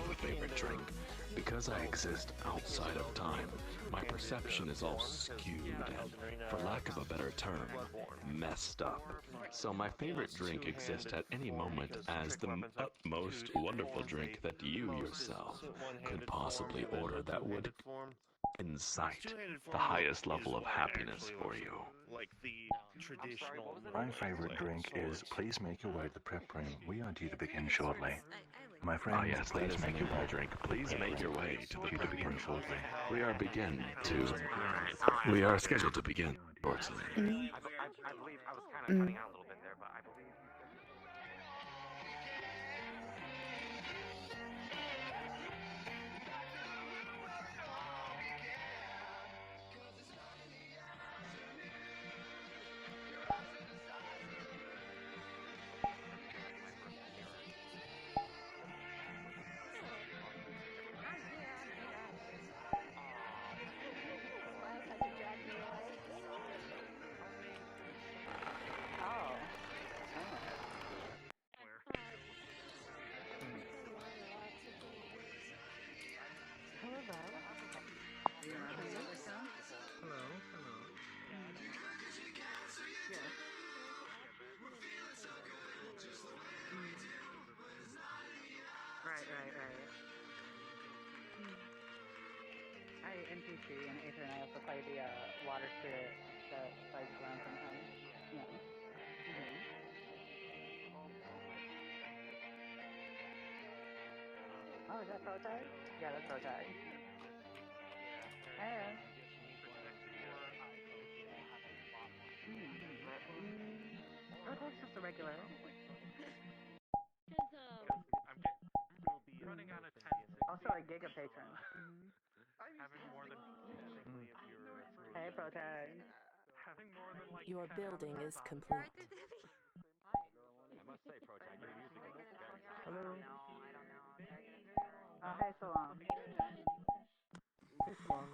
have a favorite drink. Because I exist outside of time, my perception is all skewed and, for lack of a better term, messed up. So my favorite drink exists at any moment as the utmost wonderful drink that you yourself could possibly order that would incite the highest level of happiness for you. Like the traditional. My favorite drink is Please Make Your Way to the Prep Room. We are due to begin shortly. My friends, Ah yes, that please is the make name your of way the drink. Please make your way to the due to prep begin room. shortly. We are scheduled to begin shortly. I believe I was kind of cutting out a little bit there, but I believe. Hi, NPC and Ethan and I also play the water spirit that fights around sometimes. Yeah. Oh, is that Pro Tag? Yeah, that's Pro Tag. Hey. Pro Tag's just a regular. We'll be running out of 10. Also a Giga patron. Having more than Hey, Pro Tag. having more than like Your 10 building members. is complete. I must say, Protag, your music is very nice. Hello. Oh, hey, Salon. Hey, Salon.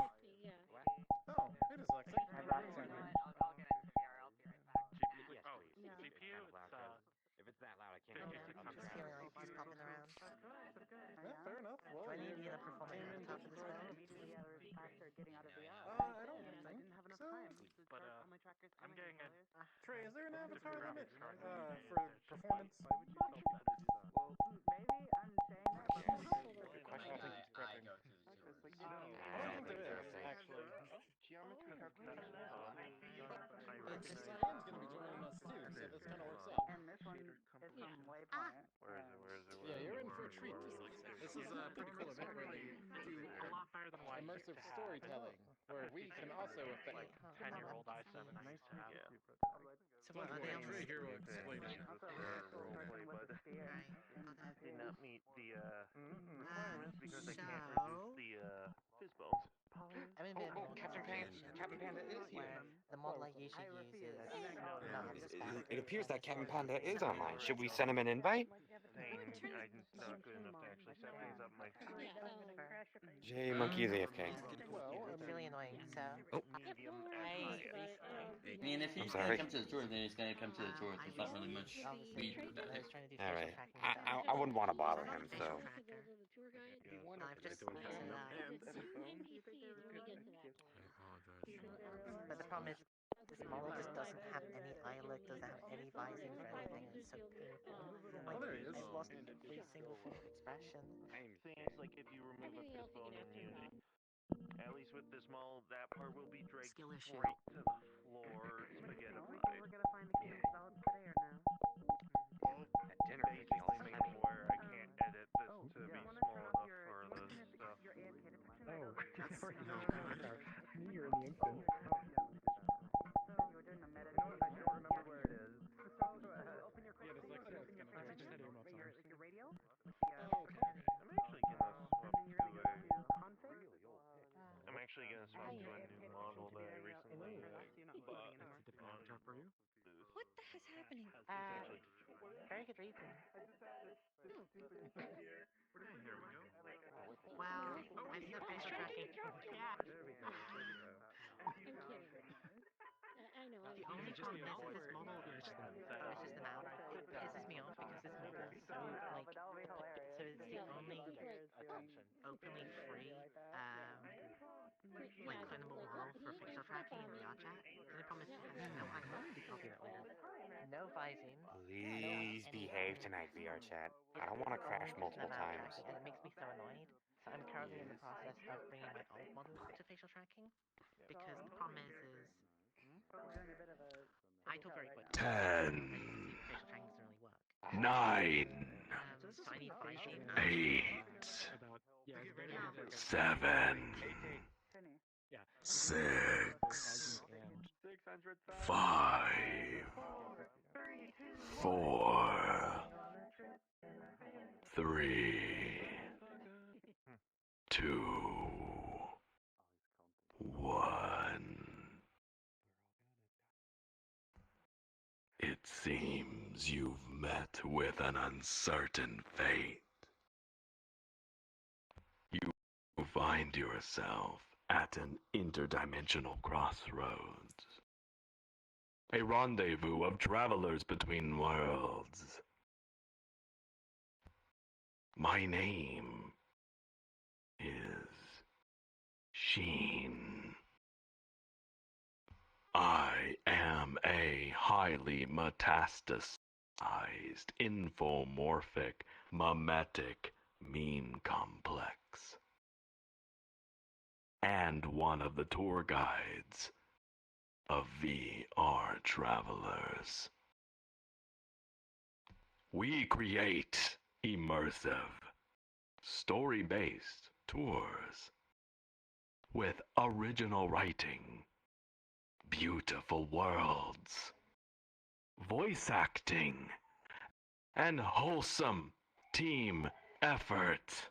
Oh, hey, dyslexic. Hi, Roxanne. I'll get into VRL. Be right back. Yes, Oh, please. it's CPU, kind of loud, it's 'cause if it's that loud, I can't hear it. I'm just hearing like these popping around. Yeah, fair enough. Well, Do any of you you that perform at the top of this band? I don't think so. But I'm getting a Trey, is there an avatar limit graphics card. for performance? Maybe I'm saying that, but Good question. I don't think he's prepping. I don't think there is, actually. geometry calculation. Cyan's going to be joining us too, so this kind of works out. and this one is from Waypoint. Where is it? Yeah, you're in for a treat. This is a pretty cool event where they do A lot better than what I used immersive to have. storytelling, where we can also affect. 10-year-old i7 I used to have. So what are they on Trey this? here will explain it. Also, Roleplay, but did not meet the requirements because they can't reduce the fizz bones. I mean, Captain Panda is here. the model I usually use is not on this band. It appears that Captain Panda is online. Should we send him an invite? I'm not good enough to actually set things up. My J Monkey is AFK. It's really annoying. So, medium I I mean, if I'm he's sorry. gonna come to the tour, then he's gonna come to the tour. There's not really much obviously read about I it. was trying to do All facial right. tracking I stuff. wouldn't want to bother him, Facial so. tracker. I've just listened But the problem is, this model just doesn't have any eye look, doesn't have any vising for anything, and it's so painful. And like, there he is. I've lost every single form of expression. thing is, like, if you remove a fizz bone in Unity, at least with this model, that part will be dragged Skill issue. straight to the floor, spaghettified. We're gonna find the kingdom developed today or no? At dinner, Basically making where I can't edit this to be small enough for the stuff. You're in the instant. So you were doing the meta. I don't remember where it is. Open your Yeah, dyslexia is going to your just earmuffs on. your radio. I'm actually gonna swap to Config. I'm actually gonna swap to a new model that I recently bought on Boost. What the heck's happening? It's actually Very good reason. here we go. Wow, I feel facial tracking. Yeah. I know. The only problem is that this model is just an hour. It pisses me off because this model is so like. So it's the only openly free, like climbable model for facial tracking in VRChat. The only problem is it has no no vising. Please behave tonight, VR chat. I don't want to crash multiple times. Tracking, and it makes me so annoyed. So I'm currently in the process of bringing my old model to facial tracking, because the problem is I took very quickly. 10, Facial tracking doesn't really work. 9, So I need vising. 8, 7, 6, 5, 4, 3, 2, 1. It seems you've met with an uncertain fate. You find yourself at an interdimensional crossroads. A rendezvous of travelers between worlds. My name is Sheen. I am a highly metastasized, infomorphic, mimetic meme complex. And one of the tour guides of VRTravellers. We create immersive, story-based tours with original writing, beautiful worlds, voice acting, and wholesome team effort.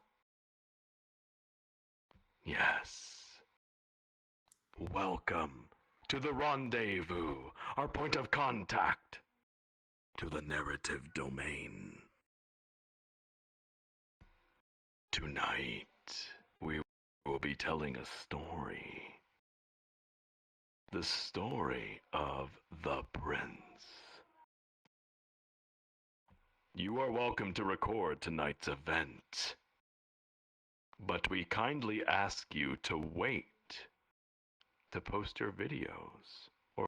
Yes. Welcome to the rendezvous, our point of contact, to the narrative domain. Tonight, we will be telling a story. The story of the prince. You are welcome to record tonight's event, but we kindly ask you to wait to post your videos or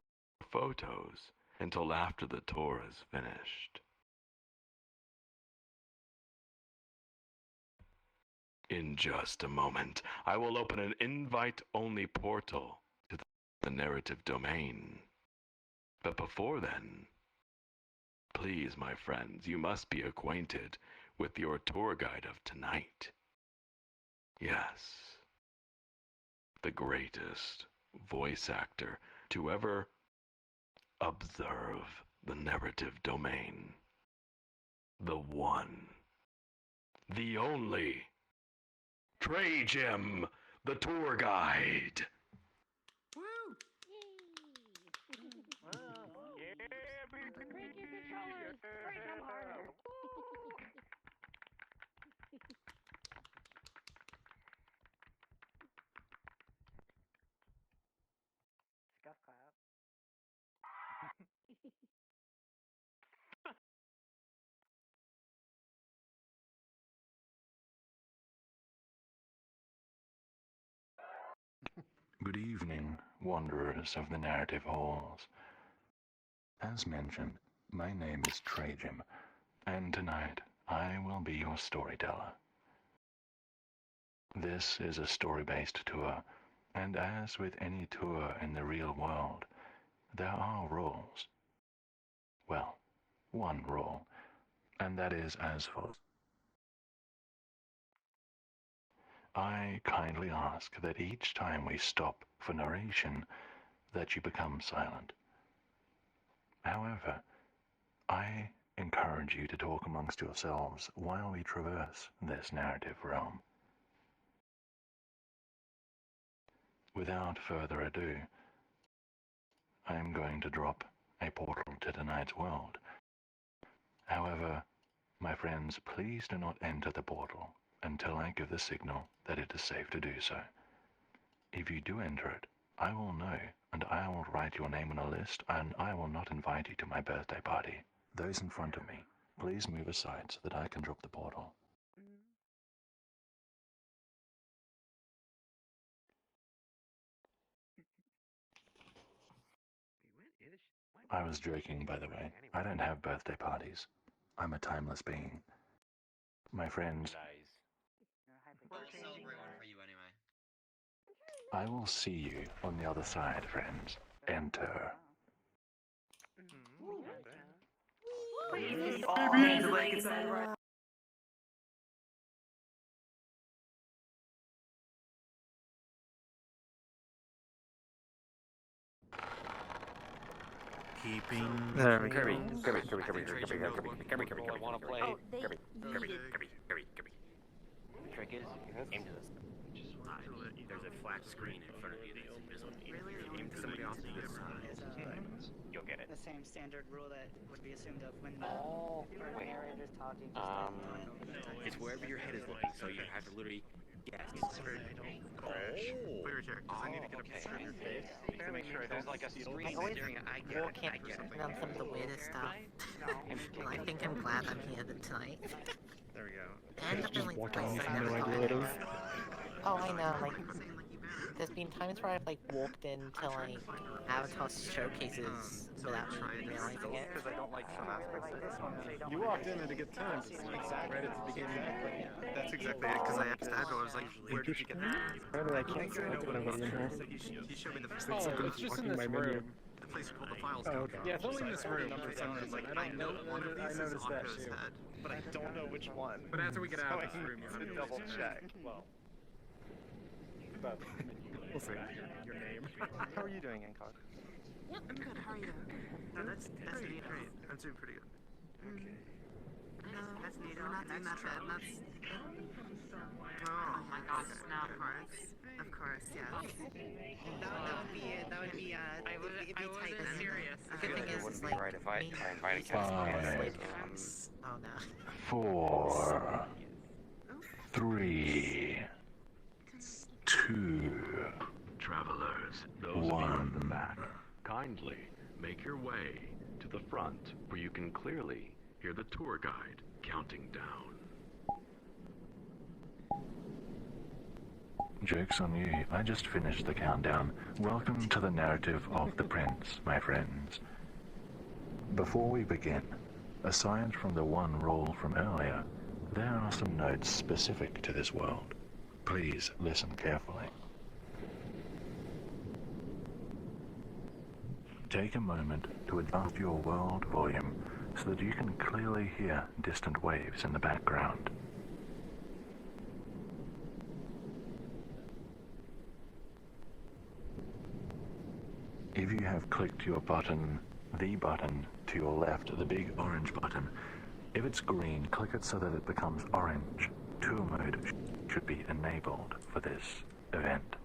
photos until after the tour is finished. In just a moment, I will open an invite-only portal to the narrative domain. But before then, please, my friends, you must be acquainted with your tour guide of tonight. Yes, the greatest voice actor to ever observe the narrative domain. The one, the only, Trey Jim, the tour guide. Woo! Break your controllers! Break them harder! Scuff clap. Good evening, wanderers of the narrative halls. As mentioned, my name is Trajan, and tonight I will be your storyteller. This is a story-based tour, and as with any tour in the real world, there are rules. Well, one rule, and that is as follows. I kindly ask that each time we stop for narration, that you become silent. However, I encourage you to talk amongst yourselves while we traverse this narrative realm. Without further ado, I am going to drop a portal to tonight's world. However, my friends, please do not enter the portal until I give the signal that it is safe to do so. If you do enter it, I will know, and I will write your name on a list, and I will not invite you to my birthday party. Those in front of me, please move aside so that I can drop the portal. I was joking, by the way. I don't have birthday parties. I'm a timeless being. My friends, We'll celebrate one for you anyway. I will see you on the other side, friends. Enter. Keeping. Kirby. I want to play. Kirby. Trick is, aim to this. There's a flat screen in front of you that's invisible. Aim to somebody off to this side. You'll get it. The same standard rule that would be assumed of when Wait. narrator's talking. It's wherever your head is looking, so you have to literally guess. Clear check, because I need to get a picture of your face to make sure I don't like a screen staring at. I get it. On some of the weirdest stuff. Well, I think I'm glad I'm here tonight. There we go. And I'm like, no idea what it is. Oh, I know, like, there's been times where I've, like, walked into, like, Avatar showcases without me realizing it. Because I don't like some aspects of this. You walked in at a good time, right at the beginning. That's exactly it, because I asked Agile, I was like, where did you get that? Apparently I can't see it when I'm in here. He showed me the first It's just in this room. The place you pull the files Oh, down. okay. Yeah, it's only in this room for some reason. Like, I know one of these is Akko's head, but I don't know which one. But after we get out of this room, you have to double check. Well, but we'll see. Your name. How are you doing, Incog? Yep, I'm good. How are you? No, that's neat. Great. I'm doing pretty good. Okay. No, that's neat. We're not doing that bad. That's. Oh my gosh! No, of course, yes. That would be, I wasn't serious. The good thing It is, wouldn't it's be like, right if I invited Five. oh no. 4, 3, 2, Travelers, those of you in the 1. back, kindly make your way to the front where you can clearly hear the tour guide counting down. Joke's on you, I just finished the countdown. Welcome to the narrative of the prince, my friends. Before we begin, aside from the one rule from earlier, there are some notes specific to this world. Please listen carefully. Take a moment to adjust your world volume so that you can clearly hear distant waves in the background. If you have clicked your button, the button to your left, the big orange button, if it's green, click it so that it becomes orange. Tour mode should be enabled for this event.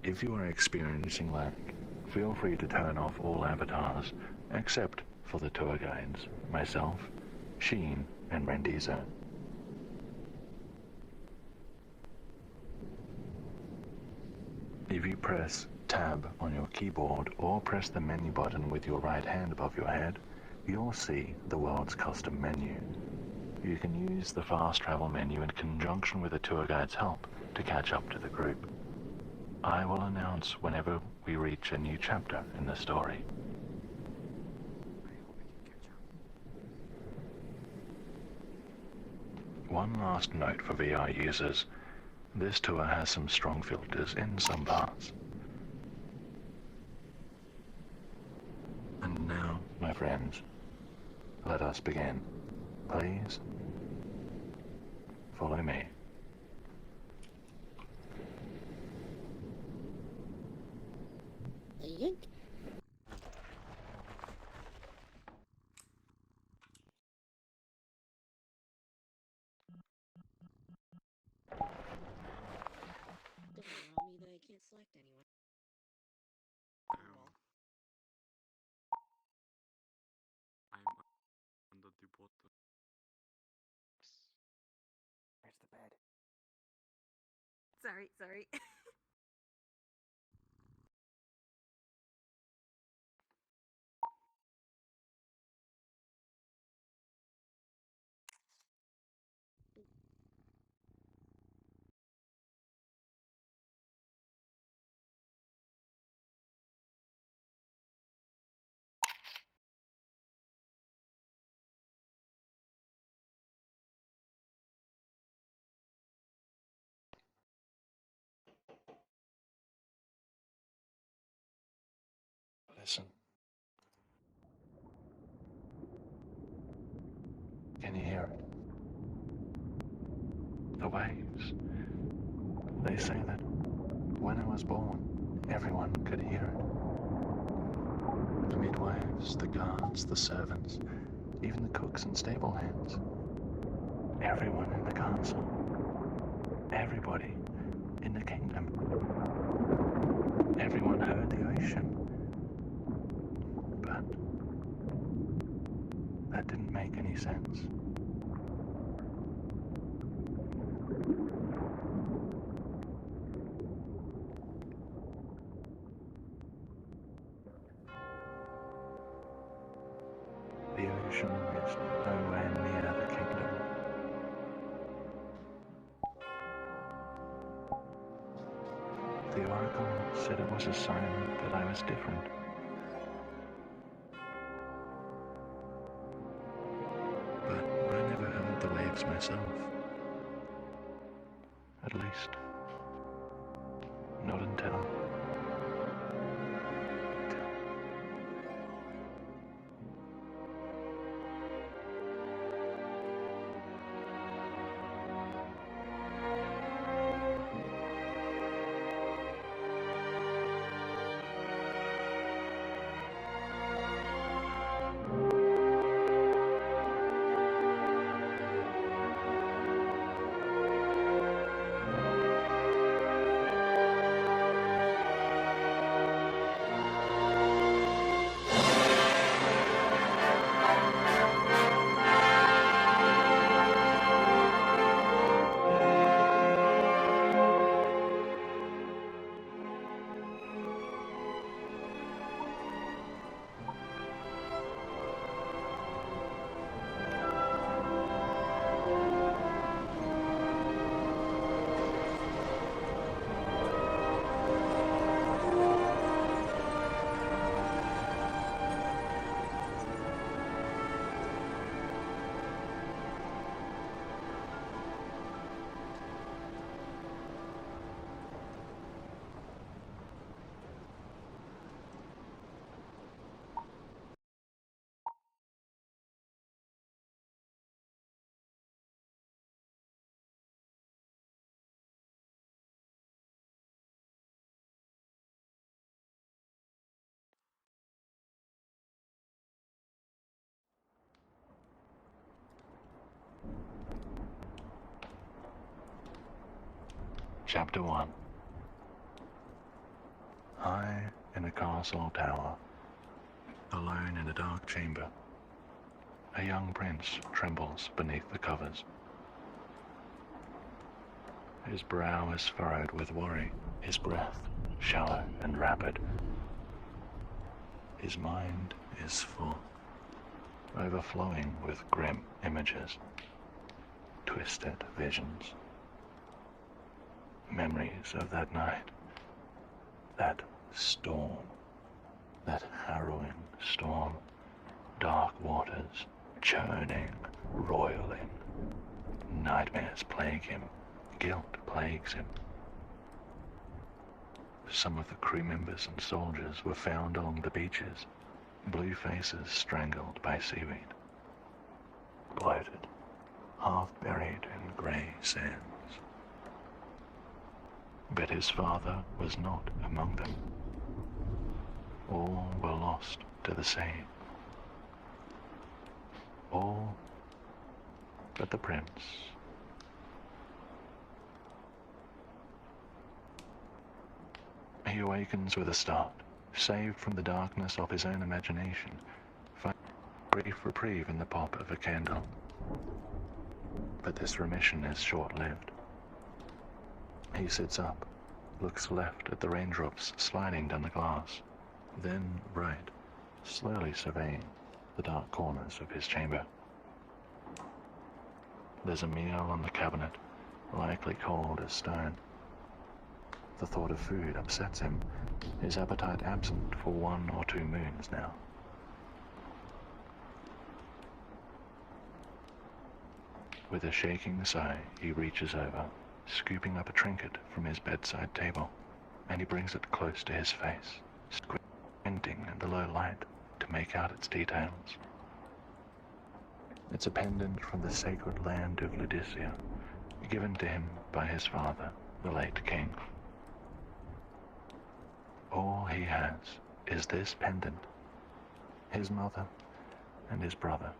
If you are experiencing lag, feel free to turn off all avatars, except for the tour guides, myself, Sheen, and Rendiza. If you press Tab on your keyboard or press the menu button with your right hand above your head, you'll see the world's custom menu. You can use the fast travel menu in conjunction with the tour guide's help to catch up to the group. I will announce whenever we reach a new chapter in the story. One last note for VR users. This tour has some strong filters in some parts. And now, my friends, let us begin. Please, follow me. Where's the bed? Sorry. Listen. Can you hear it? The waves. They say that when I was born, everyone could hear it. The midwives, the guards, the servants, even the cooks and stable hands. Everyone in the castle. Everybody in the kingdom. Everyone heard the ocean. But that didn't make any sense. The ocean is nowhere near the kingdom. The oracle said it was a sign that I was different. But I never heard the waves myself. At least, not until... Chapter 1. High in a castle tower, alone in a dark chamber, a young prince trembles beneath the covers. His brow is furrowed with worry, his breath shallow and rapid. His mind is full, overflowing with grim images, twisted visions. Memories of that night, that storm, that harrowing storm, dark waters, churning, roiling. Nightmares plague him, guilt plagues him. Some of the crew members and soldiers were found along the beaches, blue faces strangled by seaweed, bloated, half buried in grey sands. But his father was not among them. All were lost to the sea. All but the prince. He awakens with a start, saved from the darkness of his own imagination, finding brief reprieve in the pop of a candle. But this remission is short-lived. He sits up, looks left at the raindrops sliding down the glass, then right, slowly surveying the dark corners of his chamber. There's a meal on the cabinet, likely cold as stone. The thought of food upsets him, his appetite absent for 1 or 2 moons now. With a shaking sigh, he reaches over, scooping up a trinket from his bedside table, and he brings it close to his face, squinting squinting in the low light to make out its details. It's a pendant from the sacred land of Laodicea, given to him by his father, the late king. All he has is this pendant, his mother, and his brother.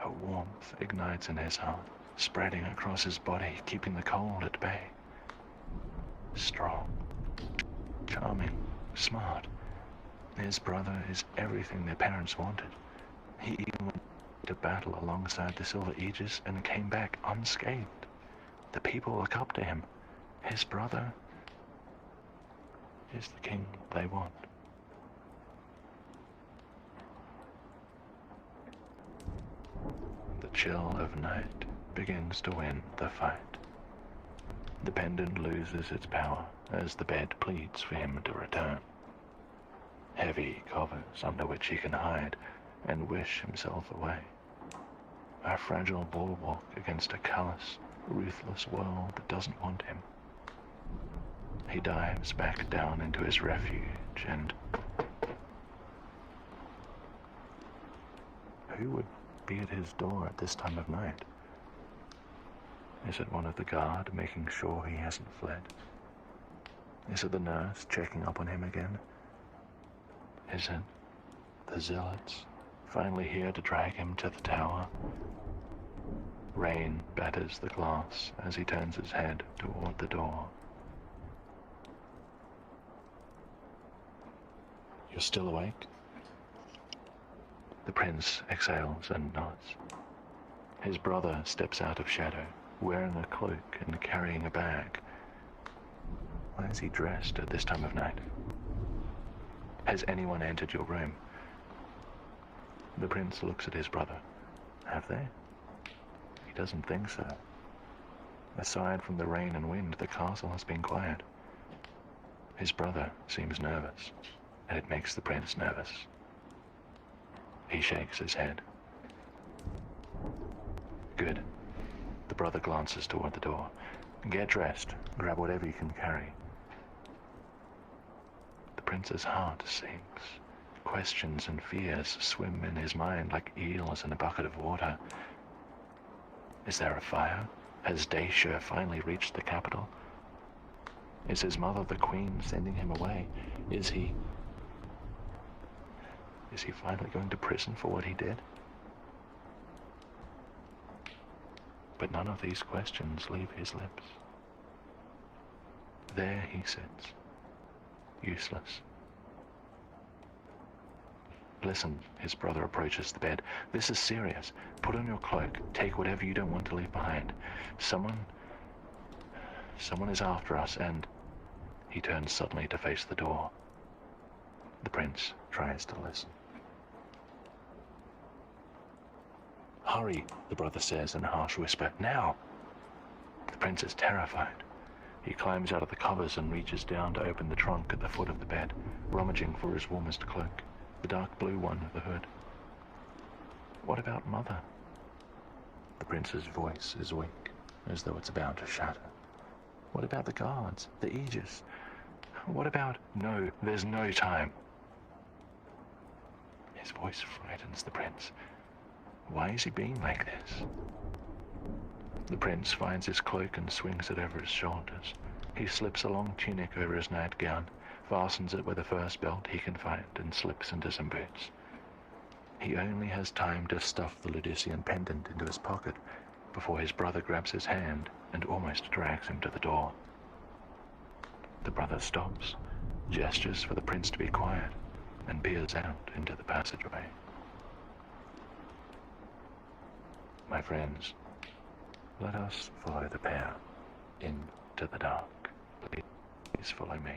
A warmth ignites in his heart, spreading across his body, keeping the cold at bay. Strong, charming, smart. His brother is everything their parents wanted. He even went to battle alongside the Silver Aegis and came back unscathed. The people look up to him. His brother is the king they want. The chill of night begins to win the fight. The pendant loses its power as the bed pleads for him to return. Heavy covers under which he can hide and wish himself away. A fragile bulwark against a callous, ruthless world that doesn't want him. He dives back down into his refuge and... Who would be at his door at this time of night? Is it one of the guard making sure he hasn't fled? Is it the nurse checking up on him again? Is it the zealots finally here to drag him to the tower? Rain batters the glass as he turns his head toward the door. You're still awake? The prince exhales and nods. His brother steps out of shadow, wearing a cloak and carrying a bag. Why is he dressed at this time of night? Has anyone entered your room? The prince looks at his brother. Have they? He doesn't think so. Aside from the rain and wind, the castle has been quiet. His brother seems nervous, and it makes the prince nervous. He shakes his head. Good. The brother glances toward the door. Get dressed. Grab whatever you can carry. The prince's heart sinks. Questions and fears swim in his mind like eels in a bucket of water. Is there a fire? Has Dacia finally reached the capital? Is his mother, the queen, sending him away? Is he finally going to prison for what he did? But none of these questions leave his lips. There he sits, useless. Listen, his brother approaches the bed. This is serious. Put on your cloak. Take whatever you don't want to leave behind. Someone is after us, and... He turns suddenly to face the door. The prince tries to listen. Hurry, the brother says in a harsh whisper. Now! The prince is terrified. He climbs out of the covers and reaches down to open the trunk at the foot of the bed, rummaging for his warmest cloak, the dark blue one with the hood. What about Mother? The prince's voice is weak, as though it's about to shatter. What about the guards, the Aegis? What about... No, there's no time. His voice frightens the prince. Why is he being like this? The prince finds his cloak and swings it over his shoulders. He slips a long tunic over his nightgown, fastens it with the first belt he can find, and slips into some boots. He only has time to stuff the Laodicean pendant into his pocket before his brother grabs his hand and almost drags him to the door. The brother stops, gestures for the prince to be quiet, and peers out into the passageway. My friends, let us follow the pair into the dark. Please follow me.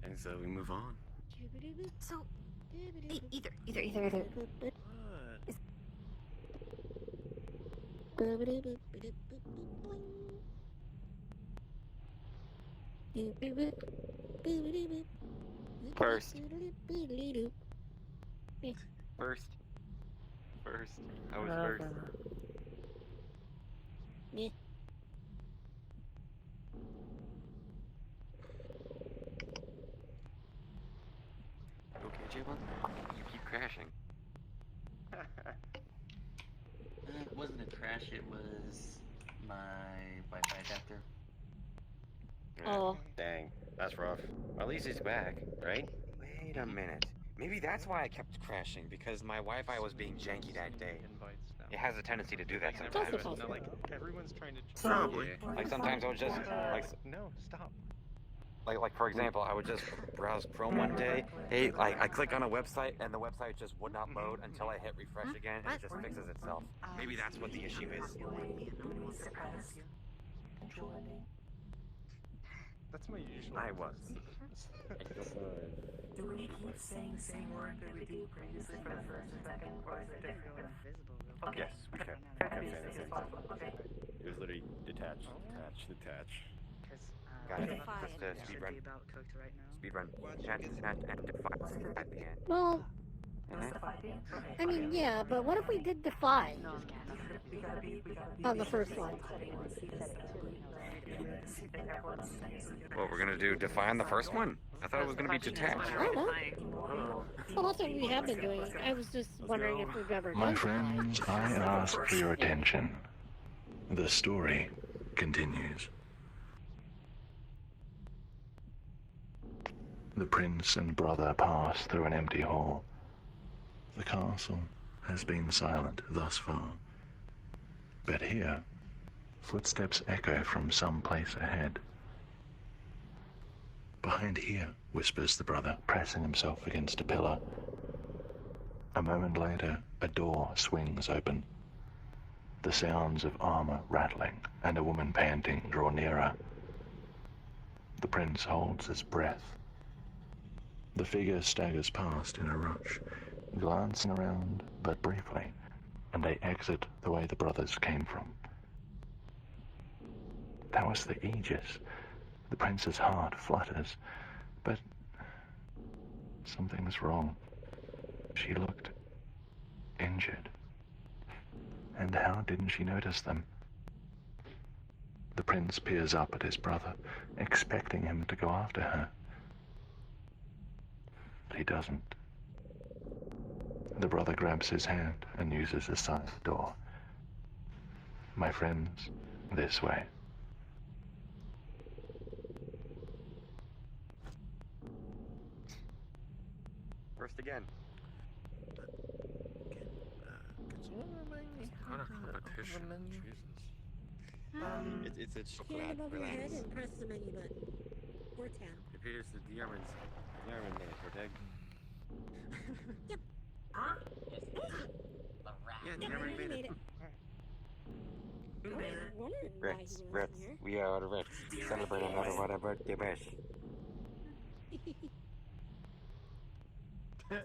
And so we move on. So, either. First, I was first. Yeah. Okay, J-Bug? You keep crashing. It wasn't a crash, it was my Wi-Fi adapter. Oh. Dang, that's rough. At least he's back, right? Wait a minute. Maybe that's why I kept crashing, because my Wi-Fi was being janky that day. It has a tendency to do that sometimes. No, like, everyone's trying to... Probably. Like sometimes I would just, like, No, stop. like for example, I would just browse Chrome one day. Hey, like I click on a website and the website just would not load until I hit refresh again, and it just fixes itself. Maybe that's what the issue is. That's my usual... I was. Do we keep saying the same word that we did previously for the first and second, or is it different? Okay. Yes, we kept saying the same thing. It was literally detach, detach. Got it. Just speed run. Speed run. And define at the end. Well, I mean, yeah, but what if we did defy on the first one? Well, we're gonna do define the first one? I thought it was gonna be detach. I don't know. Well, that's what we have been doing. I was just wondering if we've ever done My defy. friends, I ask for your attention. The story continues. The prince and brother pass through an empty hall. The castle has been silent thus far. But here, footsteps echo from some place ahead. Behind here, whispers the brother, pressing himself against a pillar. A moment later, a door swings open. The sounds of armor rattling and a woman panting draw nearer. The prince holds his breath. The figure staggers past in a rush, glancing around but briefly, and they exit the way the brothers came from. That was the Aegis. The prince's heart flutters, but something was wrong. She looked injured. And how didn't she notice them? The prince peers up at his brother, expecting him to go after her. But he doesn't. The brother grabs his hand and uses the side door. My friends, this way. First again. Could someone remind me how to competition? Jesus. It's a chocolate. Hand above your head Relax. and press the menu button. Or tab. It appears that the Yarman's Yarman there, Protect. Yep. Huh? Yeah, the Yep, Yarman you made made it. it. I was wondering why he Rex, wasn't Rex, here. we are the Rex. Celebrate another what birthday bash. Finally, I'm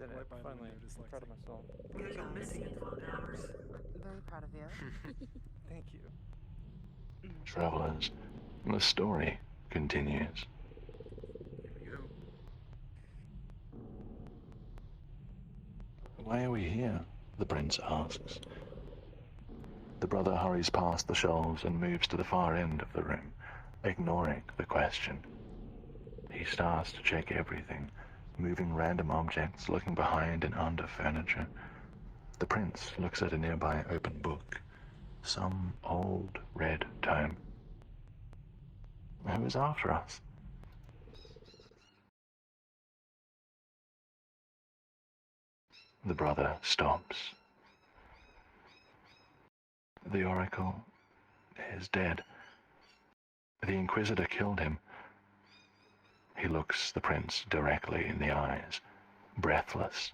proud of myself. We're gonna go missing in 12 hours. Very proud of you. Thank you. Travelers, the story continues. Here we go. Why are we here? The prince asks. The brother hurries past the shelves and moves to the far end of the room, ignoring the question. He starts to check everything, moving random objects, looking behind and under furniture. The prince looks at a nearby open book, some old red tome. Who is after us? The brother stops. The oracle is dead. The Inquisitor killed him. He looks the prince directly in the eyes, breathless,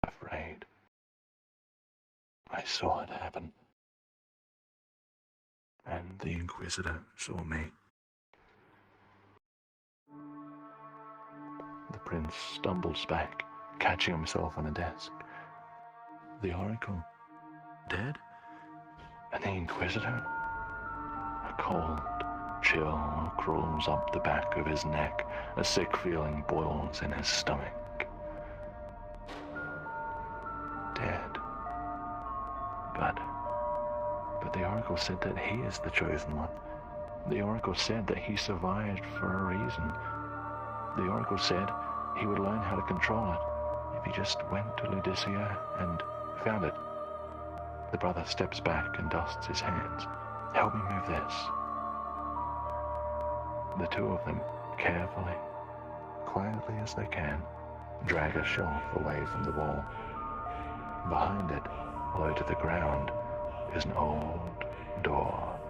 afraid. I saw it happen. And the Inquisitor saw me. The prince stumbles back, catching himself on a desk. The oracle, dead? And the Inquisitor? A cold chill crawls up the back of his neck. A sick feeling boils in his stomach. Dead. But But the oracle said that he is the chosen one. The oracle said that he survived for a reason. The oracle said he would learn how to control it if he just went to Ludicea and found it. The brother steps back and dusts his hands. Help me move this. The two of them, carefully, quietly as they can, drag a shelf away from the wall. Behind it, low to the ground, is an old door.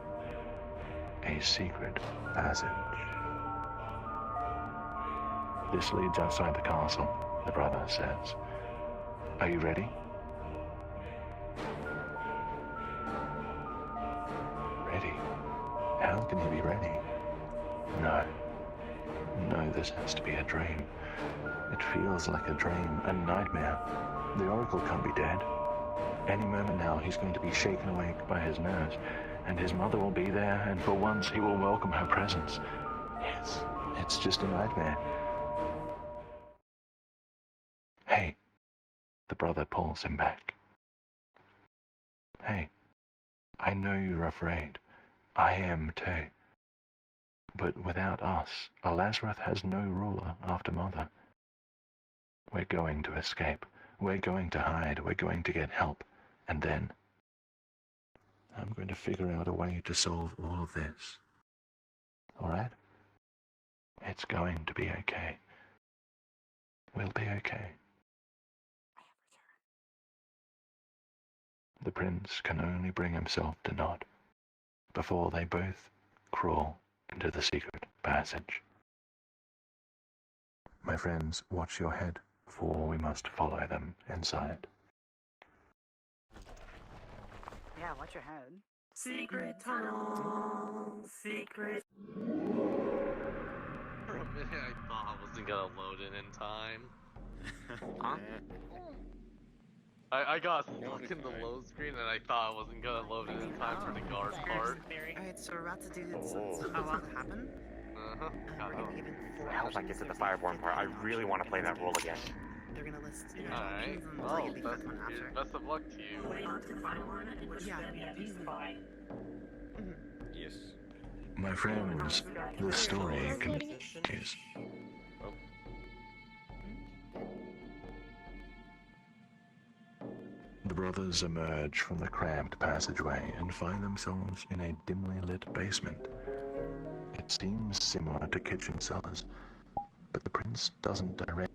A secret passage. This leads outside the castle, the brother says. Are you ready? Ready? How can he be ready? No, this has to be a dream. It feels like a dream, a nightmare. The oracle can't be dead. Any moment now he's going to be shaken awake by his nerves, and his mother will be there, and for once he will welcome her presence. Yes, it's just a nightmare. Hey, the brother pulls him back. Hey, I know you're afraid. I am too. But without us, Lazarus has no ruler after Mother. We're going to escape. We're going to hide. We're going to get help. And then I'm going to figure out a way to solve all of this. All right? It's going to be okay. We'll be okay. The prince can only bring himself to nod before they both crawl into the secret passage. My friends, watch your head, for we must follow them inside. Yeah, watch your head. Secret tunnel, secret. For a minute, I thought I wasn't gonna load it in time. Huh? I got stuck in the load screen and I thought I wasn't gonna load it in time for the guard part. Alright, so we're about to do this. How long happened? Uh-huh. We're gonna give it 4 How did I get to the Fireborn part? I really want to play that role again. They're gonna list Alright, well, best of luck to you. Yeah. Yes. My friends, the story continues. The brothers emerge from the cramped passageway and find themselves in a dimly lit basement. It seems similar to kitchen cellars, but the prince doesn't directly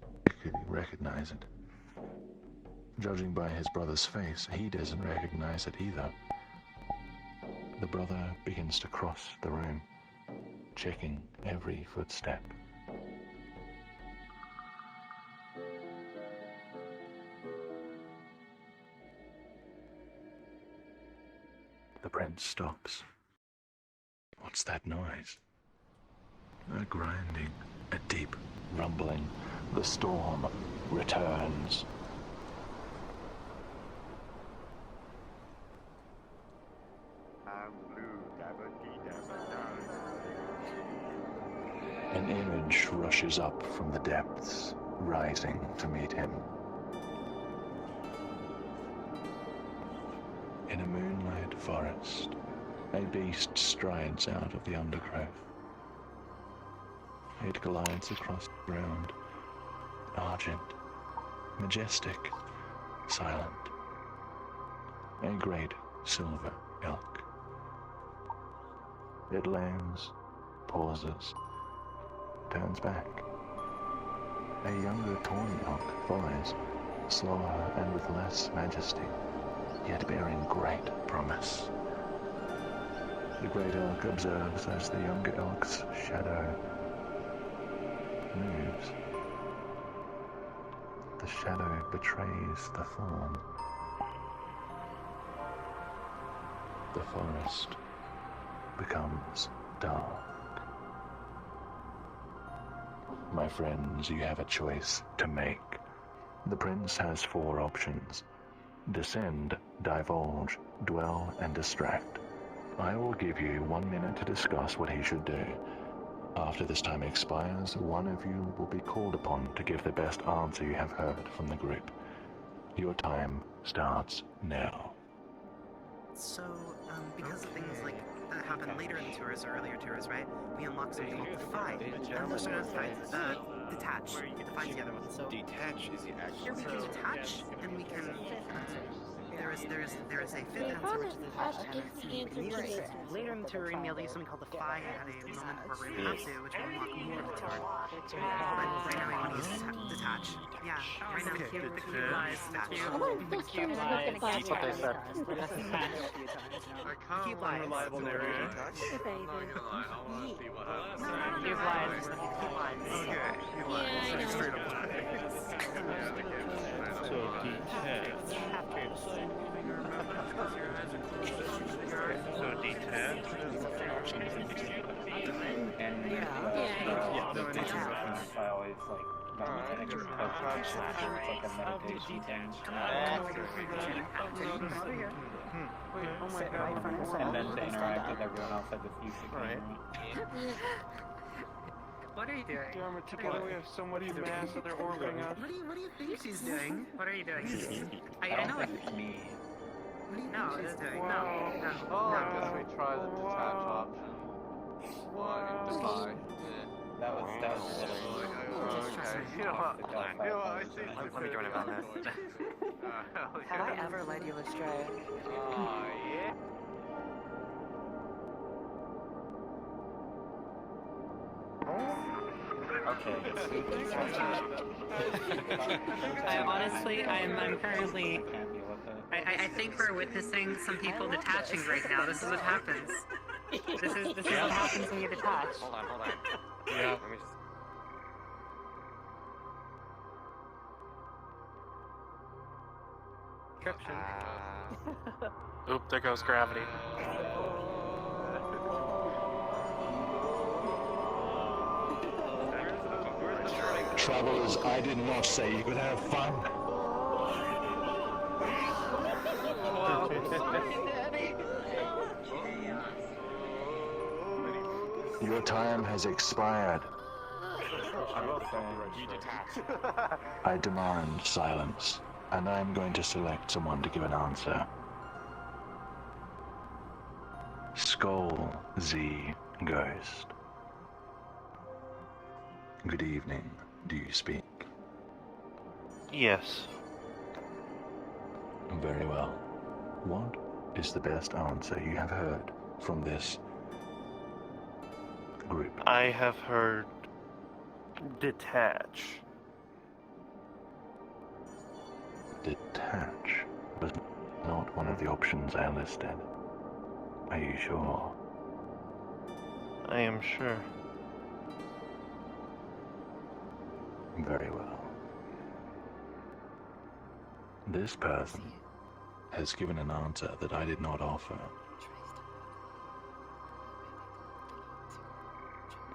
recognize it. Judging by his brother's face, he doesn't recognize it either. The brother begins to cross the room, checking every footstep. The prince stops. What's that noise? A grinding, a deep rumbling. The storm returns. An image rushes up from the depths, rising to meet him. In a moonlight forest, a beast strides out of the undergrowth. It glides across the ground, argent, majestic, silent. A great silver elk. It lands, pauses, turns back. A younger tawny elk follows, slower and with less majesty, yet bearing great promise. The great elk observes as the younger elk's shadow moves. The shadow betrays the form. The forest becomes dark. My friends, you have a choice to make. The prince has 4 options. Descend, divulge, dwell, and distract. I will give you 1 minute to discuss what he should do. After this time expires, one of you will be called upon to give the best answer you have heard from the group. Your time starts now. So, because of things like that happen later in the tours or earlier tours, right? We unlock something called Defy. And we're starting to fight, detach. It defines the other one. So Detach is the actual. here we can detach, and we can. There is a fifth answer, which is the detach, and it's needed. Later in the tour, we're gonna be able to use something called Defy at a moment where we're gonna have to, which will unlock more of the tour. But right now we want to use detach. Yeah, right now the cube lies detach. The cube lies. That's what they said. I Cube lies. Reliable narrator. Cube lies. Cube lies. Okay, he lies. Yeah, I know. Straight up lies. So detach. So detach. And I always like meditate because it's like a meditation thing. And then to interact with everyone else at the music. Right. What are you doing? Damn it, together we have so much mass that they're orbiting us. What do you think she's doing? What are you doing? I know it's me. No, it's doing. No. I guess we try the detach option. Defy. That was literally. Okay. You know what? I see. Let me join him on this. Have I ever led you astray? Yeah. Okay. I'm currently. I think we're witnessing some people detaching right now. This is what happens. This is what happens when you detach. Hold on. Yeah. Let me just. Oop, there goes gravity. Travelers, I did not say you could have fun. Your time has expired. You detach. I demand silence, and I am going to select someone to give an answer. Skull Z Ghost. Good evening. Do you speak? Yes. Very well. What is the best answer you have heard from this group? I have heard detach. Detach was not one of the options I listed. Are you sure? I am sure. Very well. This person has given an answer that I did not offer.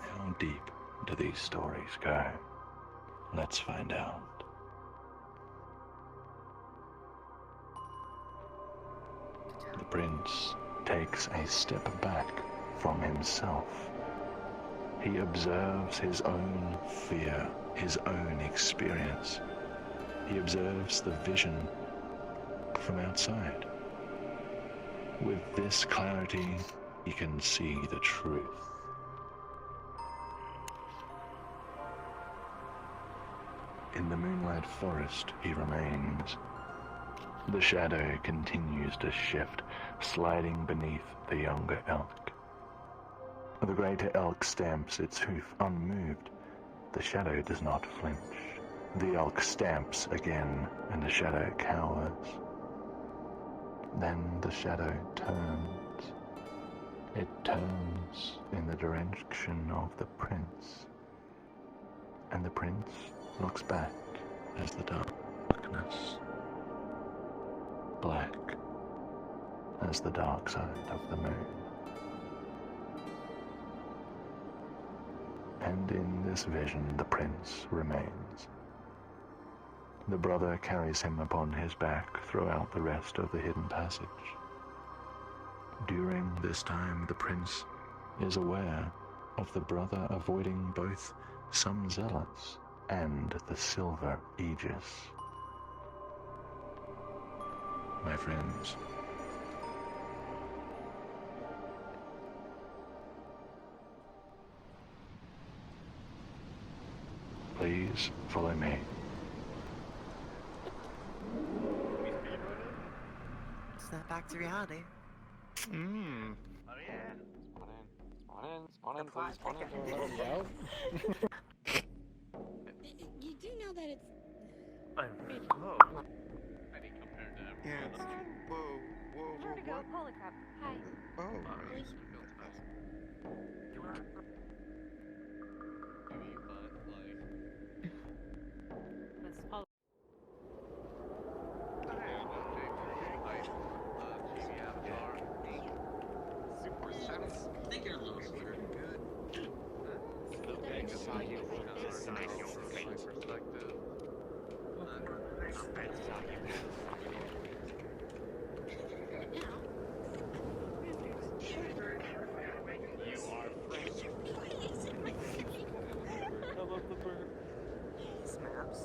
How deep do these stories go? Let's find out. The prince takes a step back from himself. He observes his own fear, his own experience. He observes the vision from outside. With this clarity, he can see the truth. In the moonlight forest, he remains. The shadow continues to shift, sliding beneath the younger elk. The greater elk stamps its hoof unmoved. The shadow does not flinch. The elk stamps again, and the shadow cowers. Then the shadow turns. It turns in the direction of the prince. And the prince looks back as the darkness, black as the dark side of the moon. And in this vision the prince remains. The brother carries him upon his back throughout the rest of the hidden passage. During this time the prince is aware of the brother avoiding both some zealots and the silver aegis. My friends, Please follow me. Snap back to reality. Mmm. Oh yeah. Spawn in, please, spawn in. Let me out. You do know that it's. Whoa. Tiny compared to everyone else. Time to go. Holy crap. Hi. Maybe, but like. That's all. TV Avatar. Super sense. I think you're a little sweeter. Still big as how you look. This is a nice perspective. You are French. I love the bird. Snaps.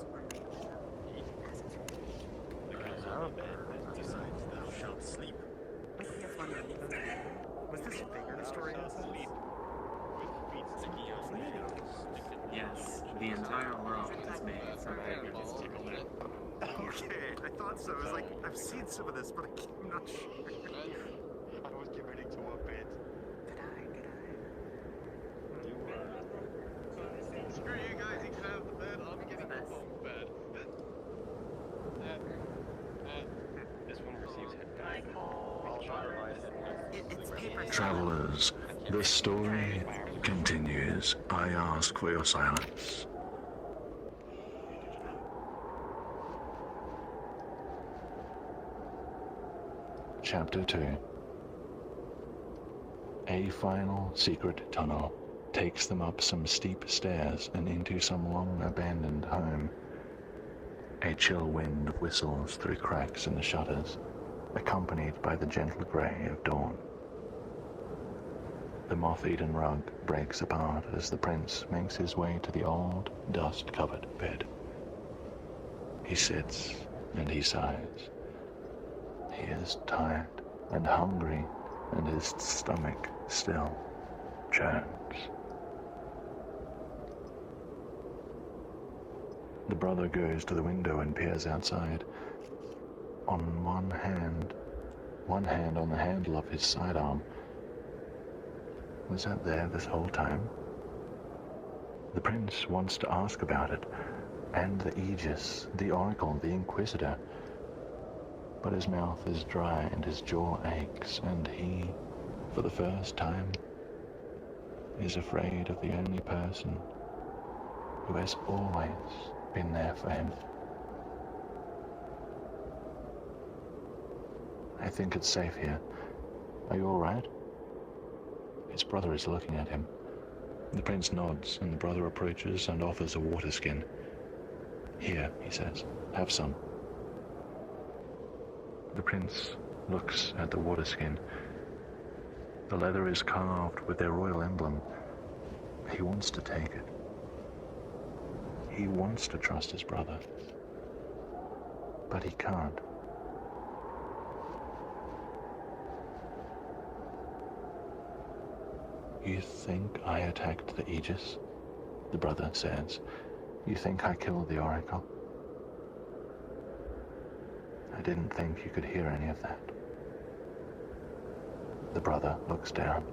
The guy's on the bed that decides thou shalt sleep. Was this bigger the story Shall sleep with feet sticking out. Yes, the entire world is made so that you just take a nap. Okay, I thought so. I was like, I've seen some of this, but I'm not sure. I was getting to a bit. Screw you guys, you can have the bed. I'm getting off the bed. This one receives hit back. It's paper. Travelers, the story continues. I ask for your silence. Chapter 2. A final secret tunnel takes them up some steep stairs and into some long abandoned home. A chill wind whistles through cracks in the shutters, accompanied by the gentle grey of dawn. The moth-eaten rug breaks apart as the prince makes his way to the old, dust-covered bed. He sits and he sighs. He is tired and hungry, and his stomach still churns. The brother goes to the window and peers outside. On one hand on the handle of his sidearm. Was that there this whole time? The prince wants to ask about it, and the Aegis, the Oracle, the Inquisitor. But his mouth is dry and his jaw aches, and he, for the first time, is afraid of the only person who has always been there for him. I think it's safe here. Are you all right? His brother is looking at him. The prince nods, and the brother approaches and offers a water skin. Here, he says, have some. The prince looks at the water skin. The leather is carved with their royal emblem. He wants to take it. He wants to trust his brother. But he can't. You think I attacked the Aegis? The brother says. You think I killed the Oracle? I didn't think you could hear any of that. The brother looks down.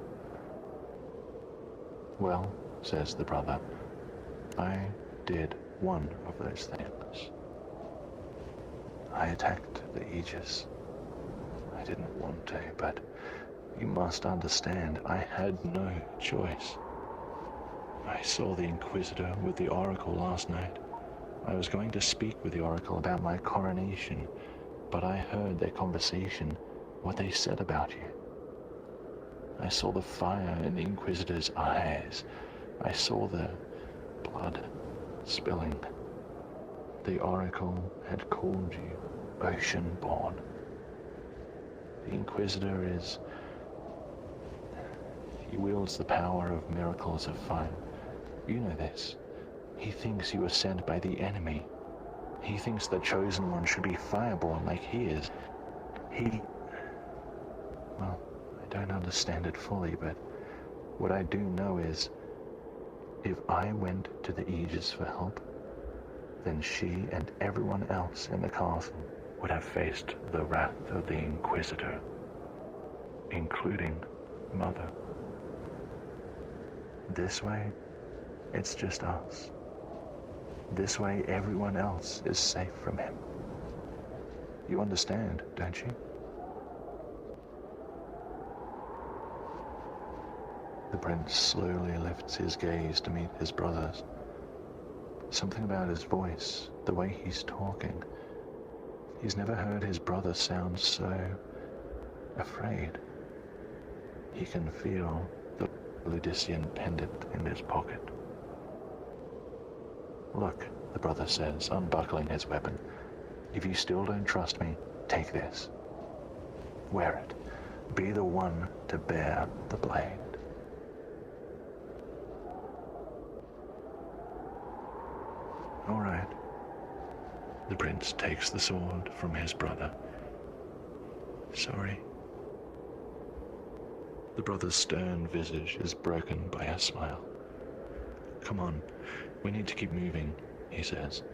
Well, says the brother, I did one of those things. I attacked the Aegis. I didn't want to, but you must understand, I had no choice. I saw the Inquisitor with the Oracle last night. I was going to speak with the Oracle about my coronation, but I heard their conversation, what they said about you. I saw the fire in the Inquisitor's eyes. I saw the blood spilling. The Oracle had called you Ocean-born. The Inquisitor is... He wields the power of miracles of fire. You know this. He thinks you were sent by the enemy. He thinks the Chosen One should be fireborn like he is. Well, I don't understand it fully, but what I do know is, if I went to the Aegis for help, then she and everyone else in the castle would have faced the wrath of the Inquisitor, including Mother. This way, it's just us. This way, everyone else is safe from him. You understand, don't you? The prince slowly lifts his gaze to meet his brother's. Something about his voice, the way he's talking. He's never heard his brother sound so afraid. He can feel the Ludician pendant in his pocket. Look, the brother says, unbuckling his weapon. If you still don't trust me, take this. Wear it. Be the one to bear the blade. All right. The prince takes the sword from his brother. Sorry. The brother's stern visage is broken by a smile. Come on, we need to keep moving, he says.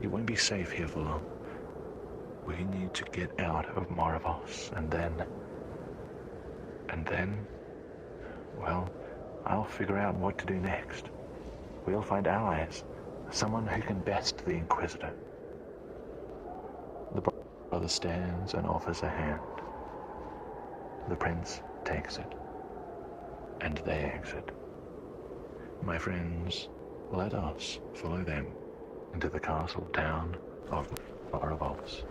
It won't be safe here for long. We need to get out of Moravos, and then, well, I'll figure out what to do next. We'll find allies, someone who can best the Inquisitor. The brother stands and offers a hand. The prince takes it, and they exit. My friends, let us follow them into the castle town of Moravos.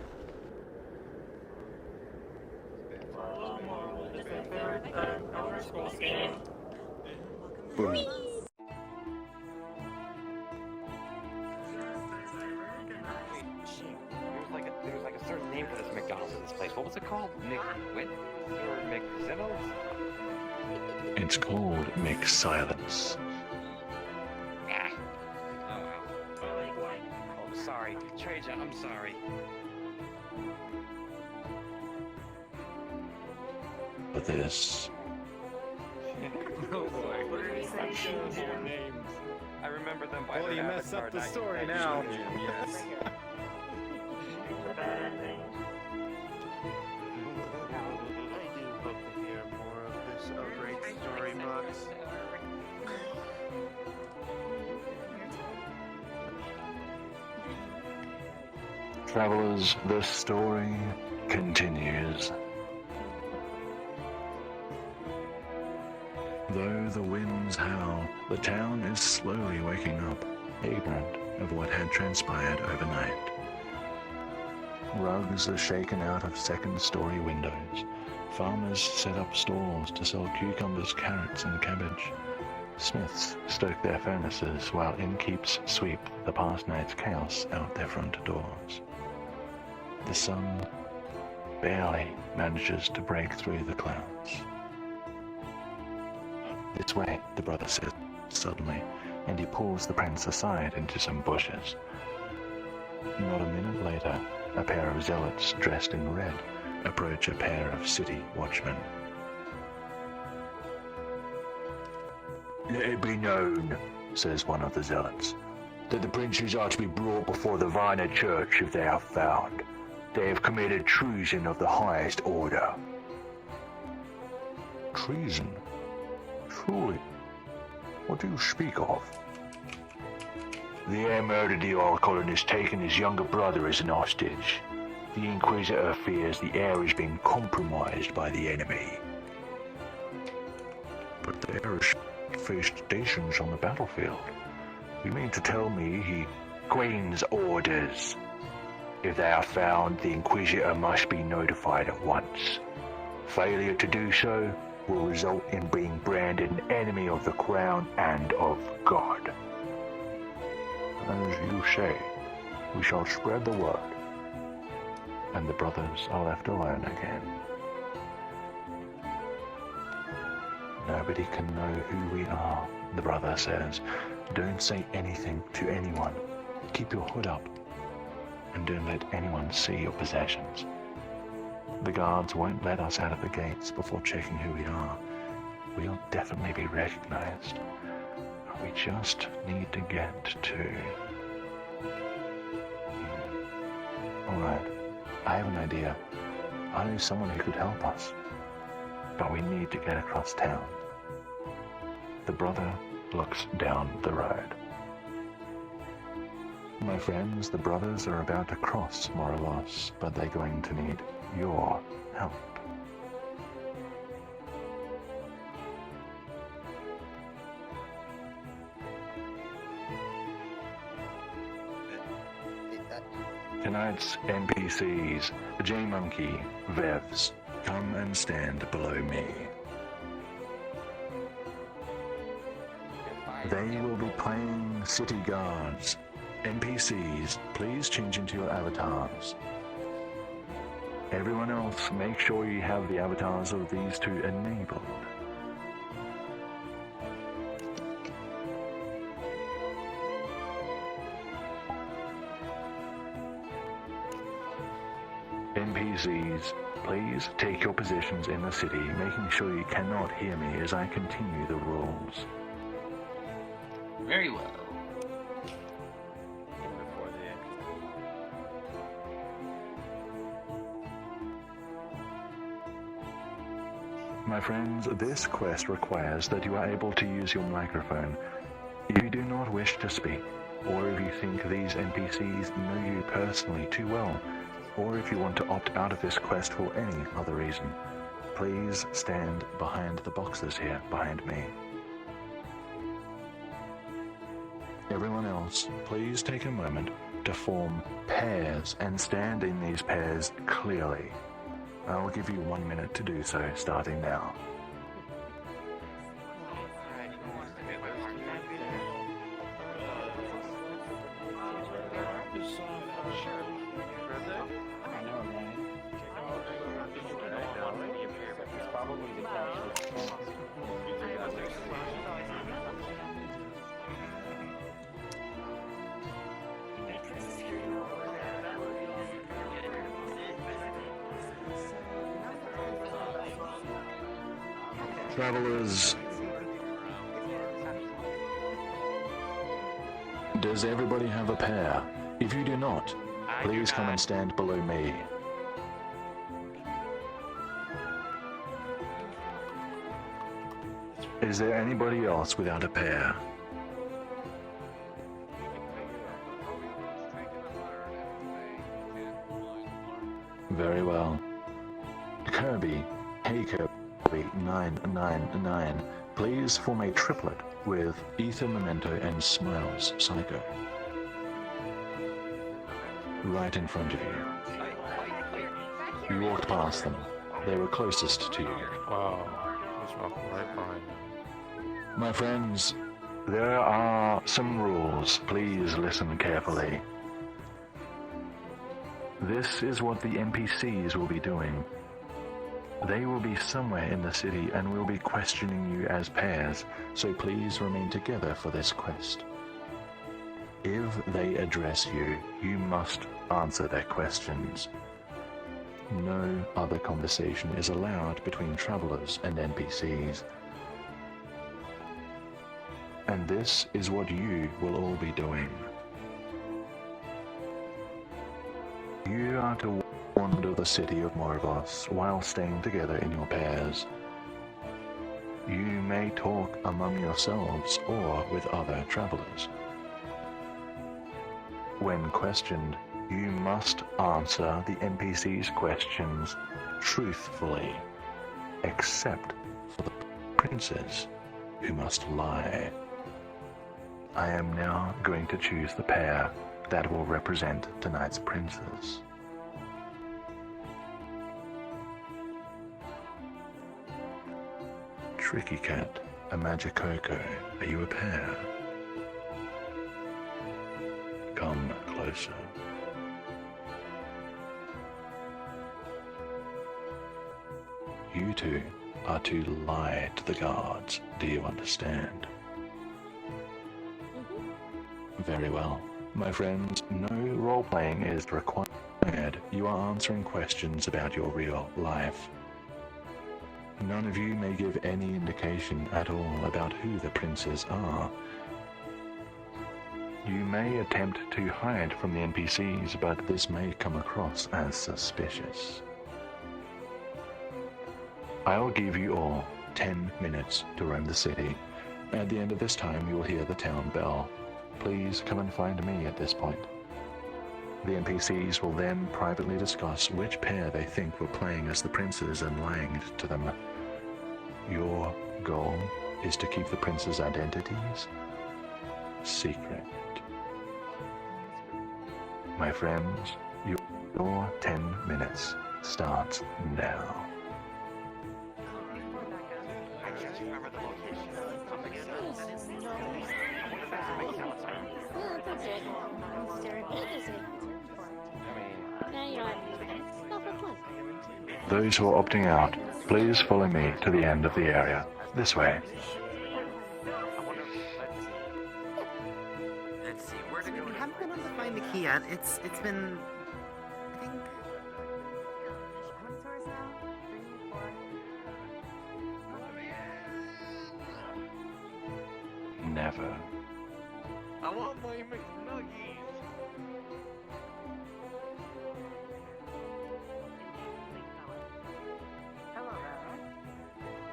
Boom. There was like a certain name for this McDonald's in this place. What was it called? McWit or McZinnles? It's called McSilence. Ah. Oh well. Oh, sorry. Trajan, I'm sorry. But this... Oh boy. I remember them by well, their you messed avatar, up the not story your now. name. Yes. I do hope to hear more of this great story, Box. Travelers, the story continues. Though the winds howl, the town is slowly waking up, ignorant of what had transpired overnight. Rugs are shaken out of second-story windows. Farmers set up stalls to sell cucumbers, carrots, and cabbage. Smiths stoke their furnaces while innkeeps sweep the past night's chaos out their front doors. The sun barely manages to break through the clouds. This way, the brother says suddenly, and he pulls the prince aside into some bushes. Not a minute later, a pair of zealots dressed in red approach a pair of city watchmen. Let it be known, says one of the zealots, that the princes are to be brought before the Viner Church if they are found. They have committed treason of the highest order. Treason? Truly? What do you speak of? The heir murdered the oracle and has taken his younger brother as an hostage. The Inquisitor fears the heir is being compromised by the enemy. But the heir has faced stations on the battlefield. You mean to tell me he... Queen's orders. If they are found, the Inquisitor must be notified at once. Failure to do so will result in being branded an enemy of the crown and of God. As you say, we shall spread the word. And the brothers are left alone again. Nobody can know who we are, the brother says. Don't say anything to anyone. Keep your hood up. And don't let anyone see your possessions. The guards won't let us out of the gates before checking who we are. We'll definitely be recognized. We just need to get to... Alright, I have an idea. I know someone who could help us. But we need to get across town. The brother looks down the road. My friends, the brothers are about to cross Moravos, but they're going to need your help. Tonight's NPCs, J-Monkey, Vevs, come and stand below me. They will be playing city guards. NPCs, please change into your avatars. Everyone else, make sure you have the avatars of these two enabled. NPCs, please take your positions in the city, making sure you cannot hear me as I continue the rules. Very well. My friends, this quest requires that you are able to use your microphone. If you do not wish to speak, or if you think these NPCs know you personally too well, or if you want to opt out of this quest for any other reason, please stand behind the boxes here behind me. Everyone else, please take a moment to form pairs and stand in these pairs clearly. I will give you 1 minute to do so, starting now. Travelers, does everybody have a pair? If you do not, please come and stand below me. Is there anybody else without a pair? Very well. Kirby, hey Kirby. 999. Please form a triplet with Ether Memento and Smiles Psycho. Right in front of you. You walked past them. They were closest to you. Wow, he's walking right behind me. My friends, there are some rules. Please listen carefully. This is what the NPCs will be doing. They will be somewhere in the city and will be questioning you as pairs, so please remain together for this quest. If they address you, you must answer their questions. No other conversation is allowed between travelers and NPCs. And this is what you will all be doing. You are to wander the city of Moravos while staying together in your pairs. You may talk among yourselves or with other travelers. When questioned, you must answer the NPC's questions truthfully, except for the princes, who must lie. I am now going to choose the pair that will represent tonight's princes. Tricky Cat, a Magicoco, are you a pair? Come closer. You two are to lie to the guards, do you understand? Very well. My friends, no role-playing is required. You are answering questions about your real life. None of you may give any indication at all about who the princes are. You may attempt to hide from the NPCs, but this may come across as suspicious. I'll give you all 10 minutes to roam the city. At the end of this time, you will hear the town bell. Please come and find me at this point. The NPCs will then privately discuss which pair they think were playing as the princes and lying to them. Your goal is to keep the princes' identities secret. My friends, your 10 minutes starts now. I can't remember the location. Those who are opting out, please follow me to the end of the area. This way. Let's see, where to go? We haven't been able to find the key yet. It's been, I think, how many stores now? 3, 4. Never. I want my McNuggies.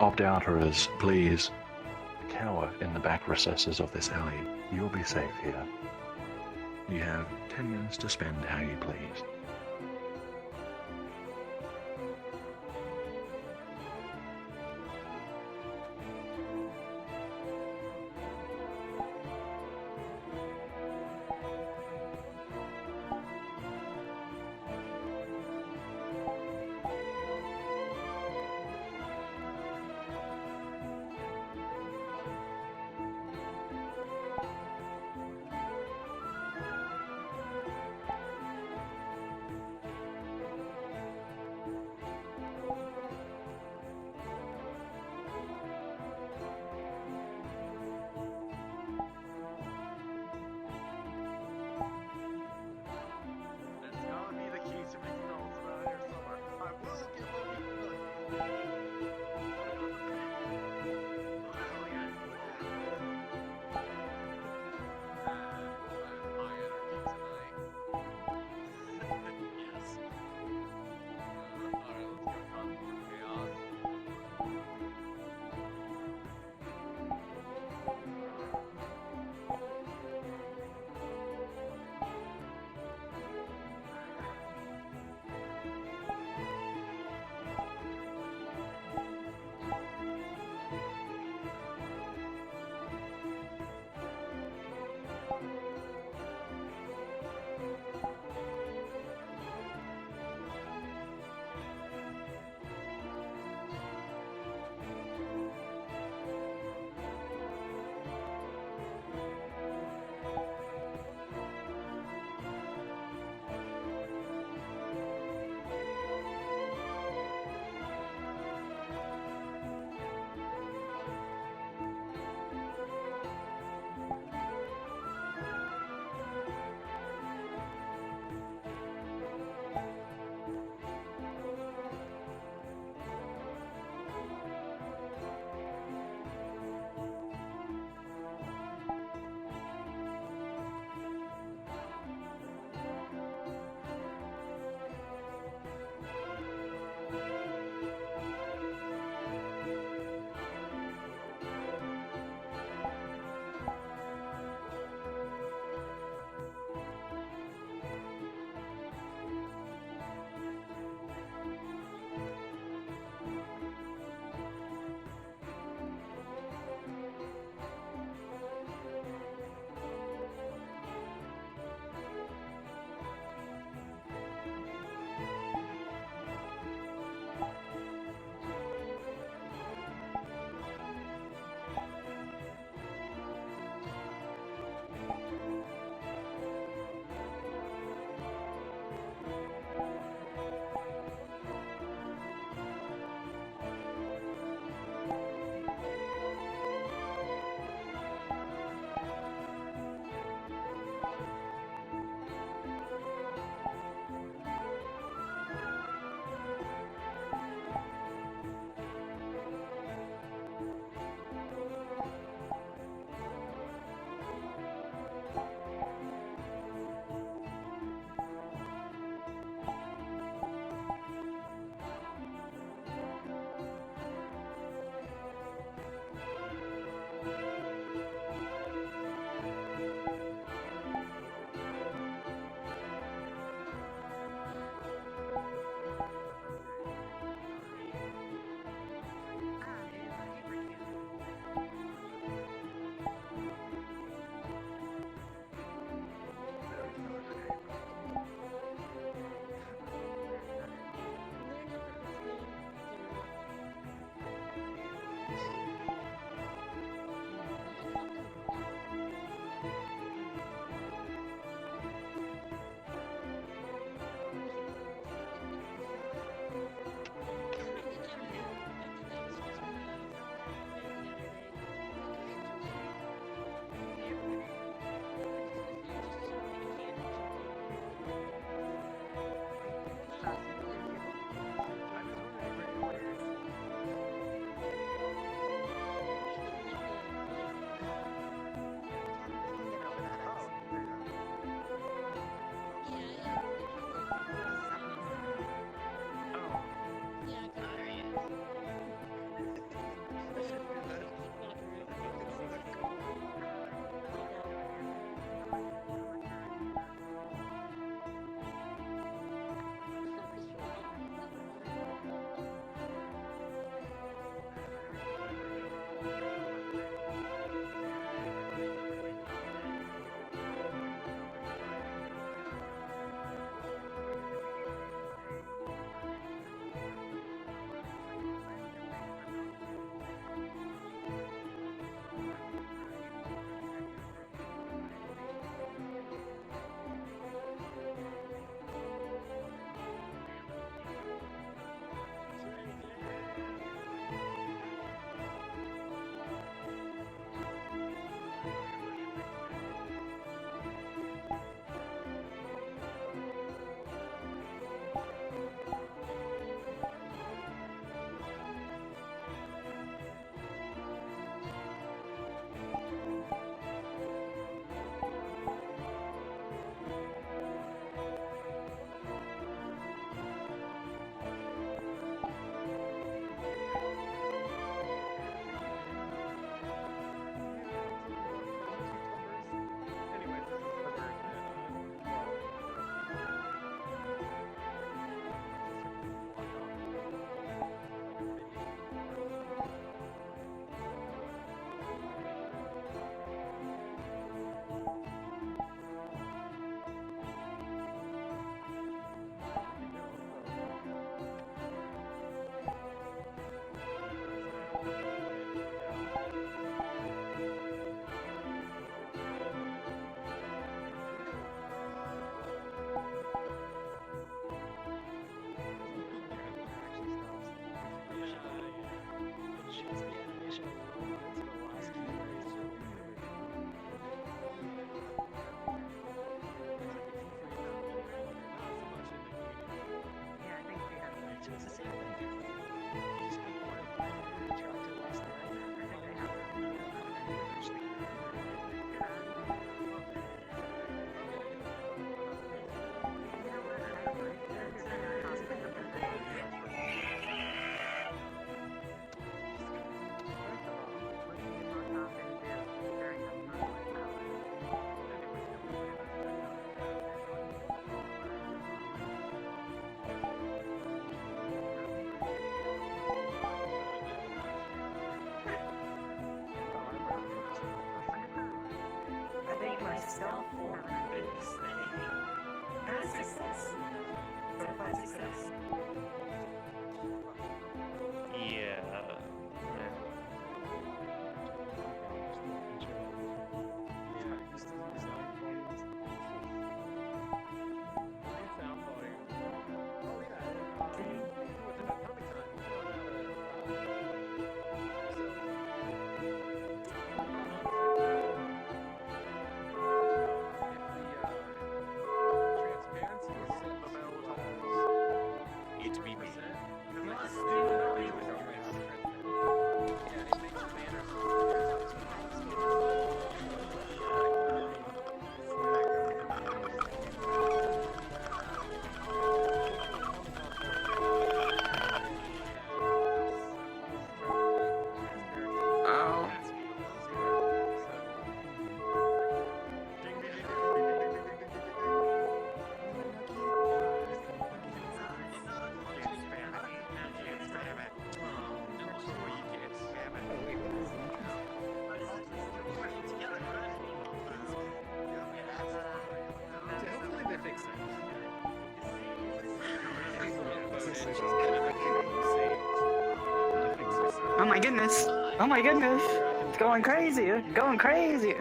Opt-outers, please. Cower in the back recesses of this alley. You'll be safe here. You have 10 minutes to spend how you please. Oh my goodness! Oh my goodness! It's going crazy! Going crazy!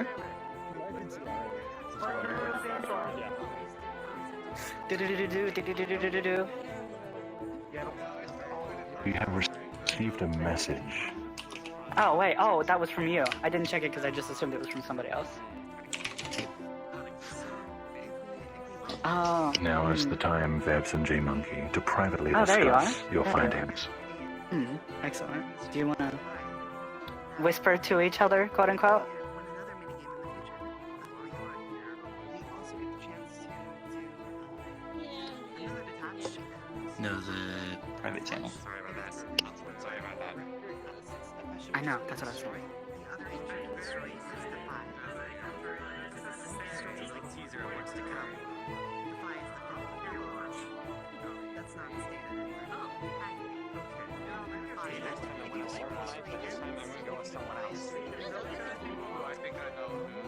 Do-do-do-do-do-do-do-do-do-do. You have received a message. Oh wait, oh, that was from you. I didn't check it because I just assumed it was from somebody else. Oh. Now is the time, Vebs and J-Monkey, to privately Oh, there you are. discuss your There you are. findings. Excellent. Do you want to whisper to each other, quote unquote? No, the private channel. Sorry about that. Sorry about that. I know, that's what I was saying. I think I know who.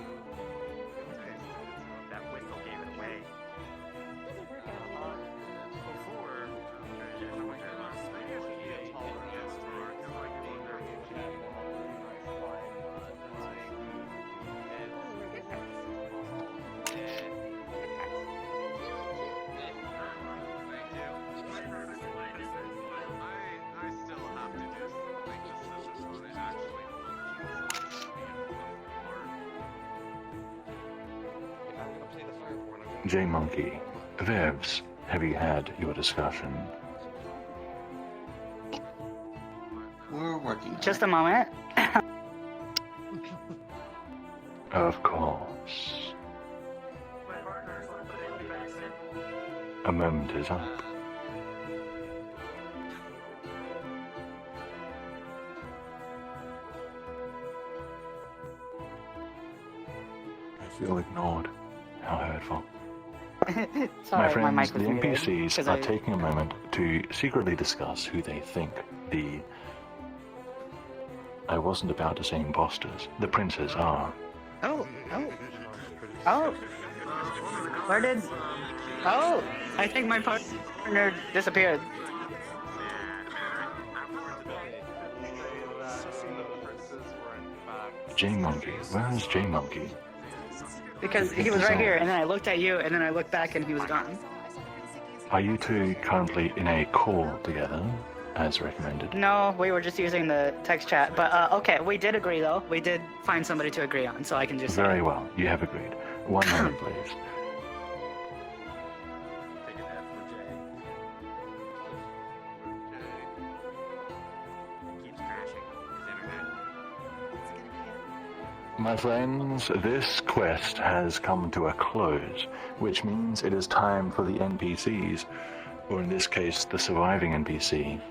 That whistle gave it away. Before, J-Monkey, Vebs, have you had your discussion? We're working. Just a moment. Of course. A moment is up. I feel ignored. How hurtful. Sorry, My friends, mic the was muted, NPCs 'cause are I- taking a moment to secretly discuss who they think the... I wasn't about to say imposters. The princes are. Oh, oh. Oh. Where did... Oh, I think my partner disappeared. J-Monkey. Where is J-Monkey? Because he was right here, and then I looked at you, and then I looked back, and he was gone. Are you two currently in a call together, as recommended? No, we were just using the text chat. But, okay, we did agree, though. We did find somebody to agree on, so I can just Very say. well. You have agreed. 1 moment, please. keeps crashing his internet. My friends, this quest has come to a close, which means it is time for the NPCs, or in this case, the surviving NPC,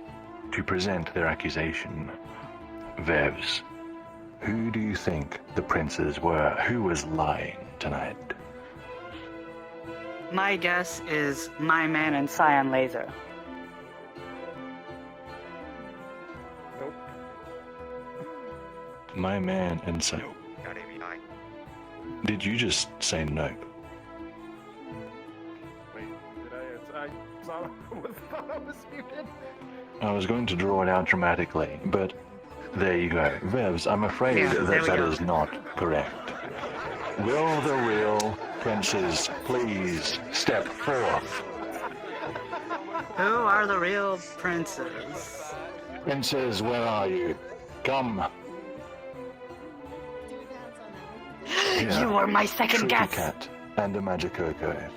to present their accusation. Vevs, who do you think the princes were? Who was lying tonight? My guess is my man and Cyan Laser. My man and so. Got ABI. Did you just say nope? Wait, did I thought I was muted. I was going to draw it out dramatically, but there you go. Vevs, I'm afraid Yeah, there that we that go. is not correct. Will the real princes please step forth? Who are the real princes? Princes, where are you? Come. You were my second Tricky guess. Cat and a Magicoco.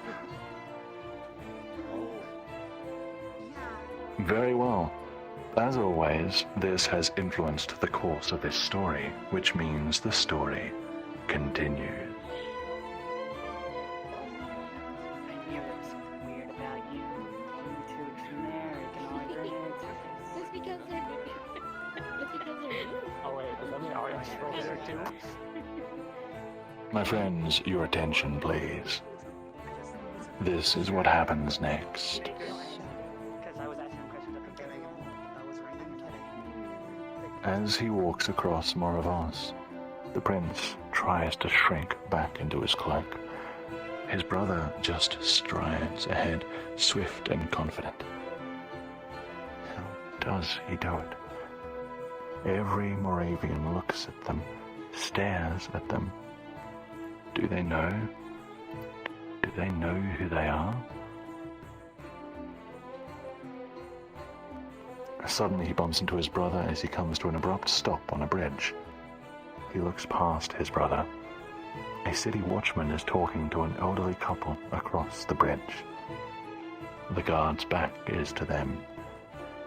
Very well. As always, this has influenced the course of this story, which means the story continues. I knew there was something weird about you. You're too generic and all your answers. Just because they're... Just because they're you. Oh wait, does that mean Orange over there too? My friends, your attention, please. This is what happens next. Because I was asking him questions at the beginning. I was right there. As he walks across Moravos, the prince tries to shrink back into his cloak. His brother just strides ahead, swift and confident. How does he do it? Every Moravian looks at them, stares at them. Do they know? Do they know who they are? Suddenly he bumps into his brother as he comes to an abrupt stop on a bridge. He looks past his brother. A city watchman is talking to an elderly couple across the bridge. The guard's back is to them.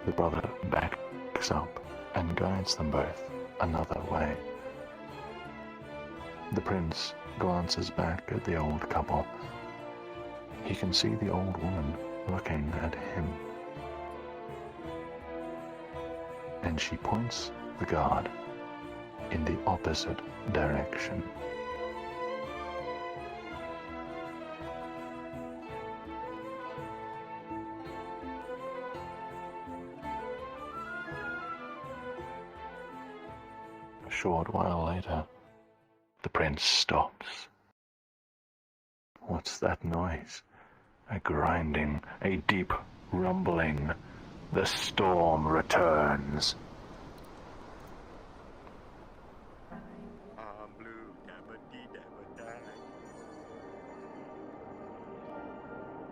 The brother backs up and guides them both another way. The prince glances back at the old couple. He can see the old woman looking at him. And she points the guard in the opposite direction. A short while later, the prince stops. What's that noise? A grinding, a deep rumbling. The storm returns.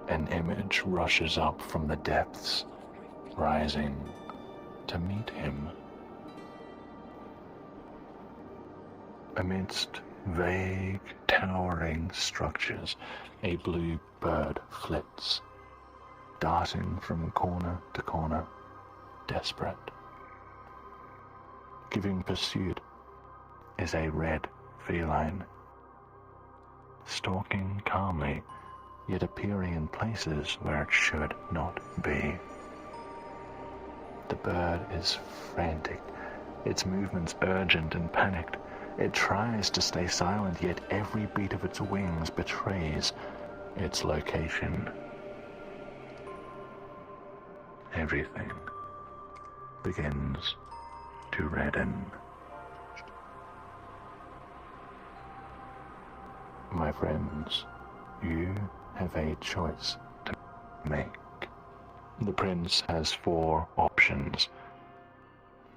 An image rushes up from the depths, rising to meet him. Amidst vague, towering structures, a blue bird flits, darting from corner to corner, desperate. Giving pursuit is a red feline, stalking calmly, yet appearing in places where it should not be. The bird is frantic, its movements urgent and panicked. It tries to stay silent, yet every beat of its wings betrays its location. Everything begins to redden. My friends, you have a choice to make. The prince has 4 options: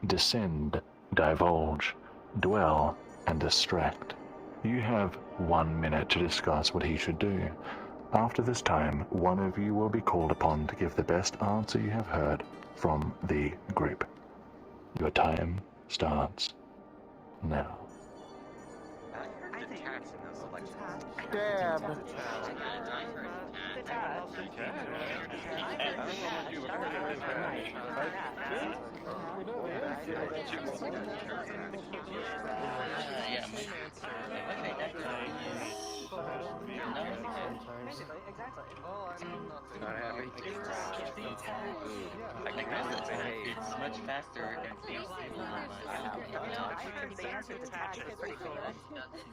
descend, divulge, dwell, and distract. You have 1 minute to discuss what he should do. After this time, one of you will be called upon to give the best answer you have heard from the group. Your time starts now. Dab. It's much faster and feels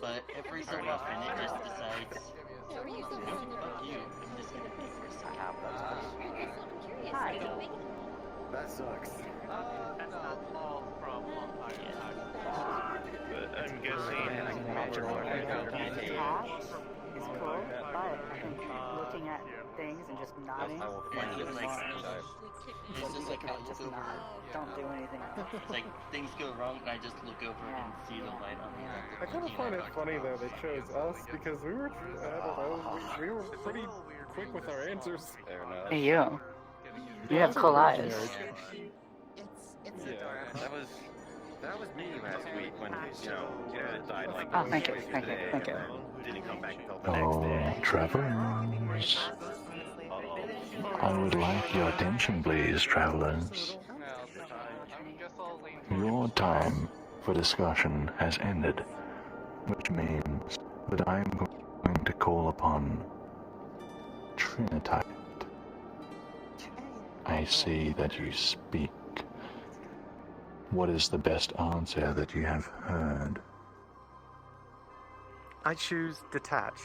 but every so often it just decides, fuck you, I'm just gonna be first. Hi. That sucks. That's not all from but I'm guessing Is cool, but I think looking at things and just nodding It's just like I just look over. nod. Don't do anything else. It's like things go wrong and I just look over and see the light on the end. I kind of find it funny though they chose us because we were, I don't know, we were pretty quick with our answers. Hey, you. You have cool eyes. That was me last week when, it died like Oh, thank you. Didn't come back until the next day. Travelers. I would like your attention, please, travelers. Your time for discussion has ended, which means that I am going to call upon Trinitite. I see that you speak. What is the best answer that you have heard? I choose detach.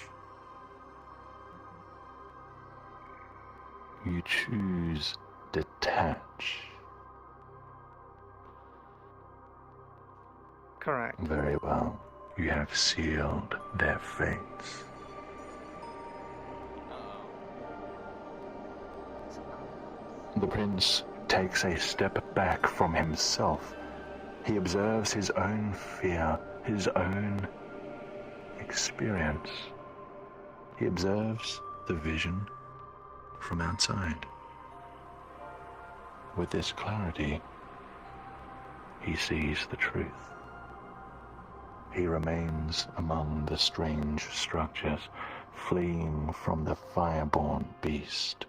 You choose detach. Correct. Very well. You have sealed their fates. The prince takes a step back from himself He observes his own fear, his own experience. He observes the vision from outside. With this clarity, he sees the truth. He remains among the strange structures, fleeing from the fireborn beast.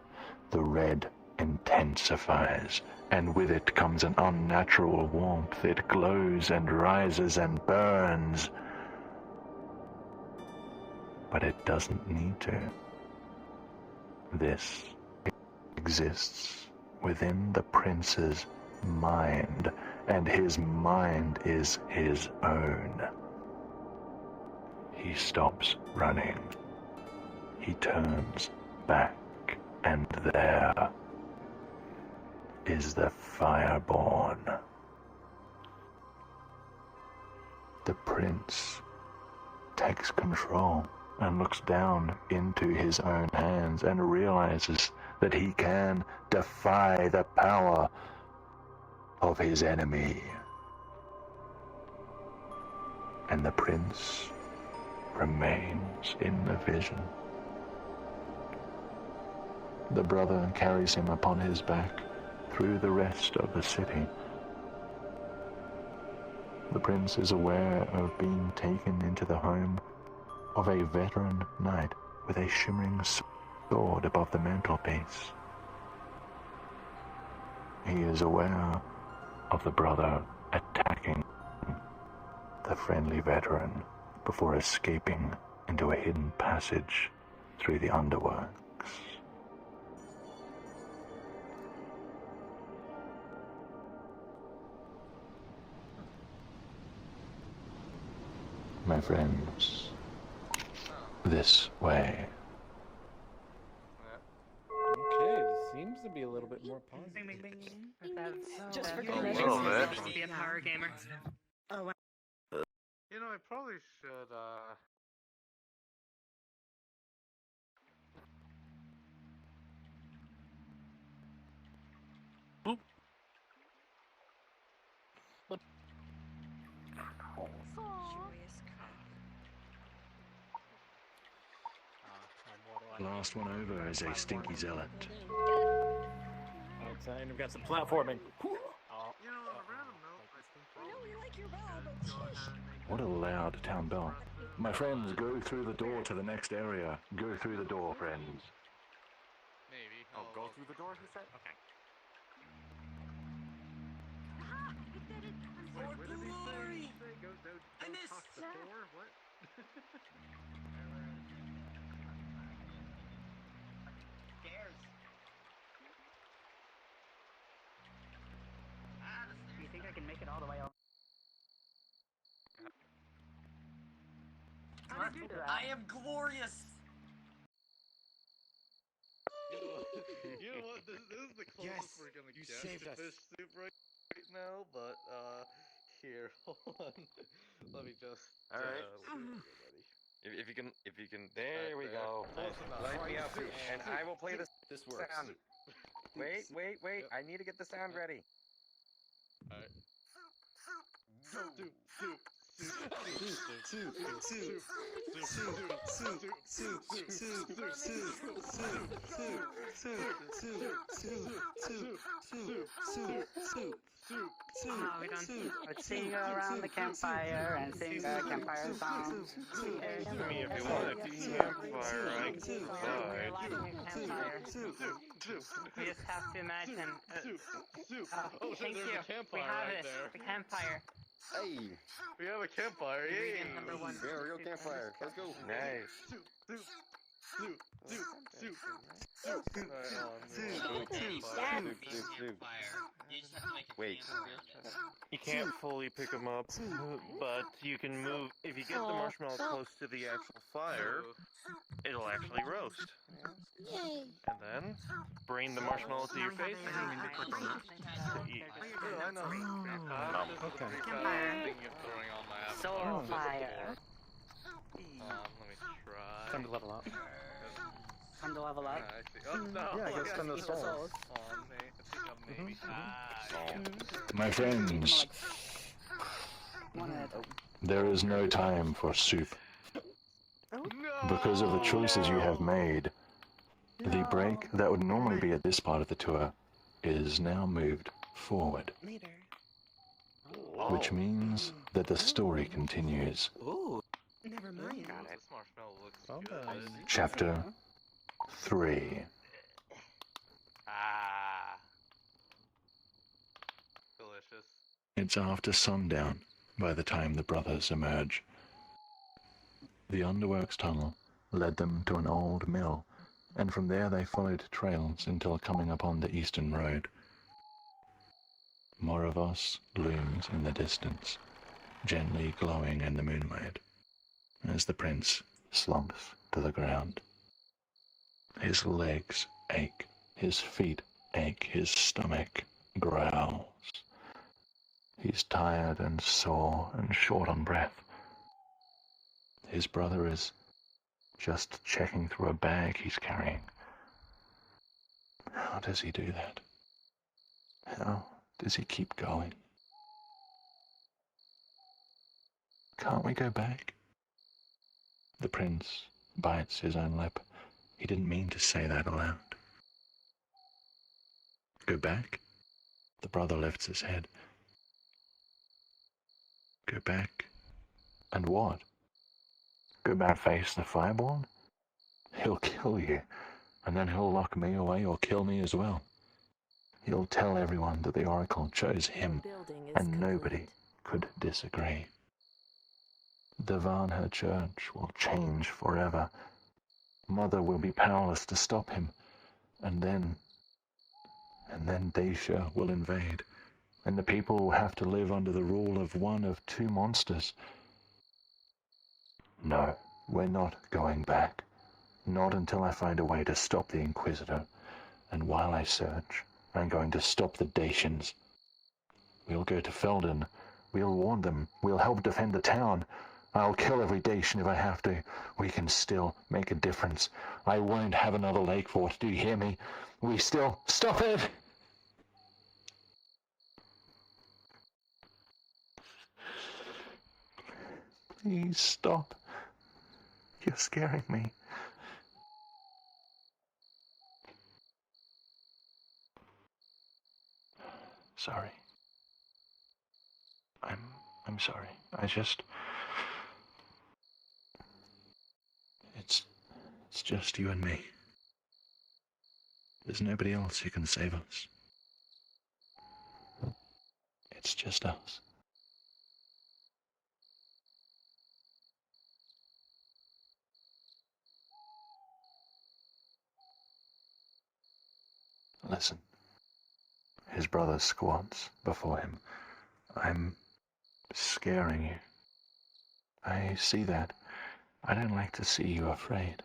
The red intensifies, and with it comes an unnatural warmth. It glows and rises and burns. But it doesn't need to. This exists within the prince's mind, and his mind is his own. He stops running. He turns back, and there is the Fireborn. The prince takes control and looks down into his own hands and realizes that he can defy the power of his enemy. And the prince remains in the vision. The brother carries him upon his back through the rest of the city. The prince is aware of being taken into the home of a veteran knight with a shimmering sword above the mantelpiece. He is aware of the brother attacking the friendly veteran before escaping into a hidden passage through the underworks. My friends, this way. Okay, this seems to be a little bit more positive. Just for A good little measure, bit. be a power gamer. Oh, wow. You know, I probably should, Last one over is a stinky zealot. Outside, we've got some platforming. What a loud town bell. My friends, go through the door to the next area. Go through the door, friends. maybe. Oh, go through the door, he said? Okay. Wait, what did he say? Go talk the door? What? Do you think I can make it all the way up? How did you do that? I am glorious! You know what? This is the closest we're gonna get saved to us. fish soup right now, but, here, hold on. Let me just, All right. ready. If you can, there we go. Close enough. Light me up, and I will play the This works. sound. Wait. Yep. I need to get the sound ready. Alright. Soup. We don't. Let's sing around the campfire and sing a campfire song. I mean, if you want a campfire, I can provide. We just have to imagine. Oh, Thank there's you. a campfire We have right it. there. The campfire. Hey, We have a campfire, yay! Ingredient number one. yeah, real campfire. Let's go. Nice. Soup. Wait. You can't fully pick them up, but you can move. If you get the marshmallow close to the actual fire, it'll actually roast. Yay. And then bring the marshmallow to your face to eat. Yeah, I know. Okay. Thinking of throwing all my apples. Soul fire. Let me try. Time to level up. Time to level up. I see. Oh no! Yeah, I guess got time to the souls. souls. I think maybe. My friends, There is no time for soup. Because of the choices you have made, the break that would normally be at this part of the tour is now moved forward. Which means that the story continues. Never mind. This marshmallow looks good. Chapter 3. Ah. Delicious. It's after sundown by the time the brothers emerge. The underworks tunnel led them to an old mill, and from there they followed trails until coming upon the eastern road. Moravos looms in the distance, gently glowing in the moonlight, as the prince slumps to the ground. His legs ache, his feet ache, his stomach growls. He's tired and sore and short on breath. His brother is just checking through a bag he's carrying. How does he do that? How does he keep going? Can't we go back? The prince bites his own lip. He didn't mean to say that aloud. Go back? The brother lifts his head. Go back? And what? Go back face the Fireborn? He'll kill you, and then he'll lock me away or kill me as well. He'll tell everyone that the Oracle chose him, and nobody could disagree. The Varnha Church will change forever. Mother will be powerless to stop him, and then Dacia will invade, and the people will have to live under the rule of one of two monsters. No, we're not going back. Not until I find a way to stop the Inquisitor, and while I search, I'm going to stop the Dacians. We'll go to Felden. We'll warn them. We'll help defend the town. I'll kill every Dacian if I have to. We can still make a difference. I won't have another Lake Fort. Do you hear me? We still... Stop it! Please stop. You're scaring me. Sorry. I'm sorry. It's just you and me. There's nobody else who can save us. It's just us. Listen. His brother squats before him. I'm scaring you. I see that. I don't like to see you afraid.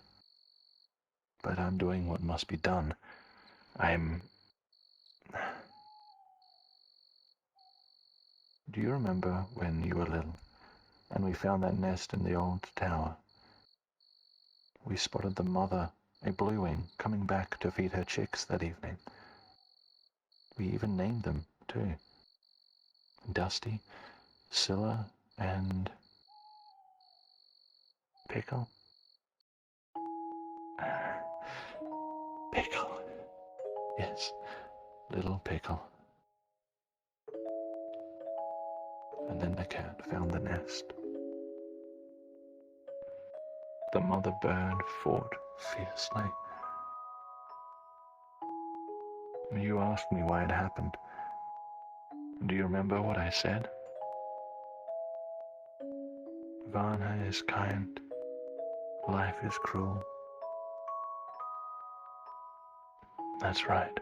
But I'm doing what must be done. Do you remember when you were little, and we found that nest in the old tower? We spotted the mother, a blue wing, coming back to feed her chicks that evening. We even named them, too. Dusty, Scylla, and... Pickle? Pickle. Yes, little Pickle. And then the cat found the nest. The mother bird fought fiercely. You asked me why it happened. Do you remember what I said? Varnha is kind. Life is cruel. That's right.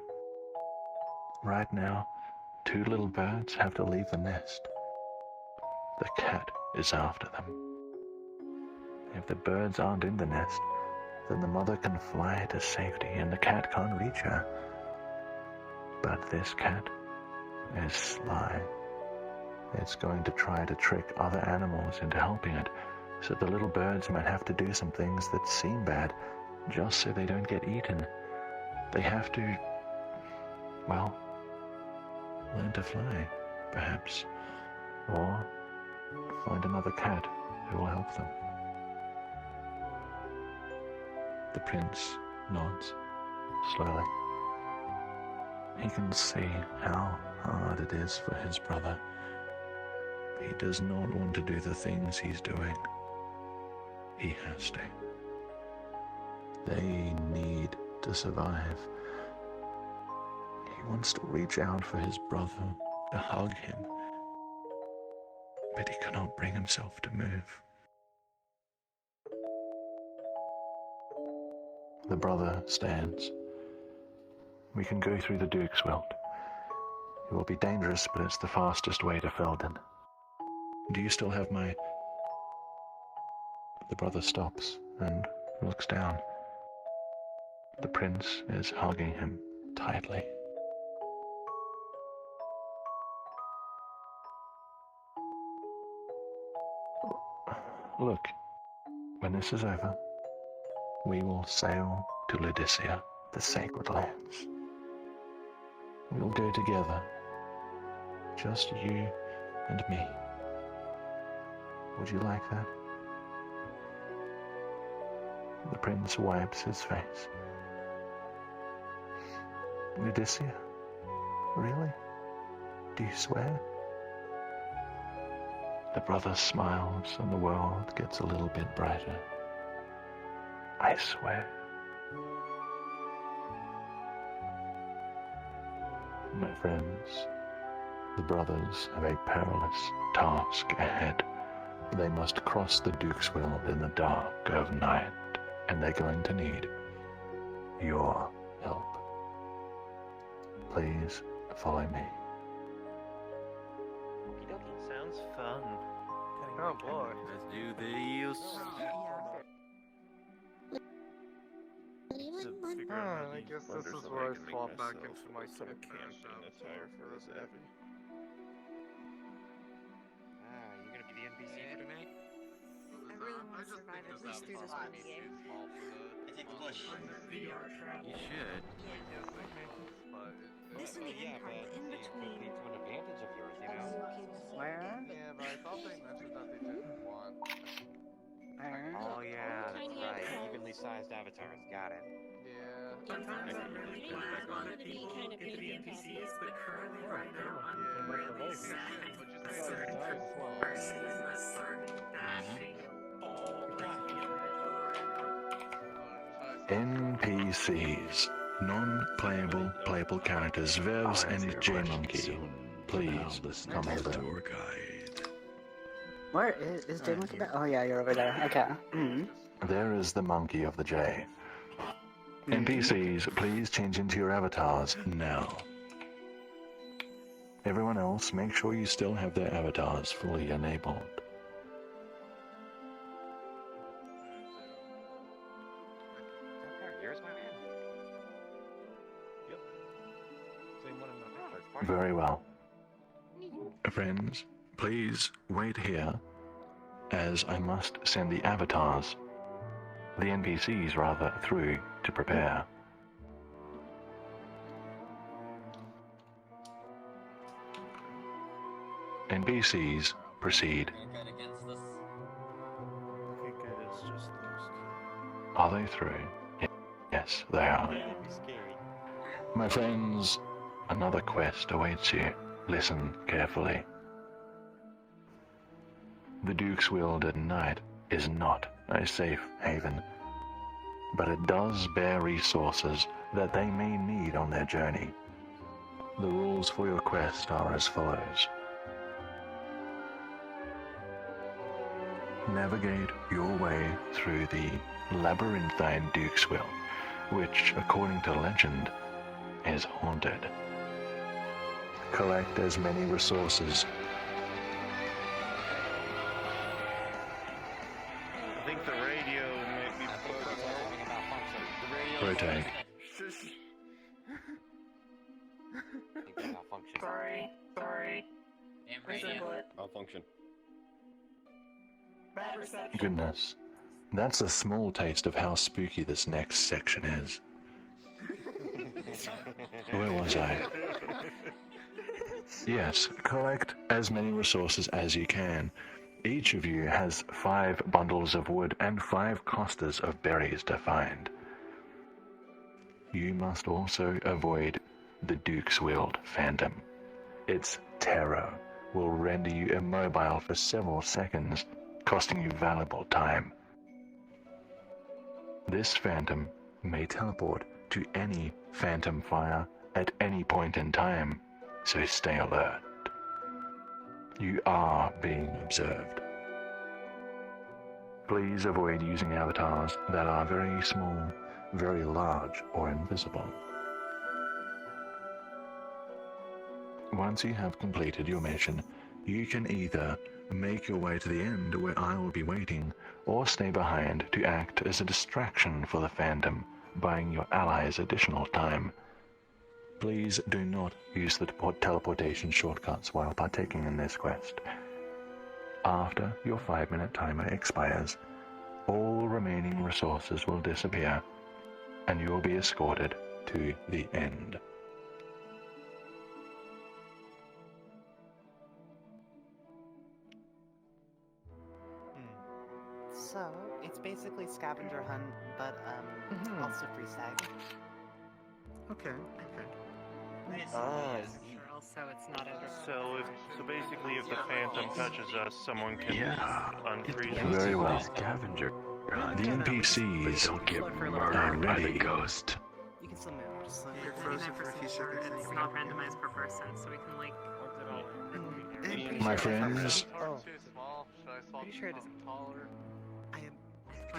Right now, two little birds have to leave the nest. The cat is after them. If the birds aren't in the nest, then the mother can fly to safety and the cat can't reach her. But this cat is sly. It's going to try to trick other animals into helping it, so the little birds might have to do some things that seem bad, just so they don't get eaten. They have to, well, learn to fly, perhaps. Or find another cat who will help them. The prince nods slowly. He can see how hard it is for his brother. He does not want to do the things he's doing. He has to. They need to survive. He wants to reach out for his brother, to hug him, but he cannot bring himself to move. The brother stands. We can go through the Duke's Wild. It will be dangerous, but it's the fastest way to Felden. Do you still have my... The brother stops and looks down. The prince is hugging him tightly. Look, when this is over, we will sail to Laodicea, the sacred lands. We'll go together, just you and me. Would you like that? The prince wipes his face. Laodicea? Really? Do you swear? The brother smiles and the world gets a little bit brighter. I swear. My friends, the brothers have a perilous task ahead. They must cross the Duke's Wild in the dark of night, and they're going to need your help. Please follow me. Sounds fun. Oh boy. Let's do this. I guess this is where I swap back into my camping attire for this Abby. You gonna be the NPC for tonight? I really want to survive at least through this mini game. I take the push. You should. This mini part in between. To an advantage of yours, you know? Where? Yeah, but I thought they mentioned that they didn't want. Oh yeah, that's right. Evenly sized avatars, got it. Yeah. Sometimes I really want to be kind of get to the NPCs, but currently right now I'm really sad. A certain person is starting bashing all NPCs, non-playable, playable characters, Vevs and J-Monkey. Please come hither. Tour guide. Where is J Monkey? Oh yeah, you're over there. Okay. There is the monkey of the J. NPCs, please change into your avatars now. Everyone else, make sure you still have their avatars fully enabled. Yours, my man? Yep. Same one in my picture. Very well. Friends, please wait here, as I must send the avatars, the NPCs rather, through to prepare. NPCs, proceed. Okay, good. It's just those two. Are they through? Yes, they are. My friends, another quest awaits you. Listen carefully. The Duke's Wild at night is not a safe haven, but it does bear resources that they may need on their journey. The rules for your quest are as follows. Navigate your way through the labyrinthine Duke's Wild, which, according to legend, is haunted. Collect as many resources. I think the radio might be Rotate. Sorry. And radio. Malfunction. Bad reception. Goodness, that's a small taste of how spooky this next section is. Where was I? Yes, collect as many resources as you can. Each of you has 5 bundles of wood and 5 costas of berries to find. You must also avoid the Duke's Willed Phantom. Its terror will render you immobile for several seconds, costing you valuable time. This phantom may teleport to any phantom fire at any point in time, so stay alert. You are being observed. Please avoid using avatars that are very small, very large, or invisible. Once you have completed your mission, you can either make your way to the end where I will be waiting, or stay behind to act as a distraction for the Phantom, buying your allies additional time. Please do not use the teleportation shortcuts while partaking in this quest. After your 5-minute timer expires, all remaining resources will disappear, and you will be escorted to the end. So, it's basically scavenger hunt, but also free stag. Okay. Also, it's not over. So basically, if the Phantom touches us, someone can unfreeze us. Very well. Scavenger. The NPCs Don't get are murdered by the ready. ghost. You can still move. Just You're frozen for a few seconds. It's not randomized per person, so we can, like... My friends, Pretty sure it isn't taller.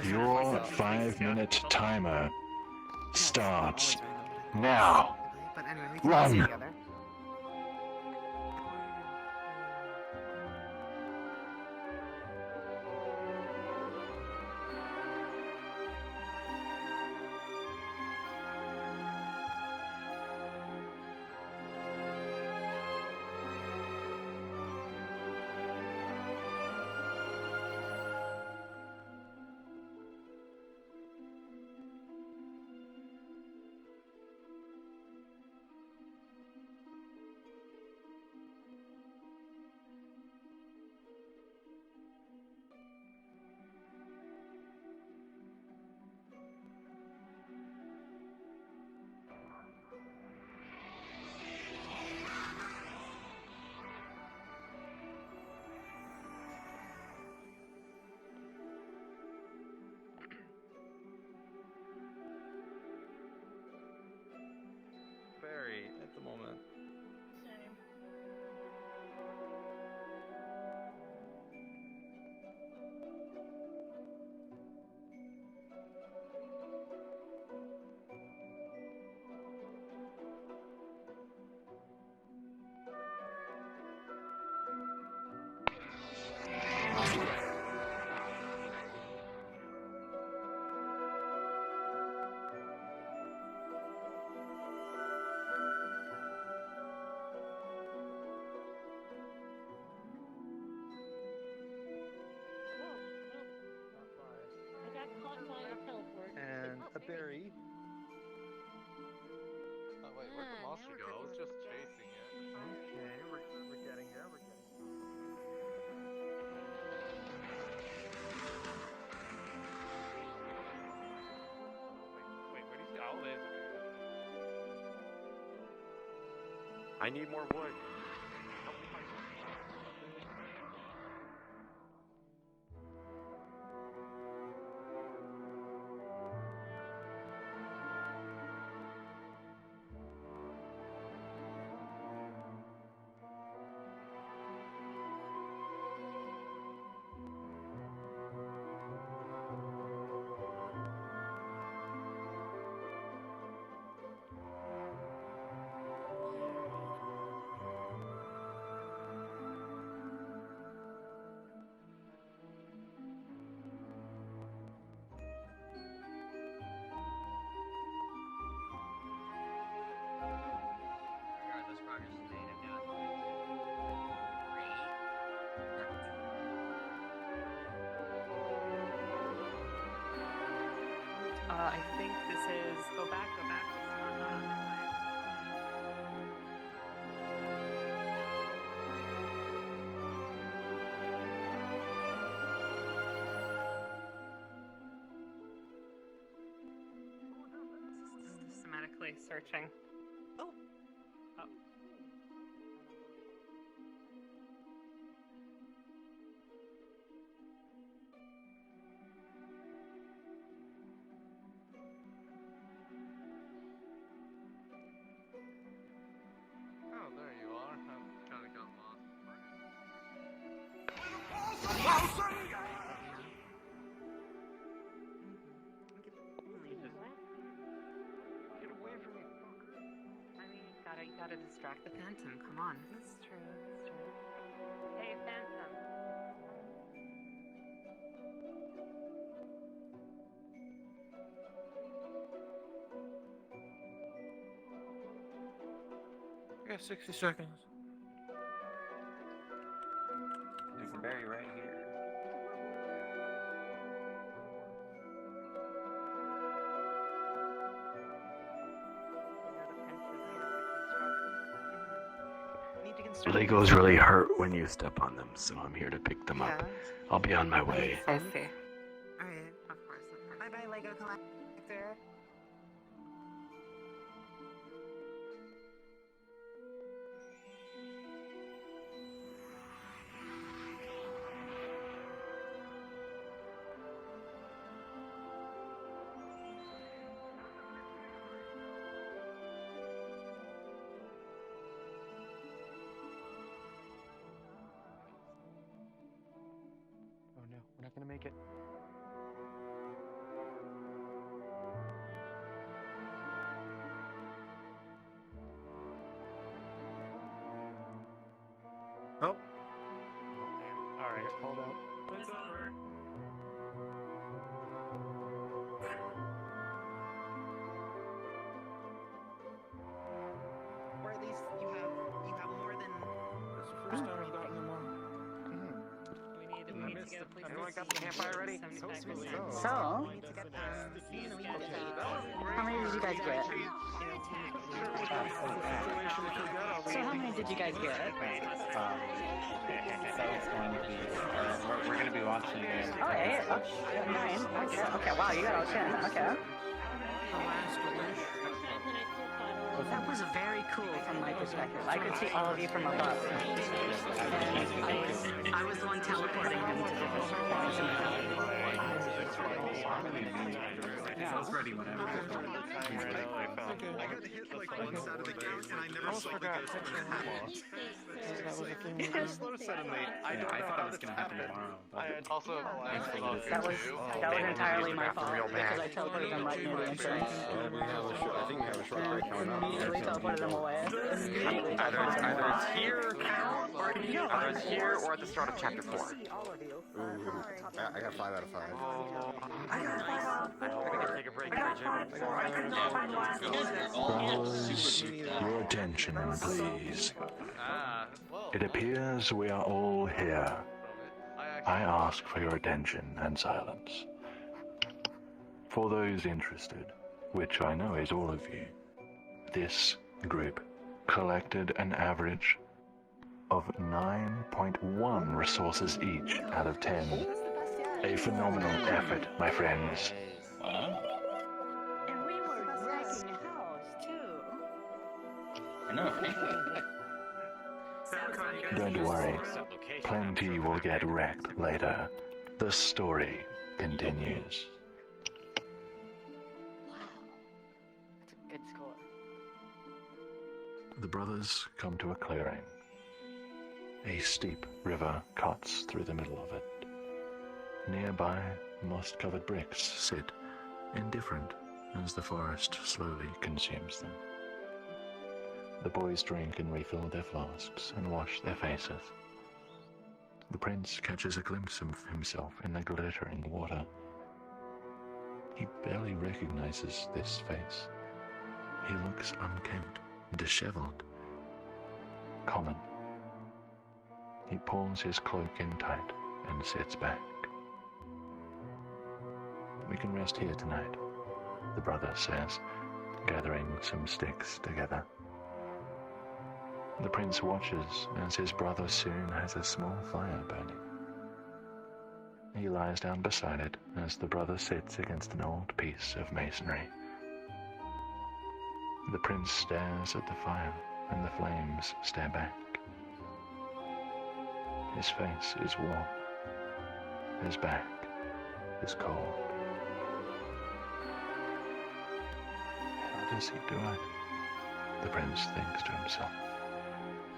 your 5-minute timer starts now. But anyway, we can see Run! together. Very at the moment. And a berry. Oh wait, where'd the monster go? I was just chasing it. Okay, we're getting there. Wait, where do you see? Oh, there's a berry. I need more wood. Regardless, progress is made. I'm doing I think this is... Go back. It's not on this way. actually searching. Oh. Oh. Oh, there you are. I kind of got lost. Get away from me, fucker. I mean, you gotta distract the Phantom. Come on. That's true. That's true. Hey, Phantom. I got 60 seconds. There's a berry right here. Legos really hurt when you step on them, so I'm here to pick them up. I'll be on my way. I see. Alright, of course. Bye-bye, Lego collector. Oh no, we're not gonna make it. Oh. Alright, hold out. It's over. Or at least you have more than. That's the first time I've gotten them all. We need to get a place Anyone to got the campfire ready? So, how many did you guys get? So how many did you guys get? We're going to be watching it. Oh, yeah. Okay, 9. Okay, wow, you got all 10. Okay. That was very cool from my perspective. I could see all of you from above. And I was the one teleporting them to different points in the film. I was ready whenever. I got hit like once out of the gate, and I never saw the ghost. Slow suddenly. I thought it was going to happen tomorrow. But Also, That was entirely my fault because I teleported them right near the entrance. I think we have a short break coming up. Immediately teleported them away. Immediately Either teleported them away. it's here or at the start of chapter 4. Ooh, I got 5 out of 5. I hope we can take a break here, Brothers, your attention, please. It appears we are all here. I ask for your attention and silence. For those interested, which I know is all of you, this group collected an average of 9.1 resources each out of 10. A phenomenal effort, my friends. And we were wrecking house too. I know. Don't worry, plenty will get wrecked later. The story continues. That's a good score. The brothers come to a clearing. A steep river cuts through the middle of it. Nearby, moss-covered bricks sit, indifferent, as the forest slowly consumes them. The boys drink and refill their flasks and wash their faces. The prince catches a glimpse of himself in the glittering water. He barely recognizes this face. He looks unkempt, disheveled, common. He pulls his cloak in tight and sits back. We can rest here tonight, the brother says, gathering some sticks together. The prince watches as his brother soon has a small fire burning. He lies down beside it as the brother sits against an old piece of masonry. The prince stares at the fire, and the flames stare back. His face is warm. His back is cold. How does he do it? The prince thinks to himself.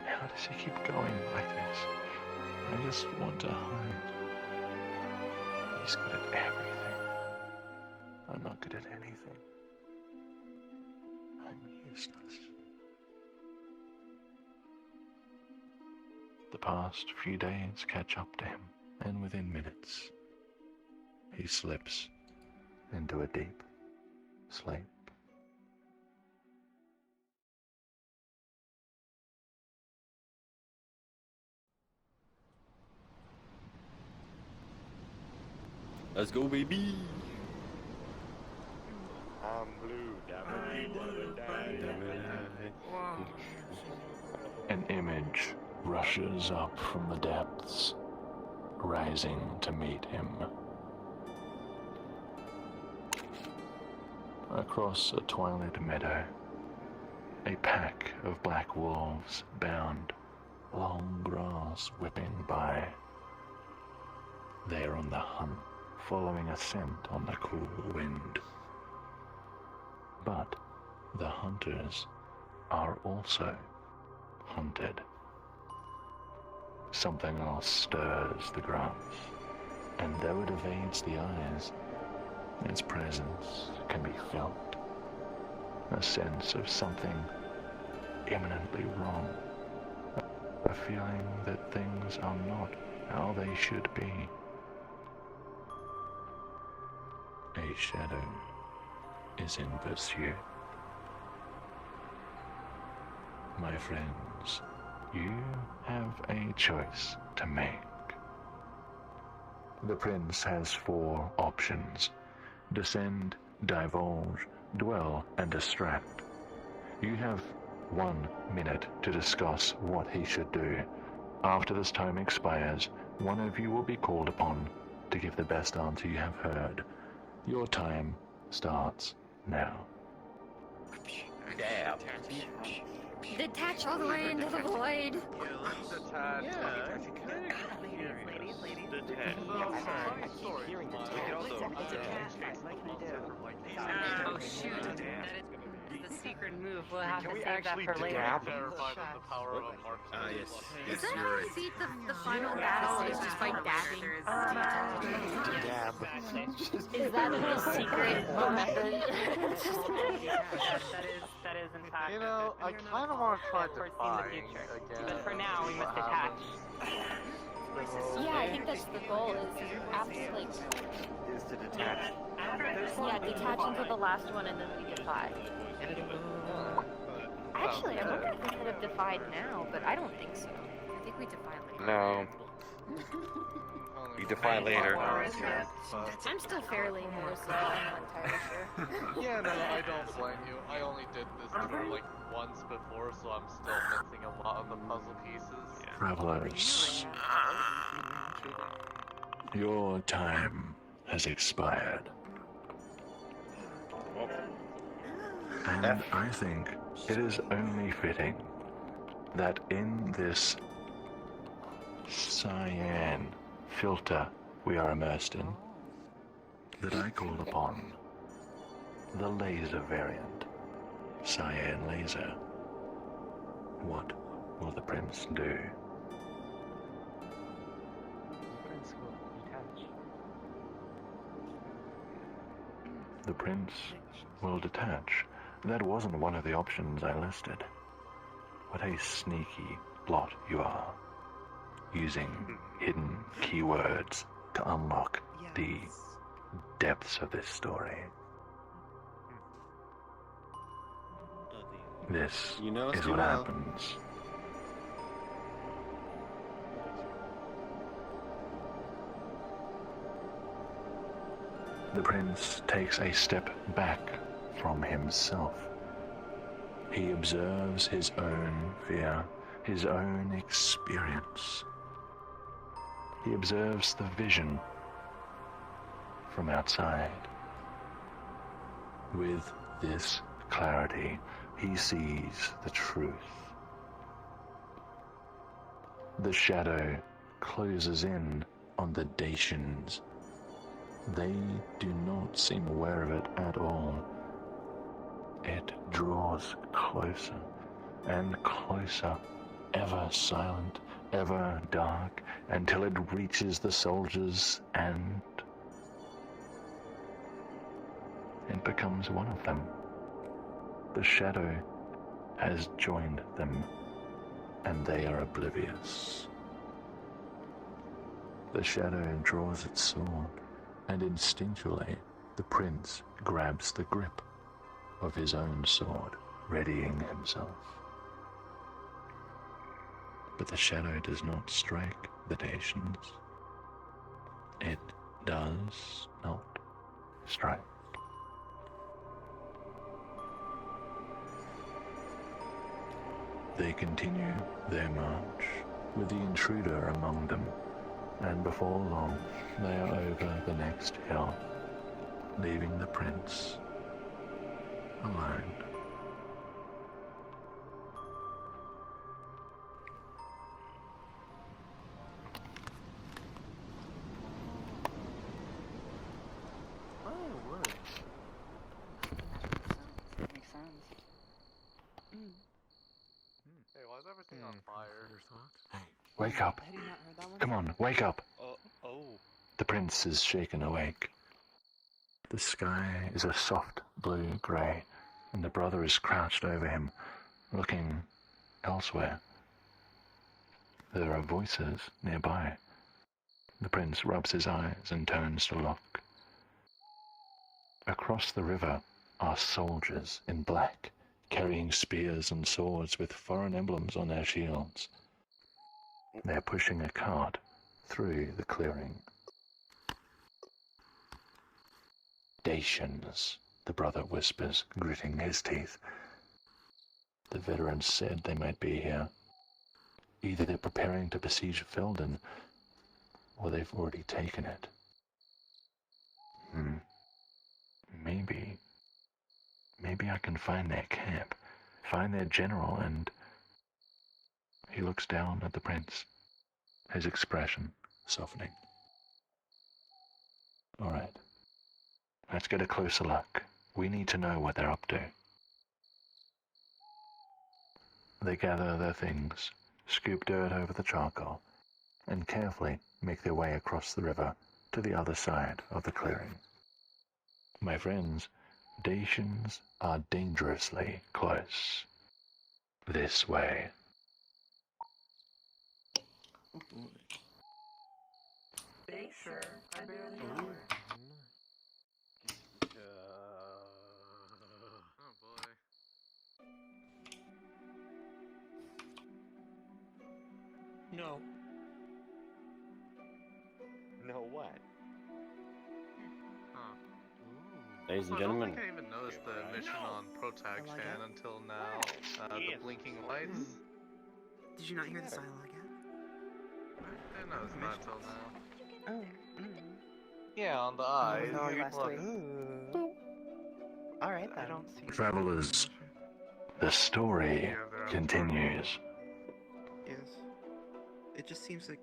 How does he keep going like this? I just want to hide. He's good at everything. I'm not good at anything. I'm useless. The past few days catch up to him, and within minutes, he slips into a deep sleep. Let's go, baby! I'm blue, An image rushes up from the depths, rising to meet him. Across a twilit meadow, a pack of black wolves bound, long grass whipping by. They are on the hunt, following a scent on the cool wind. But the hunters are also hunted. Something else stirs the grass, and though it evades the eyes, its presence can be felt. A sense of something imminently wrong. A feeling that things are not how they should be. A shadow is in pursuit. My friends, you have a choice to make. The prince has 4 options: descend, divulge, dwell, and distract. You have 1 minute to discuss what he should do. After this time expires, one of you will be called upon to give the best answer you have heard. Your time starts now. Dab. Detach all the way into the void. Oh shoot, that is the secret move. We'll have to save that for later. Yes. Is that how you beat the final battle? Is just by dabbing? Dab. Is that the secret method? That is in fact. You know, I kind of want to try defying again. But for now, we must detach. Yeah, I think that's the goal, is after, like... Is to detach. Yeah, detach into the last one and then we defy. Actually, I wonder if we could have defied now, but I don't think so. I think we defy later. No. You defy later. I'm still fairly new, so I'm not entirely sure. Yeah, no, I don't blame you. I only did this like once before, so I'm still missing a lot of the puzzle pieces. Travelers, your time has expired. And I think it is only fitting that in this cyan filter we are immersed in, that I call upon the laser variant, cyan laser. What will the prince do? The prince will detach. That wasn't one of the options I listed. What a sneaky plot you are. Using hidden keywords to unlock the depths of this story. This is what happens. The prince takes a step back from himself. He observes his own fear, his own experience. He observes the vision from outside. With this clarity, he sees the truth. The shadow closes in on the Dacians. They do not seem aware of it at all. It draws closer and closer, ever silent, ever dark, until it reaches the soldiers and it becomes one of them. The shadow has joined them, and they are oblivious. The shadow draws its sword, and instinctually the prince grabs the grip of his own sword, readying himself. But the shadow does not strike the Dacians. It does not strike. They continue their march, with the intruder among them, and before long they are over the next hill, leaving the prince alone. Oh, word. Makes sense. Hey, why is everything on fire? Wake up! Come on, wake up! Oh. The prince is shaken awake. The sky is a soft blue-grey, and the brother is crouched over him, looking elsewhere. There are voices nearby. The prince rubs his eyes and turns to look. Across the river are soldiers in black, carrying spears and swords with foreign emblems on their shields. They're pushing a cart through the clearing. Dacians, the brother whispers, gritting his teeth. The veterans said they might be here. Either they're preparing to besiege Felden, or they've already taken it. Maybe I can find their camp, find their general, and... He looks down at the prince, his expression softening. All right, let's get a closer look. We need to know what they're up to. They gather their things, scoop dirt over the charcoal, and carefully make their way across the river to the other side of the clearing. My friends, Dacians are dangerously close. This way. Make sure I barely know her. Oh boy. No. No what? Huh. Ladies and I don't gentlemen. think I even noticed the mission on Protagshan until now. The blinking lights. Did you not hear the dialogue yet? I didn't notice that until now. Oh. Yeah, on the eyes. No, you're last week. Alright, I don't see. Travelers, the story continues. Yes. It just seems like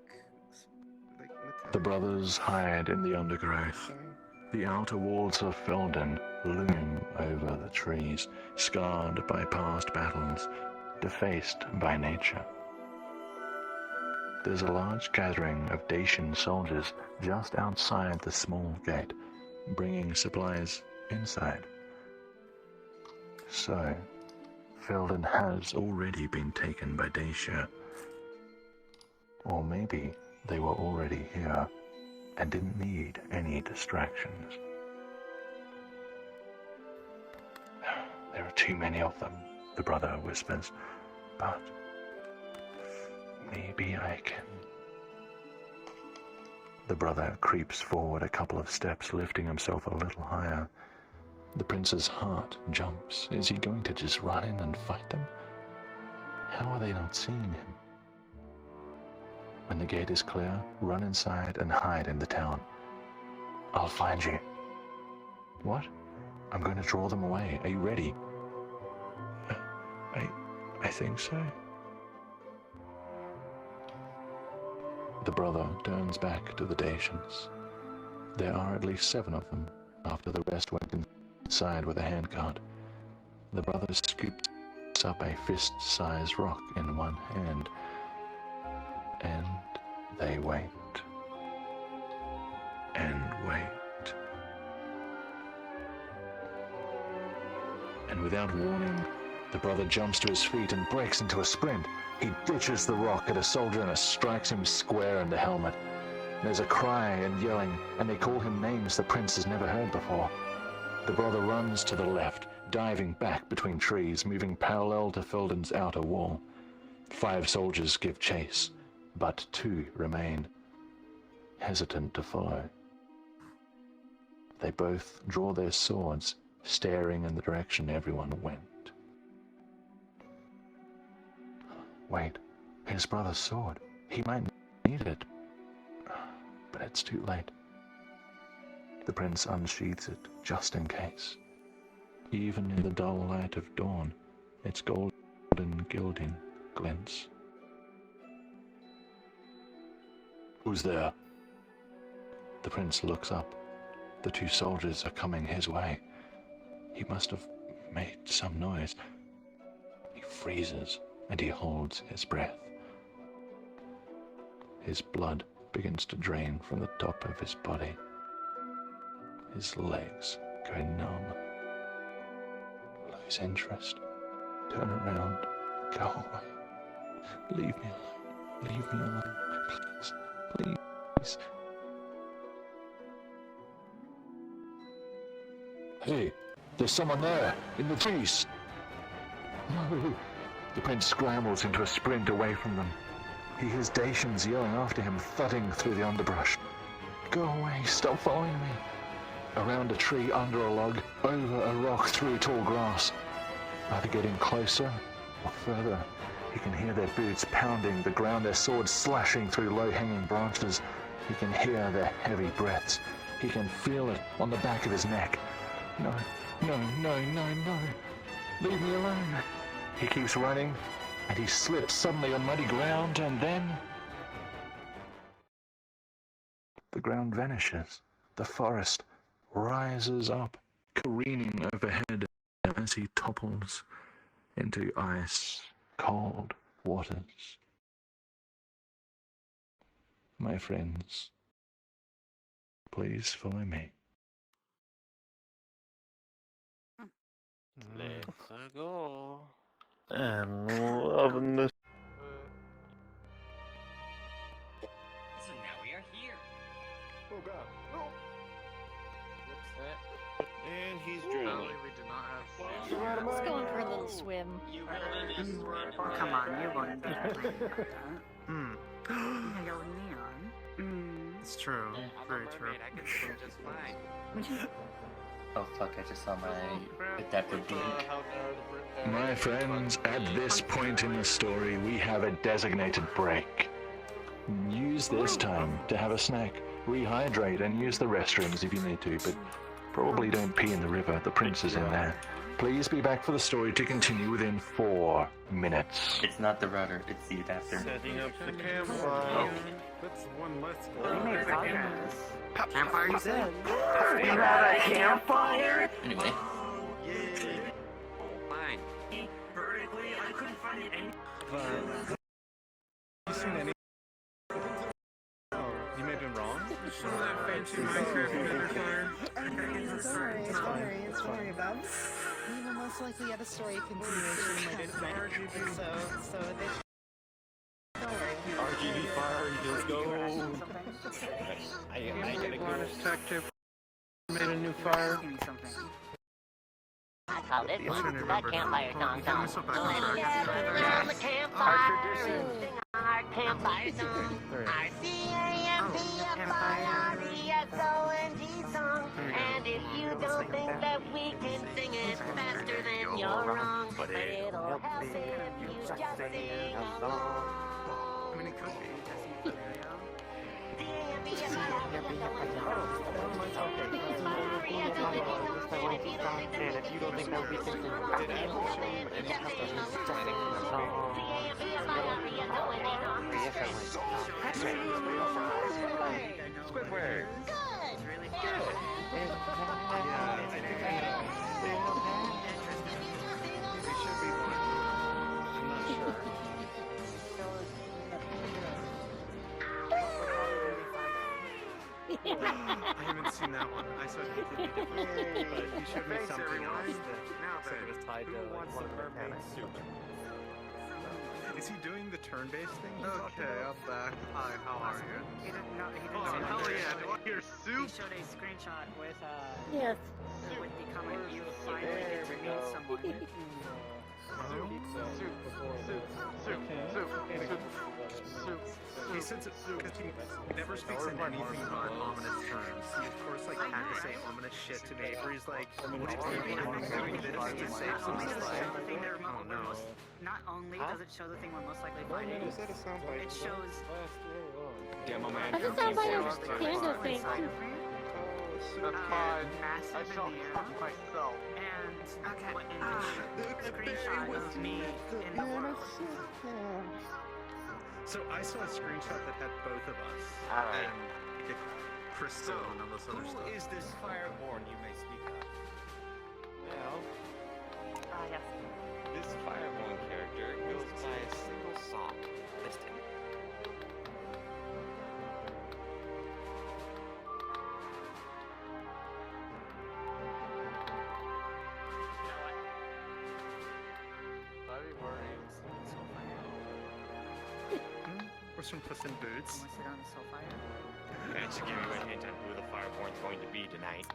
The brothers hide in the undergrowth. The outer walls of Felden loom over the trees, scarred by past battles, defaced by nature. There's a large gathering of Dacian soldiers just outside the small gate, bringing supplies inside. So, Felden has already been taken by Dacia. Or maybe they were already here and didn't need any distractions. There are too many of them, the brother whispers, but maybe I can... The brother creeps forward a couple of steps, lifting himself a little higher. The prince's heart jumps. Is he going to just run in and fight them? How are they not seeing him? When the gate is clear, run inside and hide in the town. I'll find you. What? I'm going to draw them away. Are you ready? I think so. The brother turns back to the Dacians. There are at least 7 of them, after the rest went inside with a handcart. The brother scoops up a fist-sized rock in one hand, and they wait. And wait. And without warning, the brother jumps to his feet and breaks into a sprint. He ditches the rock at a soldier and strikes him square in the helmet. There's a cry and yelling, and they call him names the prince has never heard before. The brother runs to the left, diving back between trees, moving parallel to Felden's outer wall. 5 soldiers give chase, but 2 remain, hesitant to follow. They both draw their swords, staring in the direction everyone went. Wait, his brother's sword. He might need it. But it's too late. The prince unsheathes it, just in case. Even in the dull light of dawn, its golden gilding glints. Who's there? The prince looks up. The 2 soldiers are coming his way. He must have made some noise. He freezes, and he holds his breath. His blood begins to drain from the top of his body. His legs go numb. Lose interest. Turn around. Go away. Leave me alone. Leave me alone. Please. Please. Hey, there's someone there, in the trees. No. The prince scrambles into a sprint away from them. He hears Dacians yelling after him, thudding through the underbrush. Go away, stop following me. Around a tree, under a log, over a rock, through tall grass. Either getting closer or further. He can hear their boots pounding the ground, their swords slashing through low-hanging branches. He can hear their heavy breaths. He can feel it on the back of his neck. No, no, no, no, no. Leave me alone. He keeps running, and he slips suddenly on muddy ground, and then the ground vanishes. The forest rises up, careening overhead as he topples into ice-cold waters. My friends, please follow me. Let's go. I'm loving this. So now we are here. Oh god. No. And he's drowning. Let's go in for a little swim. Oh, come on, you wouldn't do that like that. Hello, Neon. It's true. Very true. I can swim just fine. Oh fuck, I just saw my adaptive beak. My friends, at this point in the story, we have a designated break. Use this time to have a snack, rehydrate, and use the restrooms if you need to, but probably don't pee in the river. The prince is in there. Please be back for the story to continue within 4 minutes. It's not the rudder, it's the adapter. Setting up the campfire. That's one less We made progress. Campfire, you said? We have a campfire? Anyway. Fine. Vertically, I couldn't find any. You seen any? Oh, you may have been wrong. Some of that fancy Minecraft nether fire. It's worry about. We will most likely have a story continuation later tonight. So they... Don't worry. RGB fire, let's go. I gotta go. Honest detective made a new fire. Give me something. I call this one the campfire song. Around the campfire, sing our campfire song. Our C-A-M-P-F-I-R-E-S-O-N-G song. And if you don't think that we can sing it faster, then you're wrong. But it'll help if you just sing along. I mean, it could be. C-A-M-P-F-I-R-E-S-O-N-G song. And if you don't think that we can sing the song, then you have to sing the song. That's right. Squidward. It's really good. It should be one. I'm not sure. I haven't seen that one. I saw it completely different. But you showed me something else that said it was tied to one of the mechanics. Is he doing the turn-based thing? Okay, I'm back. Hi, how are you? He didn't know. He didn't Oh, say hell that. yeah, do I hear soup? He showed a screenshot with Yes. with the comment you finally get to meet someone. He says it because he never speaks in anything but ominous terms. He of course like had to say ominous shit to me. Where he's like, I'm doing this to save someone's life. Oh no. Not only does it show the thing we're most likely finding, it shows Demo man. That's a sound by a panda thing. massive in the air. myself. And an screenshot of me in the world. So I saw a screenshot that had both of us. Alright. And Crystal and all this other stuff. Who is this Fireborn you may speak of? Well, Yes. this Fireborn character goes by a single song. Listen. Where's from Puss in Boots? Want to sit on the sofa? That should give you a hint on who the Fireborn's going to be tonight.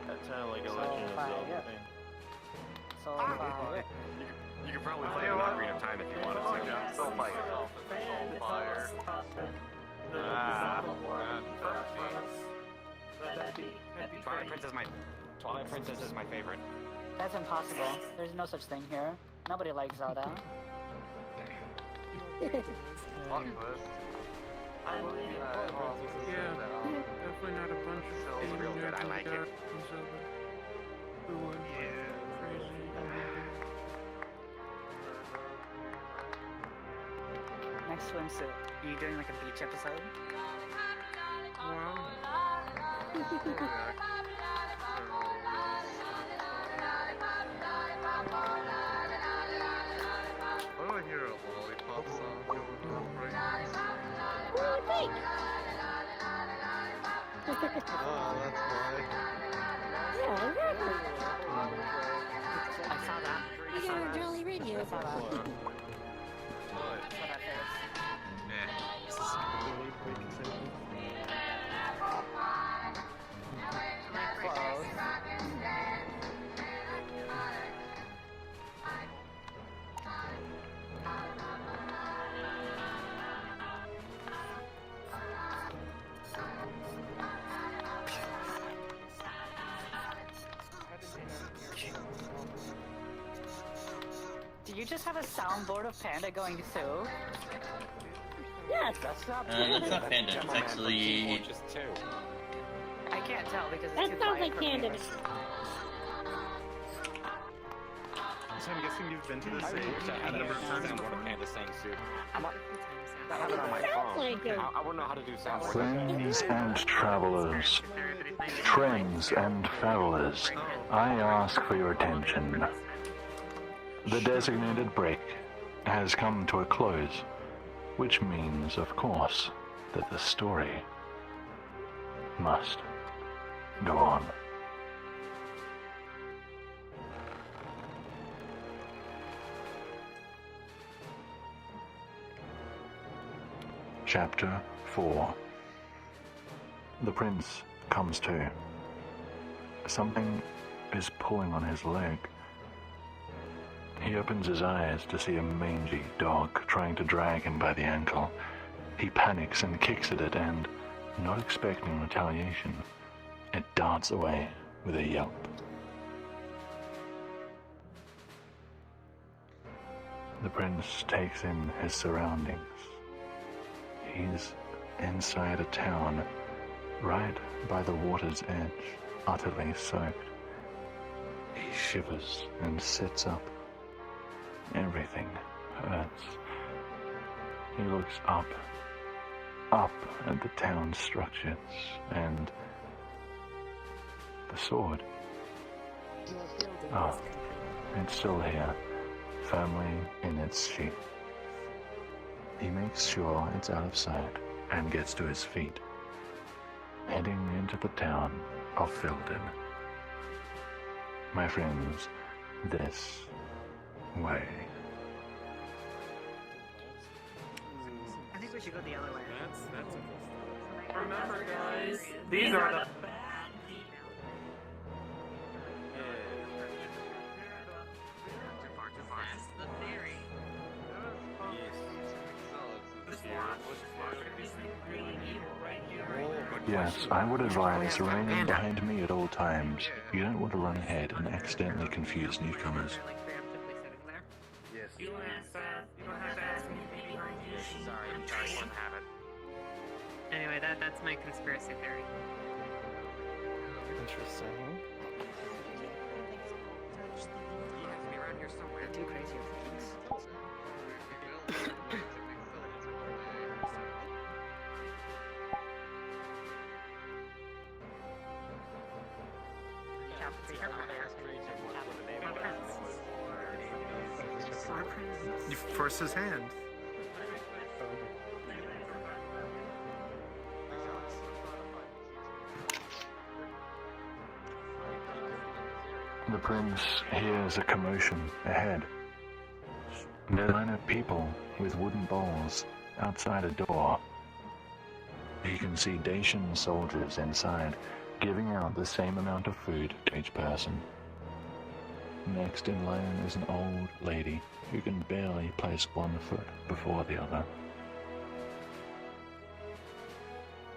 That sounded like a Legend of Zelda thing. You could probably play it in Ocarina of Time if you wanted to. Fire. Twilight Princess is my favorite. That's impossible. There's no such thing here. Nobody likes Zelda. Yeah, definitely not a bunch of It's real good, I like it. Who would? Crazy. Next swimsuit. Are you doing like a beach episode? Wow. Why do I hear a lollipop song going on right now? Oh, thanks. Oh, that's why. Yeah, exactly. I saw that. I You saw hear that. Jolly Radio. I saw that. What? I saw that face. Close. Do you just have a soundboard of Panda going through? Yes. That's not It's not Panda, it's actually... Just two. I can't tell because it's That too sounds quiet like for me. Panda. So I'm guessing you've been to the I same wish I had a number of times soundboard before? of Panda saying soup. I have it on my Sounds phone. like it. I wouldn't know how to do soundboard. Friends and travelers, friends and travelers, I ask for your attention. The designated break has come to a close, which means, of course, that the story must go on. Chapter 4. The prince comes to. Something is pulling on his leg. He opens his eyes to see a mangy dog trying to drag him by the ankle. He panics and kicks at it and, not expecting retaliation, it darts away with a yelp. The prince takes in his surroundings. He's inside a town right by the water's edge, utterly soaked. He shivers and sits up. Everything hurts. He looks up at the town's structures, and the sword. Oh, it's still here, firmly in its sheath. He makes sure it's out of sight and gets to his feet, heading into the town of Filden. My friends, this way. I think we should go the other way. That's Remember, guys, these are the That's the theory. Yes, I would advise remaining behind me at all times. You don't want to run ahead and accidentally confuse newcomers. Yes. You don't have to ask me to be behind you. Sorry, one habit. Anyway, that's my conspiracy theory. Interesting. He has to be around here somewhere. Too crazy for things. You force his hand. The prince hears a commotion ahead. A line of people with wooden bowls outside a door. He can see Dacian soldiers inside, giving out the same amount of food to each person. Next in line is an old lady who can barely place one foot before the other.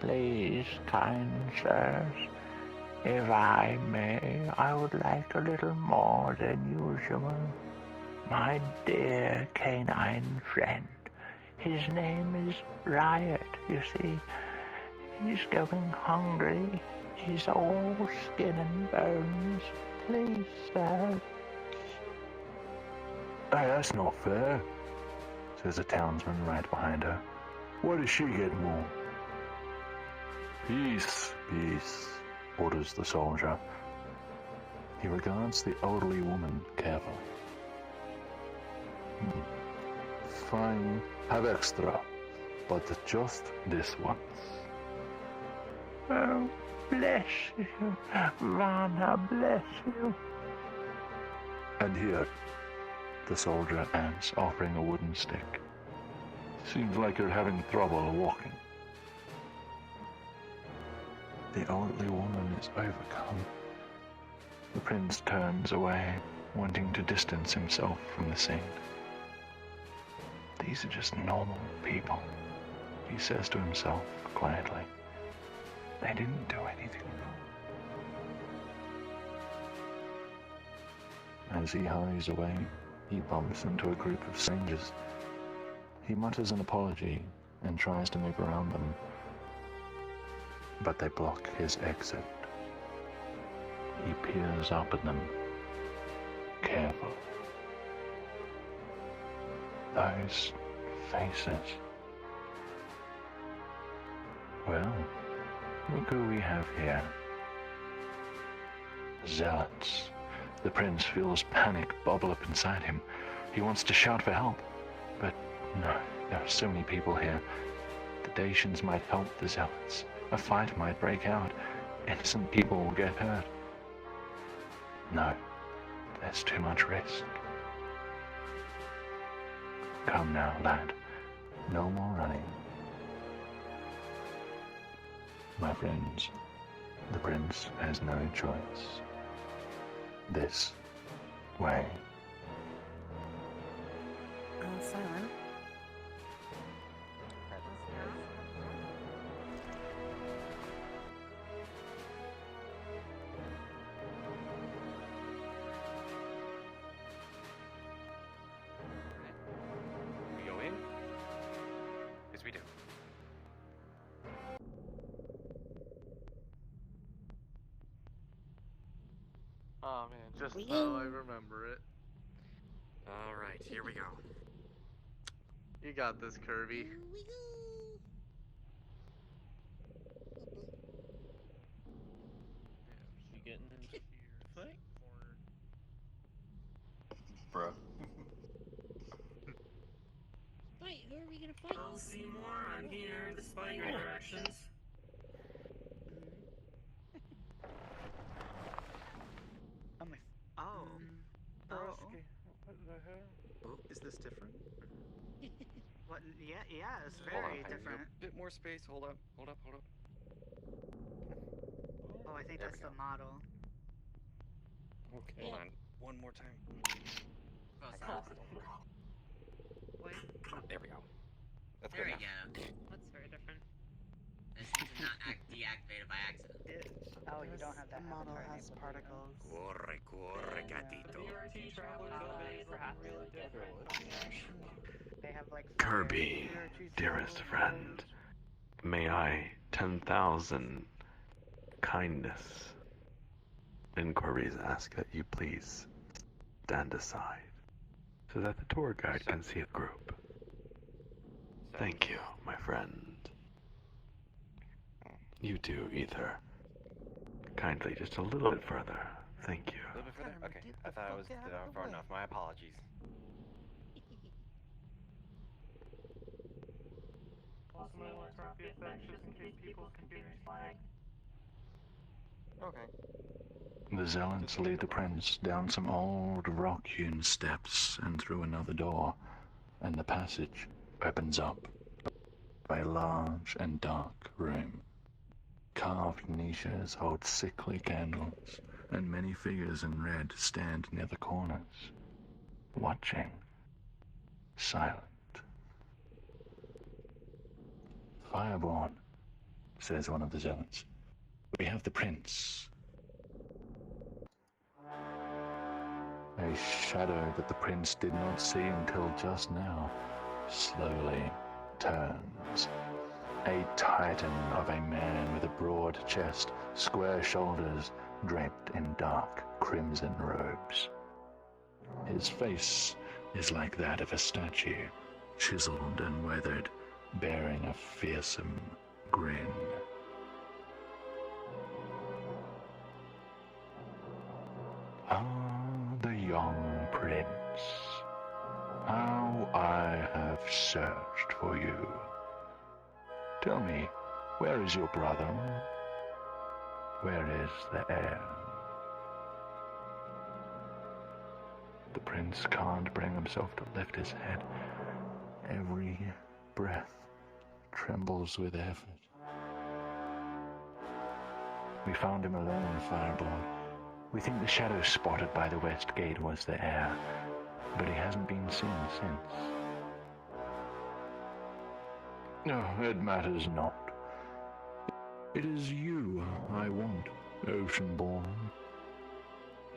Please, kind sirs, if I may, I would like a little more than usual. My dear canine friend, his name is Riot, you see. He's going hungry. He's all skin and bones. Please, sir. Hey, that's not fair, says a townsman right behind her. Why does she get more? Peace, peace, orders the soldier. He regards the elderly woman carefully. Fine, have extra, but just this once. Oh, bless you, Rana, bless you. And here, the soldier adds, offering a wooden stick. Seems like you're having trouble walking. The elderly woman is overcome. The prince turns away, wanting to distance himself from the scene. These are just normal people, he says to himself quietly. They didn't do anything wrong. As he hurries away, he bumps into a group of strangers. He mutters an apology and tries to move around them, but they block his exit. He peers up at them, careful. Those faces. Well, look who we have here. Zealots. The prince feels panic bubble up inside him. He wants to shout for help, but no, there are so many people here. The Dacians might help the zealots. A fight might break out. Innocent people will get hurt. No, there's too much risk. Come now, lad. No more running. My friends, the prince has no choice. This way. Silent. We go in? Yes, we do. Oh man, just We so go. I remember it. Alright, here we go. You got this, Kirby. Here we go. You getting into fight? Bruh. Fight. Who are we gonna fight? Well, Seymour, I'm here, despite your directions. I'm like, oh. Broski, what the hell? Is this different? What? Yeah, it's Hold on, very I need different. a bit more space. Hold up. Oh, I think There that's we the model. Okay. Hold on. One more time. Wait. There we go. That's There good we enough. go. That's very different. This is not deactivated by accident. Oh, you don't have that model avatar has enabled, particles. Corre, gatito. VRT Travelers always Perhaps. really different. They have like Kirby, dearest friend, may I 10,000 kindness inquiries ask that you please stand aside so that the tour guide can see the group. Thank you, my friend. You too, Ether. Kindly, just a little bit further. Thank you. A little bit further? Okay. I thought I was far enough. My apologies. Also, might want to turn off the effects just in case people's computers lag. Okay. The zealots lead the prince down some old rock-hewn steps and through another door, and the passage opens up by a large and dark room. Carved niches hold sickly candles, and many figures in red stand near the corners, watching, silent. Fireborn, says one of the zealots. We have the prince. A shadow that the prince did not see until just now slowly turns. A titan of a man with a broad chest, square shoulders, draped in dark crimson robes. His face is like that of a statue, chiseled and weathered, bearing a fearsome grin. Ah, the young prince. How I have searched for you. Tell me, where is your brother? Where is the heir? The prince can't bring himself to lift his head. Every breath trembles with effort. We found him alone, Fireball. We think the shadow spotted by the west gate was the heir, but he hasn't been seen since. No, it matters not. It is you I want, Oceanborn.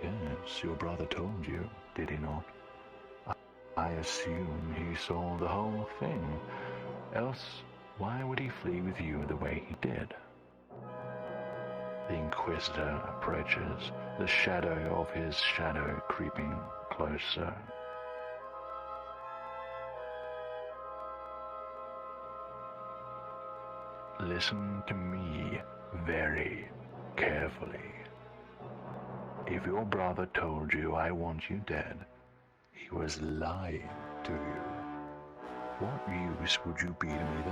Yes, your brother told you, did he not? I assume he saw the whole thing. Else, why would he flee with you the way he did? The Inquisitor approaches, the shadow of his shadow creeping closer. Listen to me very carefully. If your brother told you I want you dead, he was lying to you. What use would you be to me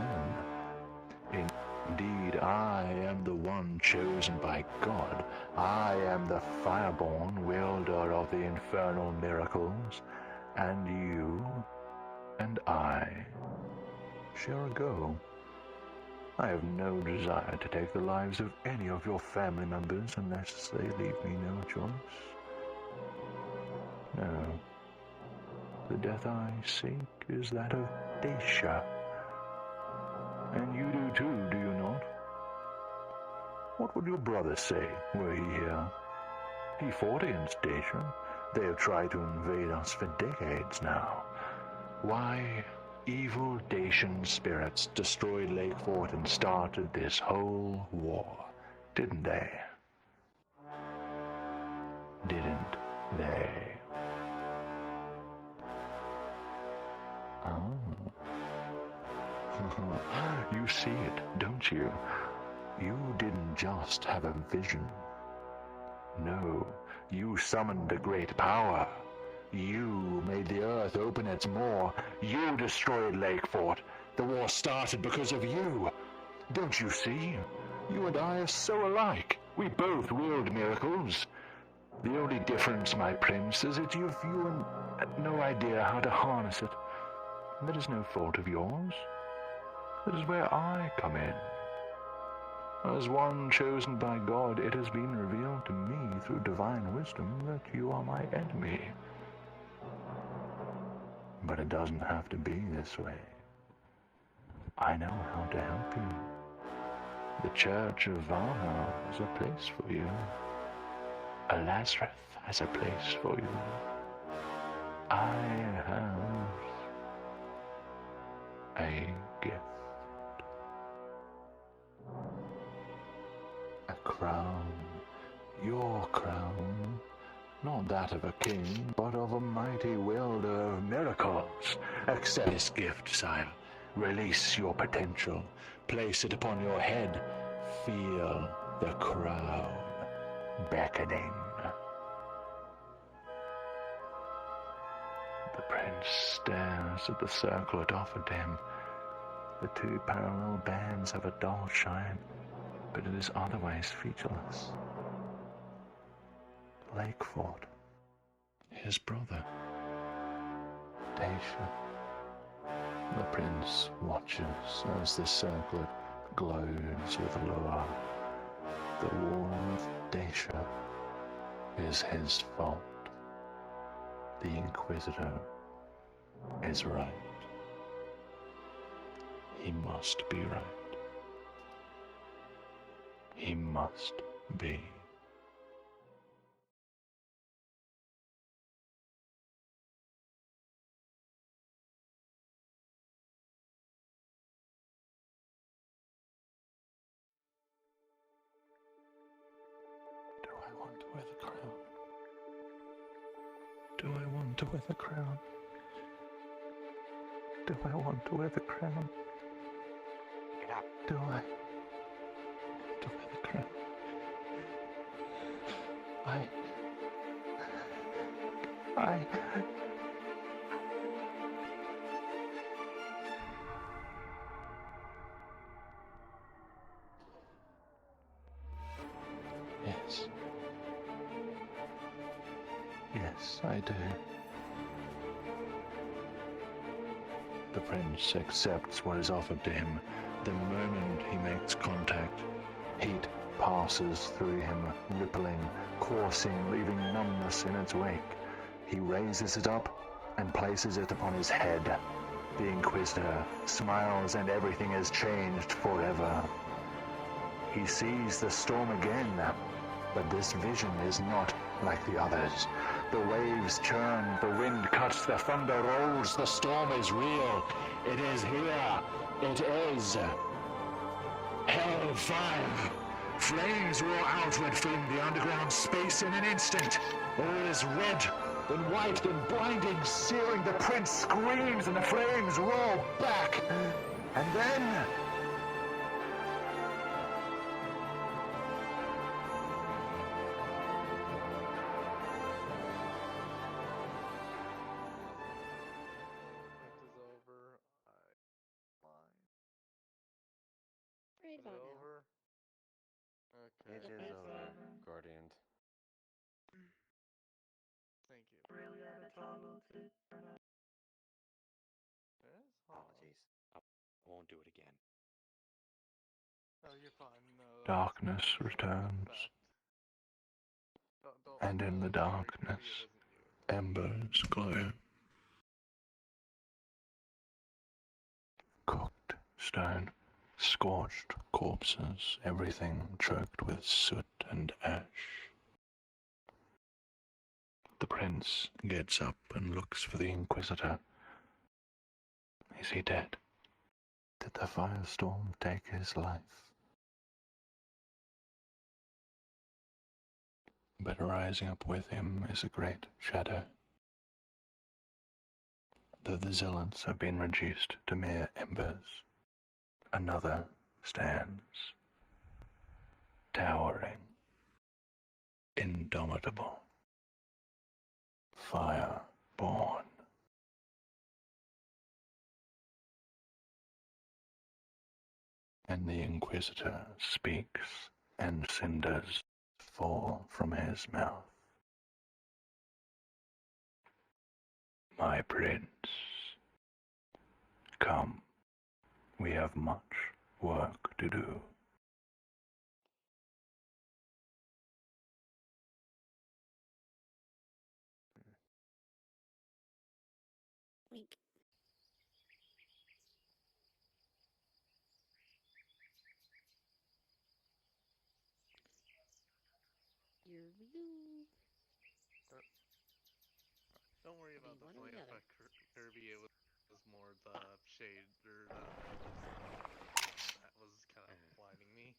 then? Indeed, I am the one chosen by God. I am the Fireborn, wielder of the infernal miracles, and you and I share a goal. I have no desire to take the lives of any of your family members unless they leave me no choice. No. The death I seek is that of Dacia. And you do too, do you not? What would your brother say were he here? He fought against Dacia. They have tried to invade us for decades now. Why, evil Dacian spirits destroyed Lake Fort and started this whole war, didn't they? didn't they? Oh. You see it, don't you? You didn't just have a vision. No, you summoned a great power. You made the Earth open its maw. You destroyed Lake Fort. The war started because of you. Don't you see? You and I are so alike. We both willed miracles. The only difference, my prince, is that you have no idea how to harness it. That is no fault of yours. That is where I come in. As one chosen by God, it has been revealed to me through divine wisdom that you are my enemy. But it doesn't have to be this way. I know how to help you. The Church of Valhalla has a place for you. Lazarus has a place for you. I have a gift. A crown. Your crown. Not that of a king, but of a mighty wielder of miracles. Accept this gift, sire. Release your potential. Place it upon your head. Feel the crown beckoning. The prince stares at the circle it offered him. The two parallel bands have a dull shine, but it is otherwise featureless. Lake Fort. His brother. Dacia. The prince watches as the circlet glows with lure. The war of Dacia is his fault. The Inquisitor is right. He must be right. He must be. Do I want to wear the crown? Do I want to wear the crown? Do I want to wear the crown? Get up. Do I want to wear the crown? I... Yes. Yes, I do. The prince accepts what is offered to him. The moment he makes contact, heat passes through him, rippling, coursing, leaving numbness in its wake. He raises it up and places it upon his head. The Inquisitor smiles and everything is changed forever. He sees the storm again, but this vision is not like the others. The waves churn, the wind cuts, the thunder rolls, the storm is real. It is here. It is hellfire. Flames roar outward, filling the underground space in an instant. All is red, then white, then blinding, searing. The prince screams and the flames roar back. And then... Right on now. Over. Okay. It is over, Guardian. Thank you. Really had to toggle to turn on. Yes? Apologies. I won't do it again. Oh, you're fine. No. Darkness returns, and in the darkness, embers glow. Cooked stone, scorched corpses, everything choked with soot and ash. The prince gets up and looks for the Inquisitor. Is he dead? Did the firestorm take his life? but rising up with him is a great shadow. Though the zealots have been reduced to mere embers, another stands, towering, indomitable, fire-born. And the Inquisitor speaks, and cinders fall from his mouth. My prince, come, we have much work to do. Wink. Your view. Don't worry about the flame effect, Kirby. It was more the shade or the that was kind of blinding me.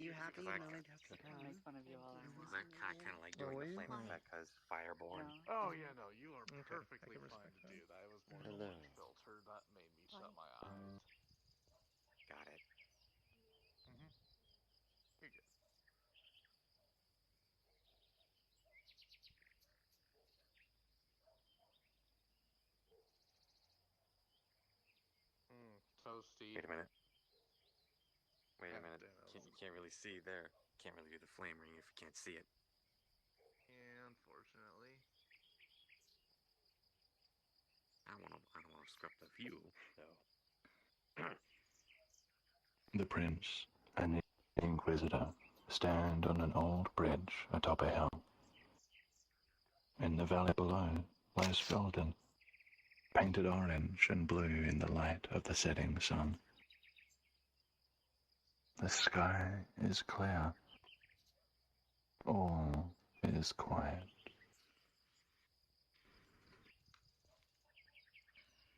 You happy? Because No, I guess. make fun of you all I want. I kind of like doing the flame effect because fireborn. Oh yeah, no, you are perfectly fine to do that. It was more the word filter that made me shut my eyes. Got it. You're good. Toasty. Wait a minute. Wait a God minute. damn it, You can't really see there. Can't really do the flame ring if you can't see it. Yeah, unfortunately. I don't want to screw up the view, though. The prince and the Inquisitor stand on an old bridge atop a hill. In the valley below lies Felden, painted orange and blue in the light of the setting sun. The sky is clear. All is quiet.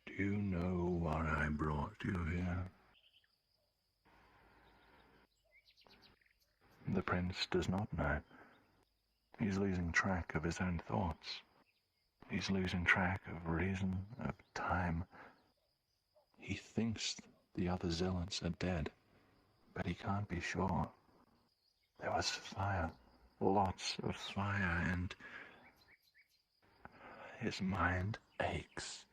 Do you know why I brought you here? The prince does not know. He's losing track of his own thoughts. He's losing track of reason, of time. He thinks the other zealots are dead, but he can't be sure. There was fire, lots of fire, and his mind aches.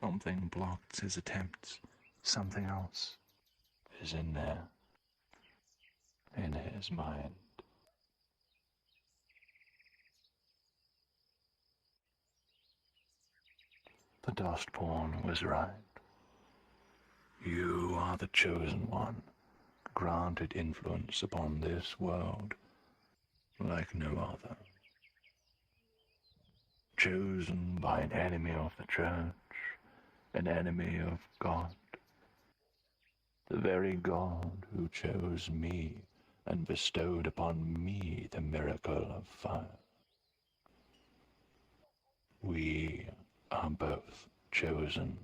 Something blocks his attempts. Something else is in there, in his mind. The Dustborn was right. You are the chosen one, granted influence upon this world like no other. Chosen by an enemy of the church, an enemy of God. The very God who chose me and bestowed upon me the miracle of fire. We are both chosen.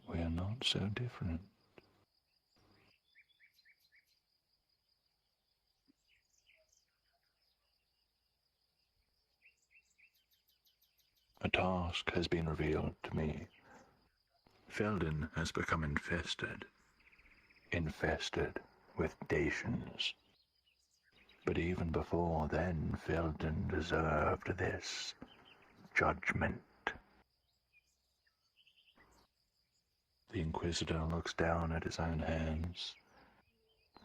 We are not so different. A task has been revealed to me. Felden has become infested with Dacians. But even before then, Felden deserved this judgment. The Inquisitor looks down at his own hands.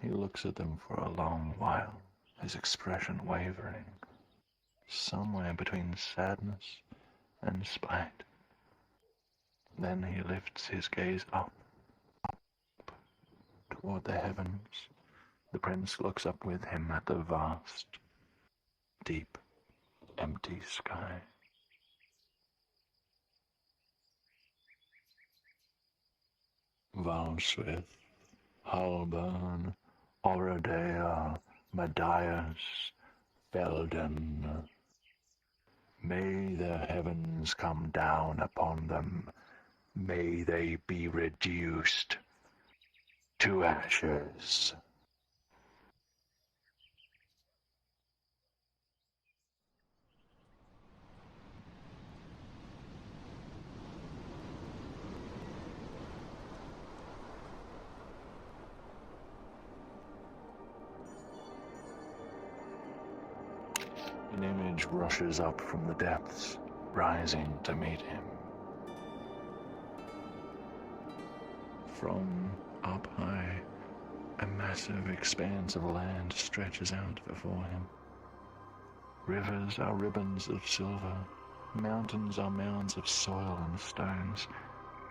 He looks at them for a long while, his expression wavering, somewhere between sadness and spite. Then he lifts his gaze up toward the heavens. The prince looks up with him at the vast, deep, empty sky. Valswith, Halburn, Orodea, Medias, Felden. May the heavens come down upon them. May they be reduced to ashes. rushes up from the depths, rising to meet him. From up high, a massive expanse of land stretches out before him. Rivers are ribbons of silver, mountains are mounds of soil and stones,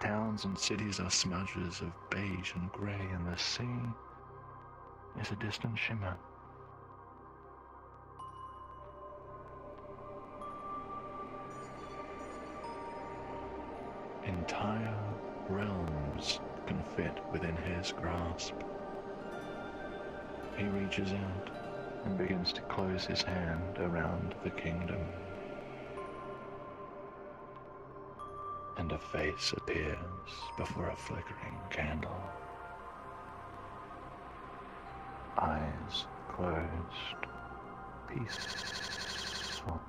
towns and cities are smudges of beige and grey, and the sea is a distant shimmer. Entire realms can fit within his grasp. He reaches out and begins to close his hand around the kingdom. And a face appears before a flickering candle. Eyes closed, peaceful,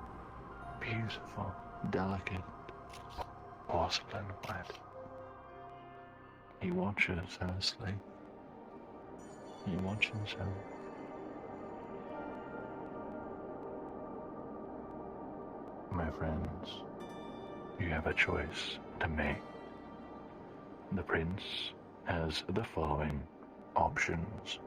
beautiful, delicate, porcelain white. He watches her sleep. He watches her. My friends, you have a choice to make. The prince has the following options.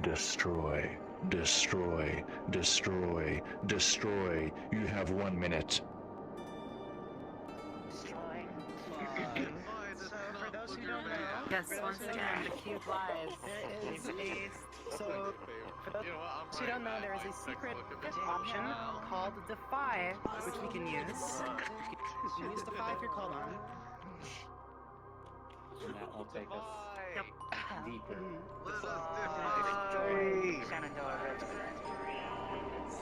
Destroy, destroy, destroy, destroy. You have 1 minute. For those who don't know, yes, once again, the cube lies. There is a for those who don't know, there is a secret option called Defy, which we can use. You can use Defy if you're called on. And that will take us deeper. Shenandoah Ridge.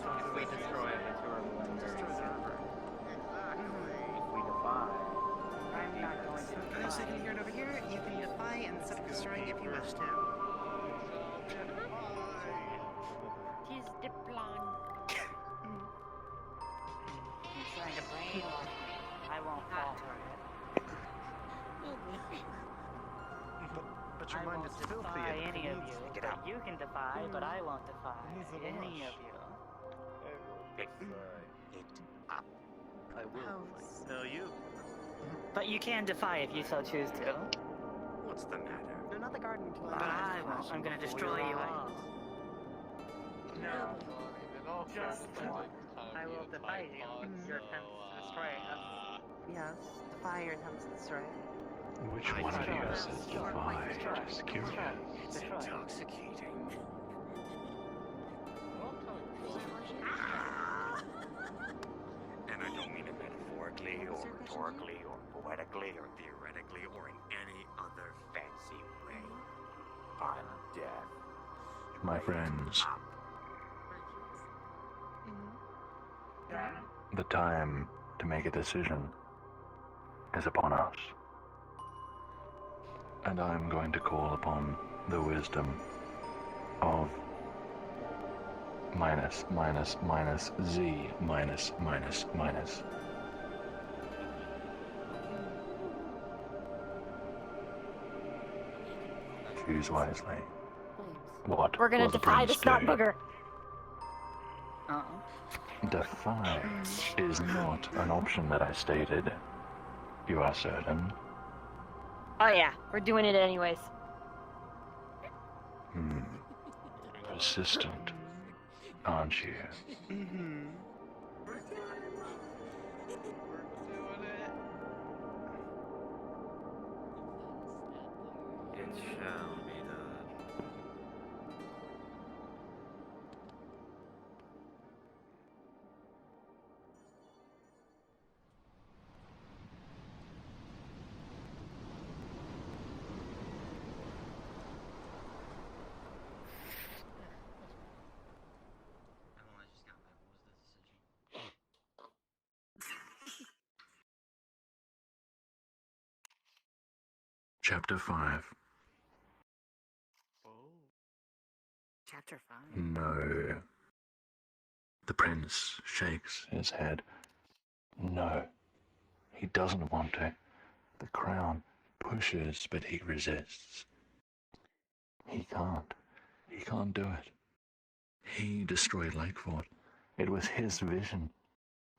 If we destroy the tour, will end very soon. If we defy, I'm not going to. For those who can hear it over here, you can defy instead of destroying if you wish to. Tis the plan. He's trying to brainwash me. I won't fall for it. But your mind is filthy. I won't defy any of you. Get out. You can defy, but I won't defy any of you. I will fight. No, you. But you can defy if you so choose to. What's the matter? No, not the garden. But I won't. I'm gonna destroy you all. No. Just I will defy you. Your attempts to destroy us. Yes, defy your attempts to destroy it. Which one of you says defy? Just curious. It's intoxicating. And I don't mean it metaphorically, or rhetorically, or poetically, or theoretically, or in any other fancy way. I'm dead. My friends, the time to make a decision is upon us. And I'm going to call upon the wisdom of minus, minus, minus, Z, minus, minus, minus. Choose wisely. What We're gonna will the defy the prince snot do? booger. Defy is not an option that I stated. You are certain? Oh yeah, we're doing it anyways. Persistent, aren't you? It shall be done. Chapter 5. Chapter 5. No. The prince shakes his head. No. He doesn't want to. The crown pushes, but he resists. He can't. He can't do it. He destroyed Lakefort. It was his vision,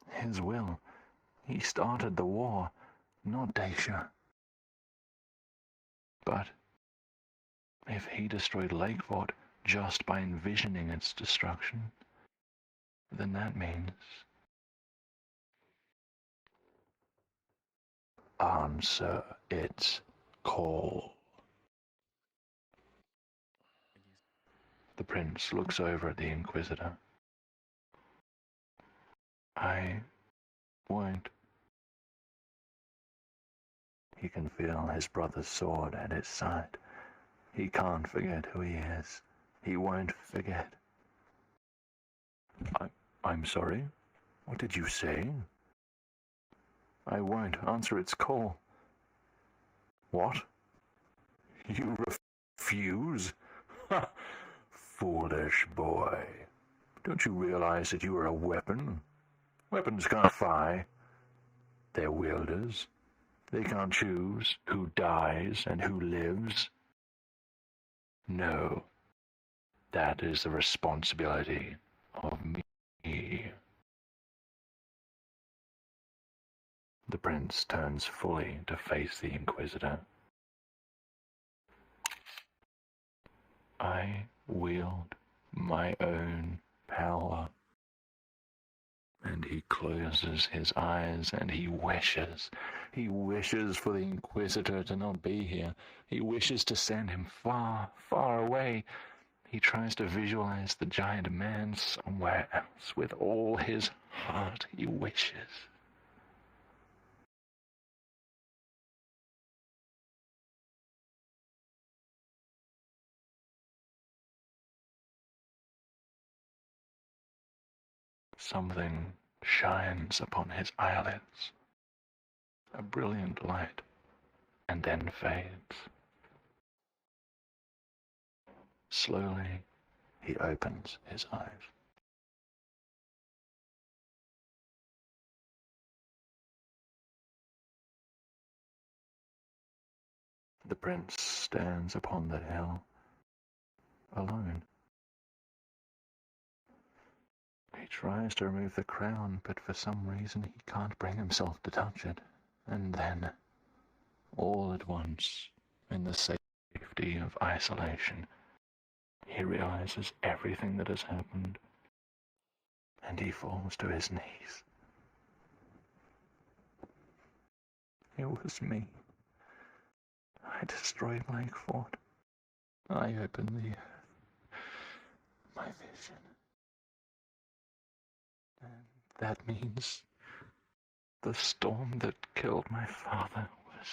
his will. He started the war, not Dacia. But if he destroyed Lakefort just by envisioning its destruction, then that means answer its call. The prince looks over at the Inquisitor. I won't. He can feel his brother's sword at his side. He can't forget who he is. He won't forget. I'm sorry? What did you say? I won't answer its call. What? You refuse? Ha! Foolish boy. Don't you realize that you are a weapon? Weapons can't fly. They're wielders. They can't choose who dies and who lives. No. That is the responsibility of me. The prince turns fully to face the Inquisitor. I wield my own power. And he closes his eyes and he wishes for the Inquisitor to not be here. He wishes to send him far, far away. He tries to visualize the giant man somewhere else. With all his heart, he wishes. Something shines upon his eyelids, a brilliant light, and then fades. Slowly, he opens his eyes. The prince stands upon the hill, alone. He tries to remove the crown, but for some reason he can't bring himself to touch it. And then, all at once, in the safety of isolation, he realizes everything that has happened, and he falls to his knees. It was me. I destroyed Lakefort. I opened the earth. My vision. And that means the storm that killed my father was...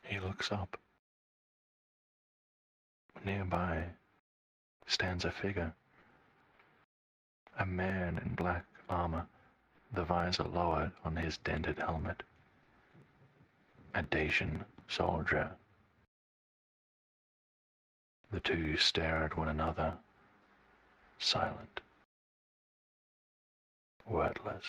He looks up. Nearby stands a figure. A man in black armor, the visor lowered on his dented helmet. A Dacian soldier. The two stare at one another, silent, wordless.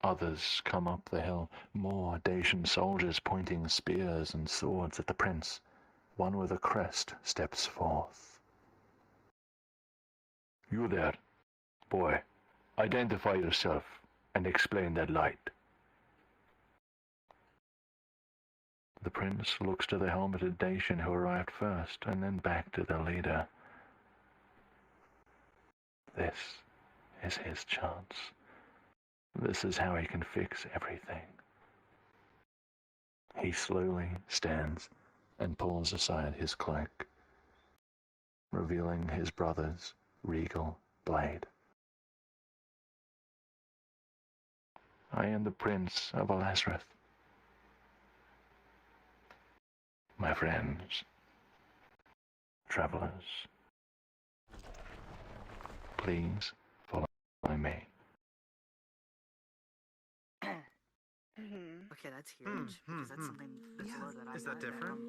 Others come up the hill, more Dacian soldiers pointing spears and swords at the prince. One with a crest steps forth. You there, boy. Identify yourself and explain that light. The prince looks to the helmeted Dacian who arrived first, and then back to the leader. This is his chance. This is how he can fix everything. He slowly stands and pulls aside his cloak, revealing his brother's regal blade. I am the Prince of Elazareth. My friends, travelers, please follow me. Okay, that's huge. Because that's something that's low that I Is that different?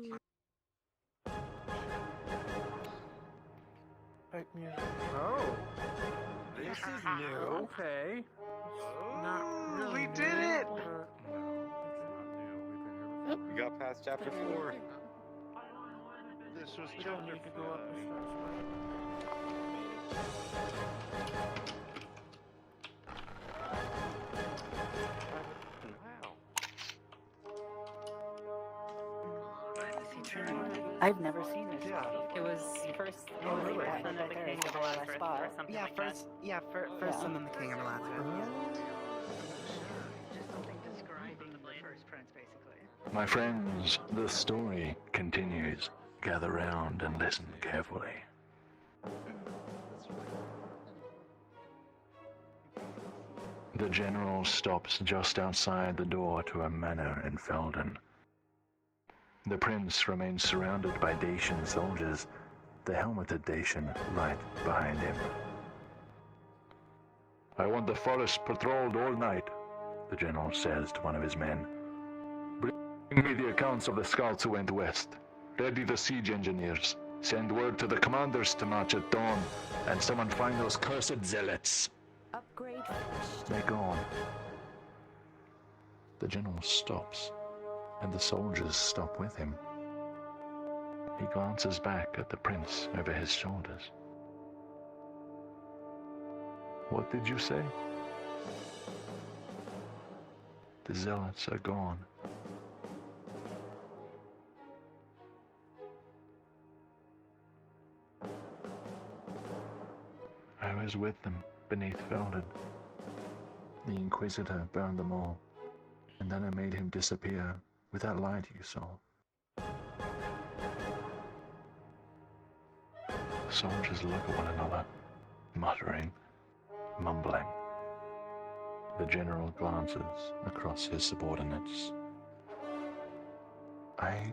Oh. This is new. Okay. Oh, Not really we did it! new, but We got past chapter 4. This was We don't chapter need to go up the 5. stairs, I've never seen this. Yeah. It was first Oh, really? Son of the King of Lazarus or something Yeah, like first, that. and then the King of Lazarus. Just something describing the first prince, basically. My friends, the story continues. Gather round and listen carefully. The general stops just outside the door to a manor in Felden. The prince remains surrounded by Dacian soldiers, the helmeted Dacian right behind him. I want the forest patrolled all night, the general says to one of his men. Bring me the accounts of the scouts who went west. Ready the siege engineers. Send word to the commanders to march at dawn, and someone find those cursed zealots. Upgrade finished. They're gone. The general stops, and the soldiers stop with him. He glances back at the prince over his shoulders. What did you say? The zealots are gone. I was with them beneath Felden. The Inquisitor burned them all, and then I made him disappear with that light you saw. Soldiers look at one another, muttering, mumbling. The general glances across his subordinates. I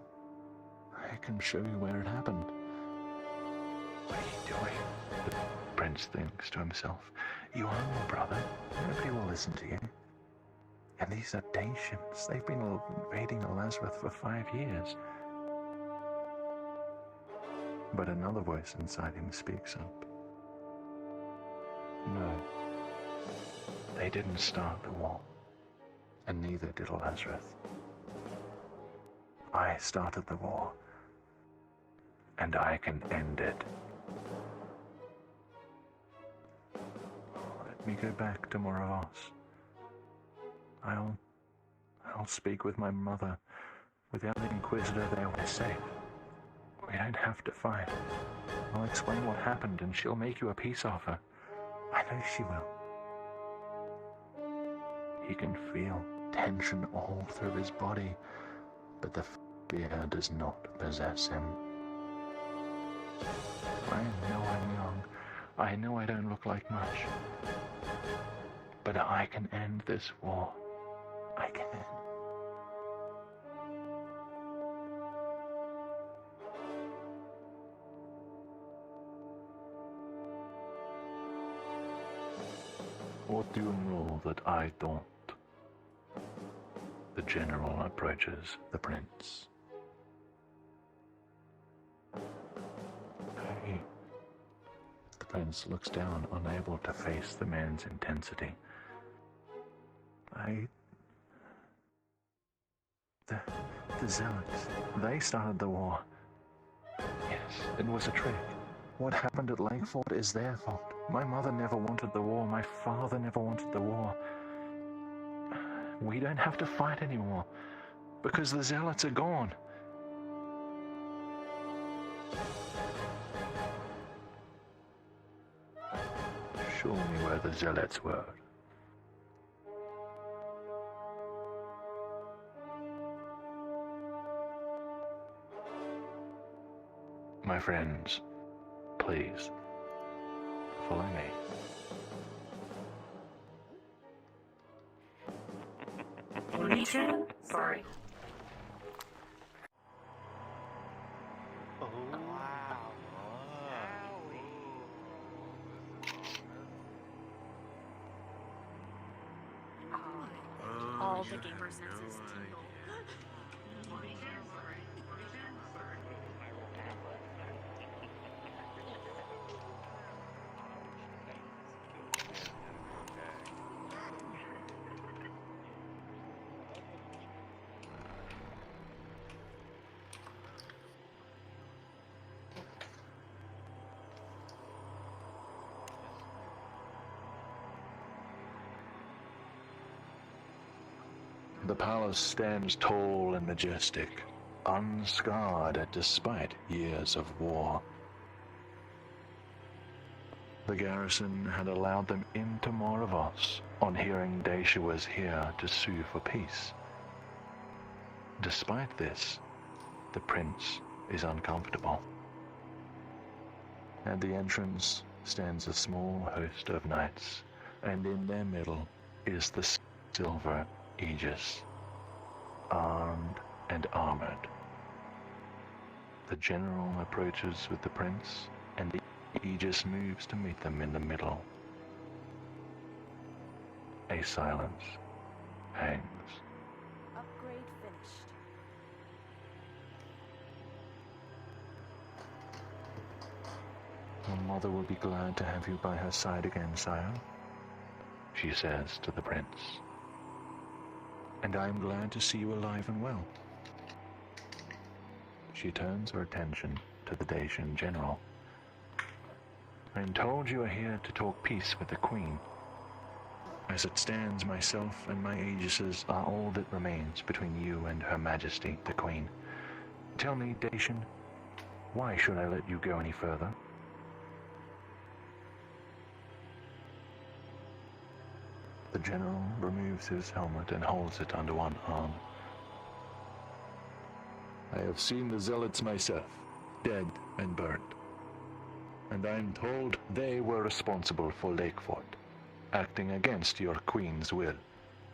can show you where it happened. What are you doing? The prince thinks to himself. You are my brother. Nobody will listen to you. And these are Dacians. They've been invading Lazarus for 5 years. But another voice inside him speaks up. No. They didn't start the war. And neither did Lazarus. I started the war. And I can end it. Let me go back to Moravos. I'll speak with my mother. Without the Inquisitor there, we're safe. We don't have to fight. I'll explain what happened and she'll make you a peace offer. I know she will. He can feel tension all through his body, but the fear does not possess him. I know I'm young. I know I don't look like much. But I can end this war. I can. What do you know that I don't? The general approaches the prince. The prince looks down, unable to face the man's intensity. The zealots, they started the war. Yes, it was a trick. What happened at Lakeford is their fault. My mother never wanted the war. My father never wanted the war. We don't have to fight anymore, because the zealots are gone. Show me where the zealots were. My friends, please, follow me. Sorry. All the gamer senses tingle. The palace stands tall and majestic, unscarred despite years of war. The garrison had allowed them into Moravos on hearing Dacia was here to sue for peace. Despite this, the prince is uncomfortable. At the entrance stands a small host of knights, and in their middle is the silver Aegis, armed and armored. The general approaches with the prince, and the Aegis moves to meet them in the middle. A silence hangs. Upgrade finished. Your mother will be glad to have you by her side again, sire, she says to the prince. And I am glad to see you alive and well. She turns her attention to the Dacian general. I am told you are here to talk peace with the queen. As it stands, myself and my Aegises are all that remains between you and Her Majesty, the Queen. Tell me, Dacian, why should I let you go any further? The general removes his helmet and holds it under one arm. I have seen the zealots myself, dead and burned. And I am told they were responsible for Lakefort, acting against your queen's will,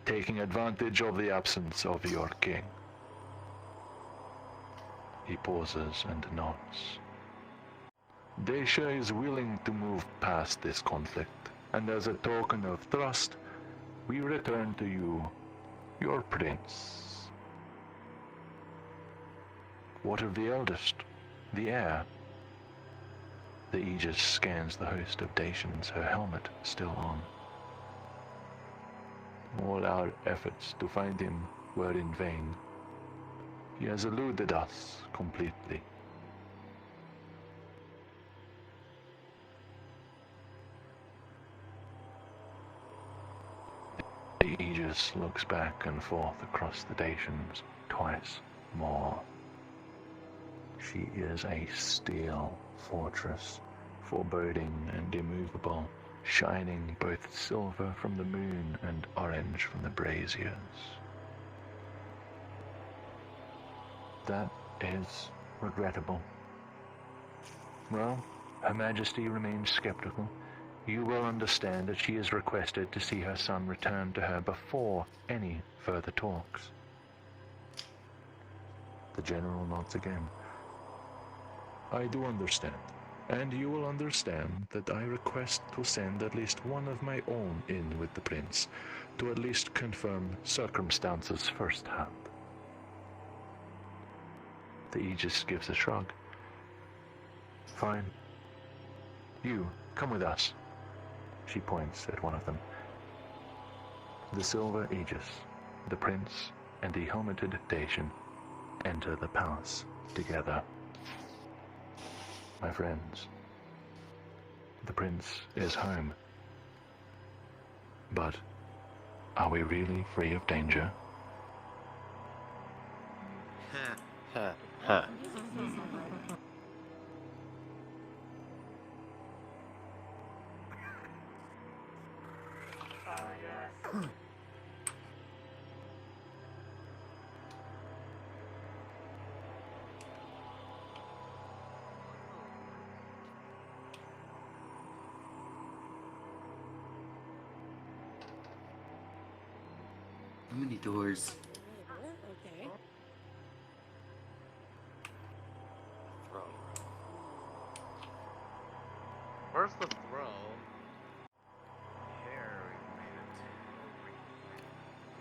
taking advantage of the absence of your king. He pauses and nods. Dacia is willing to move past this conflict, and as a token of trust, we return to you, your prince. What of the eldest, the heir? The Aegis scans the host of Dacians, her helmet still on. All our efforts to find him were in vain. He has eluded us completely. The Aegis looks back and forth across the Dacians twice more. She is a steel fortress, foreboding and immovable, shining both silver from the moon and orange from the braziers. That is regrettable. Well, Her Majesty remains skeptical. You will understand that she has requested to see her son return to her before any further talks. The general nods again. I do understand. And you will understand that I request to send at least one of my own in with the prince, to at least confirm circumstances firsthand. The Aegis gives a shrug. Fine. You, come with us. She points at one of them. The silver Aegis, the prince, and the helmeted Dacian enter the palace together. My friends, the prince is home. But are we really free of danger? How many doors? Okay. Where's the throne?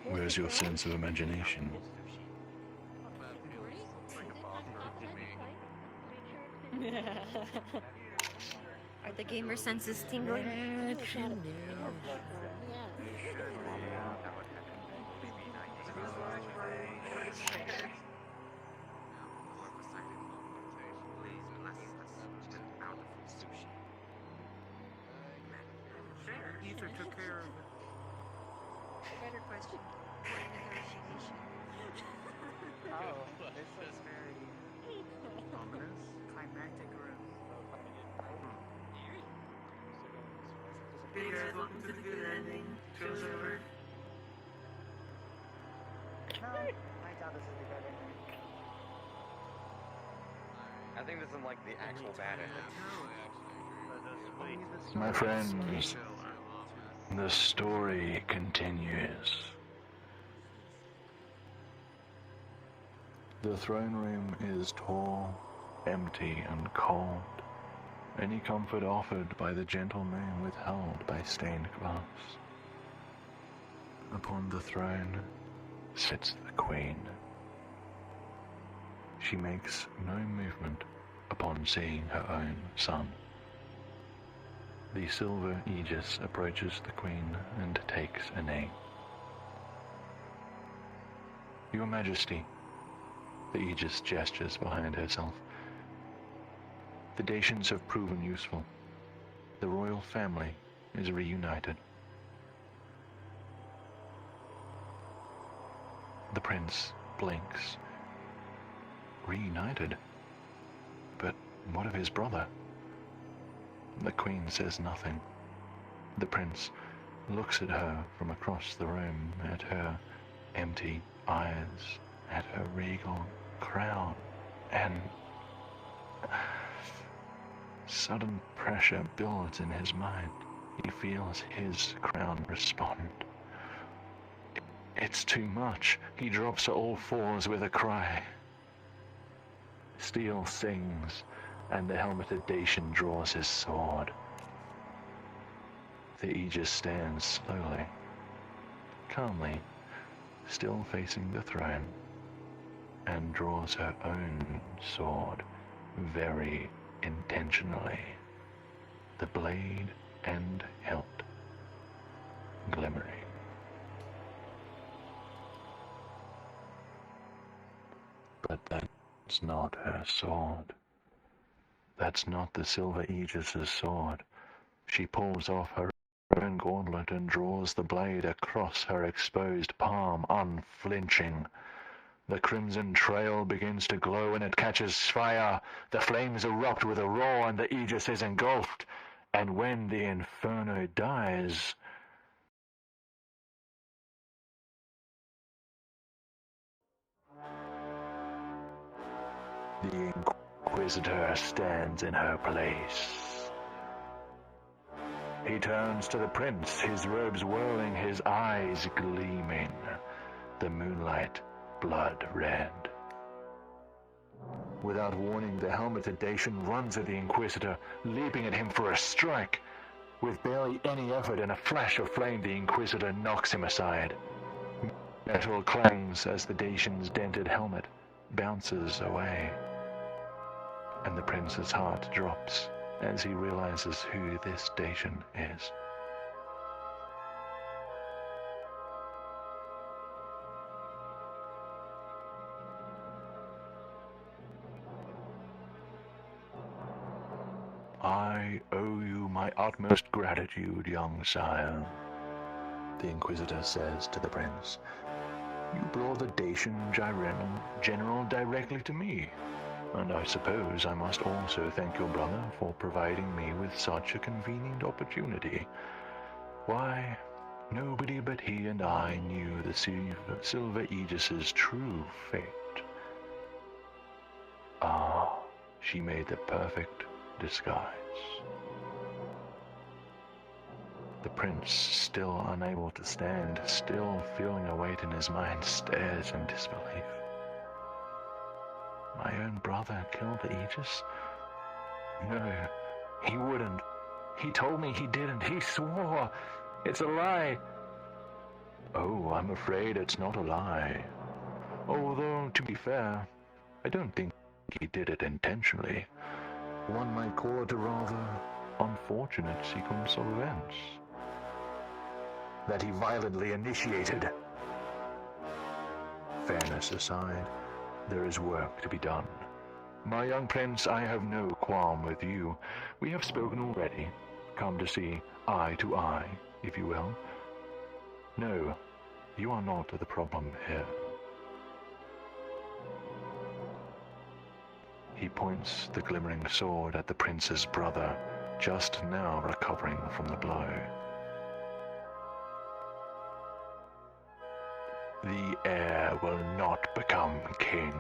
Where's your sense of imagination? Are the gamer senses tingling? Ether took care of it. Better question. Oh, this looks very ominous, climactic room. Hey guys, welcome to the good ending. Show's over. No, I doubt this is the good ending. I think this is like the actual bad ending. My friends, the story continues. The throne room is tall, empty, and cold. Any comfort offered by the gentle moon withheld by stained glass. Upon the throne sits the queen. She makes no movement upon seeing her own son. The silver aegis approaches the queen and takes a knee. Your Majesty, the aegis gestures behind herself. The Dacians have proven useful. The royal family is reunited. The prince blinks. Reunited? But what of his brother? The queen says nothing. The prince looks at her from across the room, at her empty eyes, at her regal crown, and sudden pressure builds in his mind. He feels his crown respond. It's too much. He drops to all fours with a cry. Steel sings, and the helmeted Dacian draws his sword. The aegis stands slowly, calmly, still facing the throne, and draws her own sword very intentionally, the blade and hilt glimmering. But that's not her sword. That's not the silver aegis's sword. She pulls off her own gauntlet and draws the blade across her exposed palm, unflinching. The crimson trail begins to glow and it catches fire. The flames erupt with a roar and the aegis is engulfed. And when the inferno dies, the Inquisitor stands in her place. He turns to the prince, his robes whirling, his eyes gleaming, the moonlight blood red. Without warning, the helmeted Dacian runs at the Inquisitor, leaping at him for a strike. With barely any effort and a flash of flame, the Inquisitor knocks him aside. Metal clangs as the Dacian's dented helmet bounces away. And the prince's heart drops as he realizes who this Dacian is. I owe you my utmost gratitude, young sire, the Inquisitor says to the prince. You brought the Dacian general directly to me, and I suppose I must also thank your brother for providing me with such a convenient opportunity. Why, nobody but he and I knew the silver aegis's true fate. Ah, she made the perfect disguise. The prince, still unable to stand, still feeling a weight in his mind, stares in disbelief. My own brother killed the aegis? No, he wouldn't. He told me he didn't. He swore. It's a lie. Oh, I'm afraid it's not a lie. Although, to be fair, I don't think he did it intentionally. One might call it a rather unfortunate sequence of events that he violently initiated. Fairness aside, there is work to be done. My young prince, I have no qualm with you. We have spoken already. Come to see eye to eye, if you will. No, You are not the problem here. He points the glimmering sword at the prince's brother, just now recovering from the blow. The heir will not become king.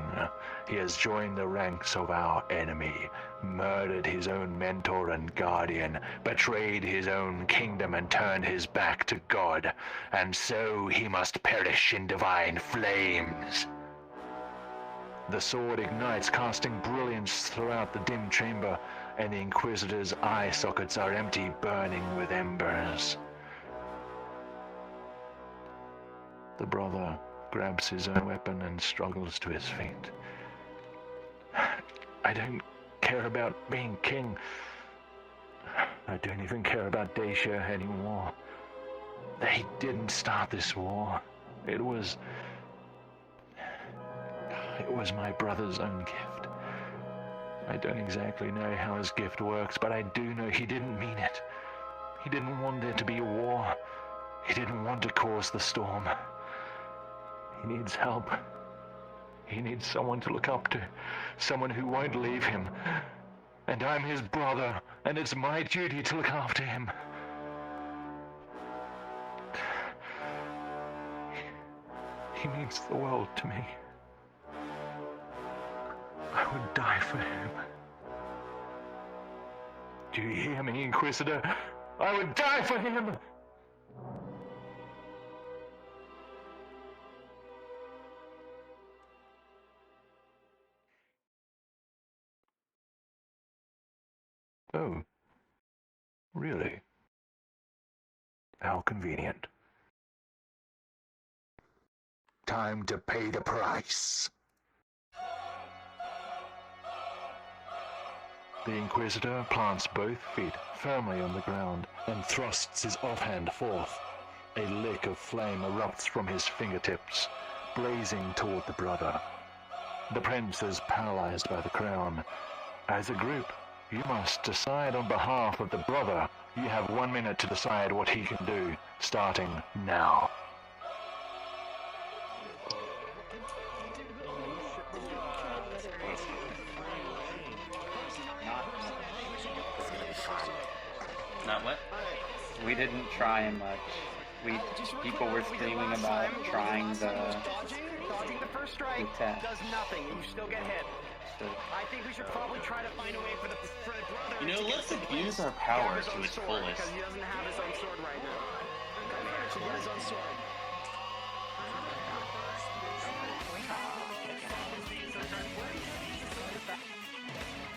He has joined the ranks of our enemy, murdered his own mentor and guardian, betrayed his own kingdom and turned his back to God, and so he must perish in divine flames. The sword ignites, casting brilliance throughout the dim chamber, and the Inquisitor's eye sockets are empty, burning with embers. The brother grabs his own weapon and struggles to his feet. I don't care about being king. I don't even care about Dacia anymore. They didn't start this war. It was my brother's own gift. I don't exactly know how his gift works, but I do know he didn't mean it. He didn't want there to be a war. He didn't want to cause the storm. He needs help. He needs someone to look up to, someone who won't leave him. And I'm his brother, and it's my duty to look after him. He means the world to me. I would die for him. Do you hear me, Inquisitor? I would die for him! Oh, really? How convenient. Time to pay the price. The Inquisitor plants both feet firmly on the ground and thrusts his offhand forth. A lick of flame erupts from his fingertips, blazing toward the brother. The prince is paralyzed by the crown. As a group, you must decide on behalf of the brother. You have 1 minute to decide what he can do, starting now. Not what? We didn't try much. People were screaming about trying the first strike test. does nothing, and you still get hit. I think we should probably try to find a way for the brother. You know, let's abuse our power to its fullest. Because he doesn't have his own sword right now. Come here, to get his own sword.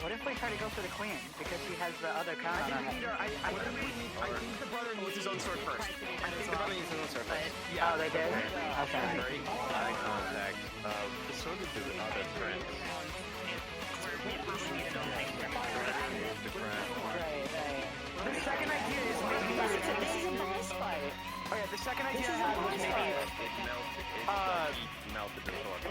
What if we try to go for the queen because she has the other crown on her head? I think the brother needs his own sword first. I think the brother needs his own sword first. Yeah. Oh, they did? Okay. Very eye contact. So did the other friends. The second idea is maybe this is a boss fight. Okay, the second idea I had was maybe melted the sword.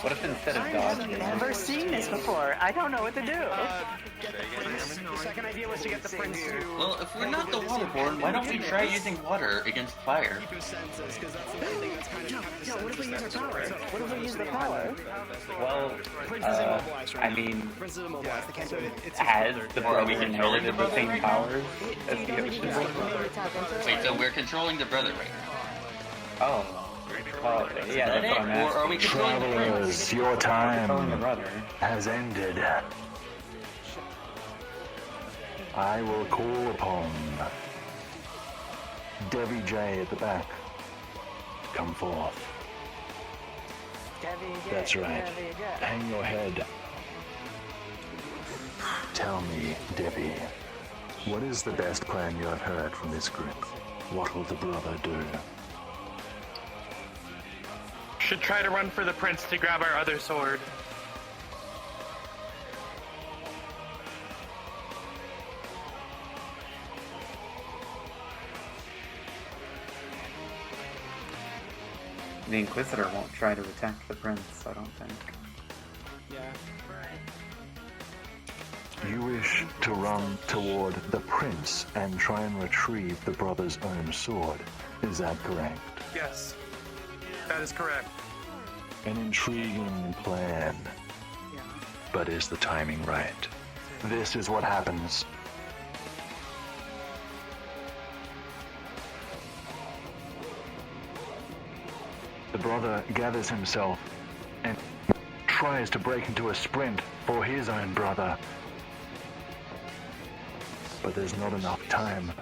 What if instead of dodging? I've never seen this before. I don't know what to do. The second idea was to get the prince to... Well, if we're not the waterborn, why don't we try using water against fire? Keep his senses, because that's the only thing that's kind of... No, what if we use our power? What if we use the power? Well, I mean, Prince is immobilized. They can't do it. has the brother inherited the same powers as the ocean brother? Wait, so we're controlling the brother right now? Oh. Well, yeah, that's what I'm asking. Or are we controlling the brother? Travelers, your time Controlling the brother. has ended. I will call upon Devi J at the back to come forth. That's right. Hang your head. Tell me, Debbie, what is the best plan you have heard from this group? What will the brother do? Should try to run for the prince to grab our other sword. The Inquisitor won't try to attack the prince, I don't think. Yeah. You wish to run toward the prince and try and retrieve the brother's own sword. Is that correct? Yes. That is correct. An intriguing plan. But is the timing right? This is what happens. The brother gathers himself and tries to break into a sprint for his own brother. But there's not enough time.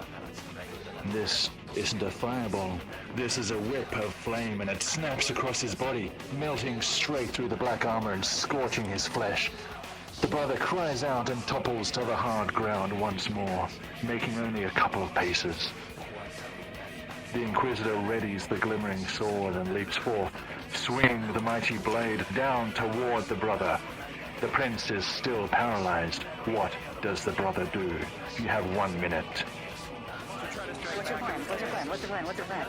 This isn't a fireball. This is a whip of flame, and it snaps across his body, melting straight through the black armor and scorching his flesh. The brother cries out and topples to the hard ground once more, making only a couple of paces. The Inquisitor readies the glimmering sword and leaps forth, swinging the mighty blade down toward the brother. The prince is still paralyzed. What does the brother do? You have 1 minute. What's your plan? What's your plan? What's your plan? What's your plan?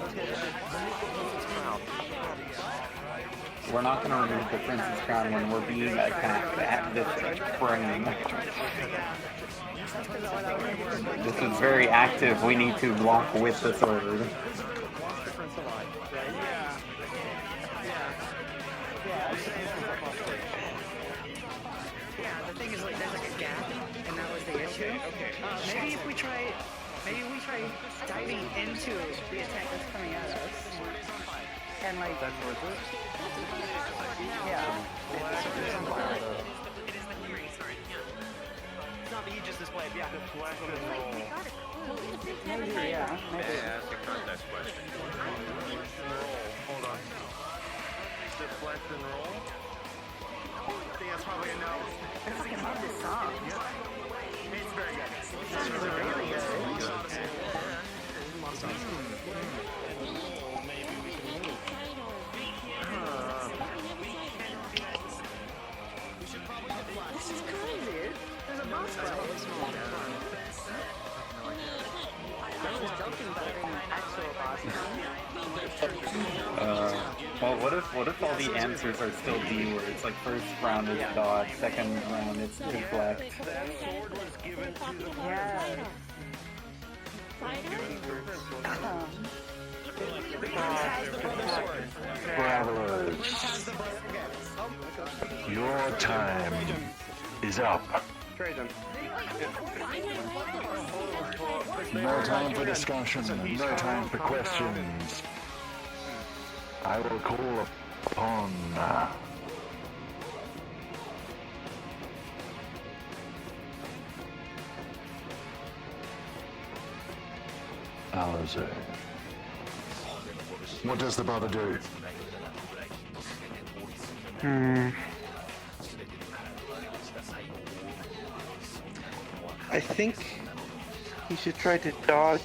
We're not going to remove the prince's crown when we're being attacked at this frame. This is very active. We need to walk with the sword. Yeah, the thing is, like, there's like a gap, and that was the issue. Maybe we try diving into the attack that's coming at us. And like... That's worth it? Yeah. It's not the Aegis display, yeah. Maybe, yeah. Maybe. Ask a context question. Hold on. Deflect and roll? I think that's probably a no. I fucking love this song. It's very good. This is really good. This is crazy. There's a boss fight. I was just joking about it being an actual boss fight. Well, what if all the answers are still D words? Like first round is dodge, second round it's deflect. Yeah. Travelers, your time is up. No time for discussion, no time for questions. I will call upon Alistair. What does the brother do? I think he should try to dodge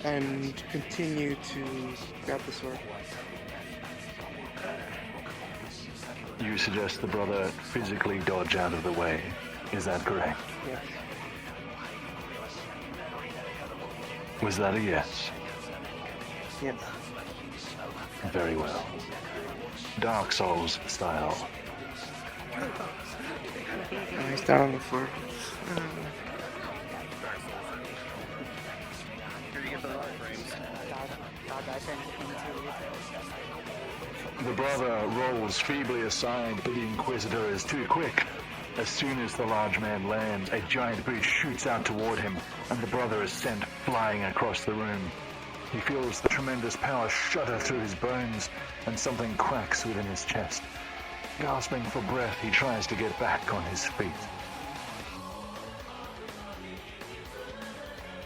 and continue to grab the sword. You suggest the brother physically dodge out of the way. Is that correct? Yes. Was that a yes? Yes. Very well. Dark Souls style. Oh, he's down on the floor. The brother rolls feebly aside, but the Inquisitor is too quick. As soon as the large man lands, a giant boot shoots out toward him, and the brother is sent flying across the room. He feels the tremendous power shudder through his bones, and something cracks within his chest. Gasping for breath, he tries to get back on his feet.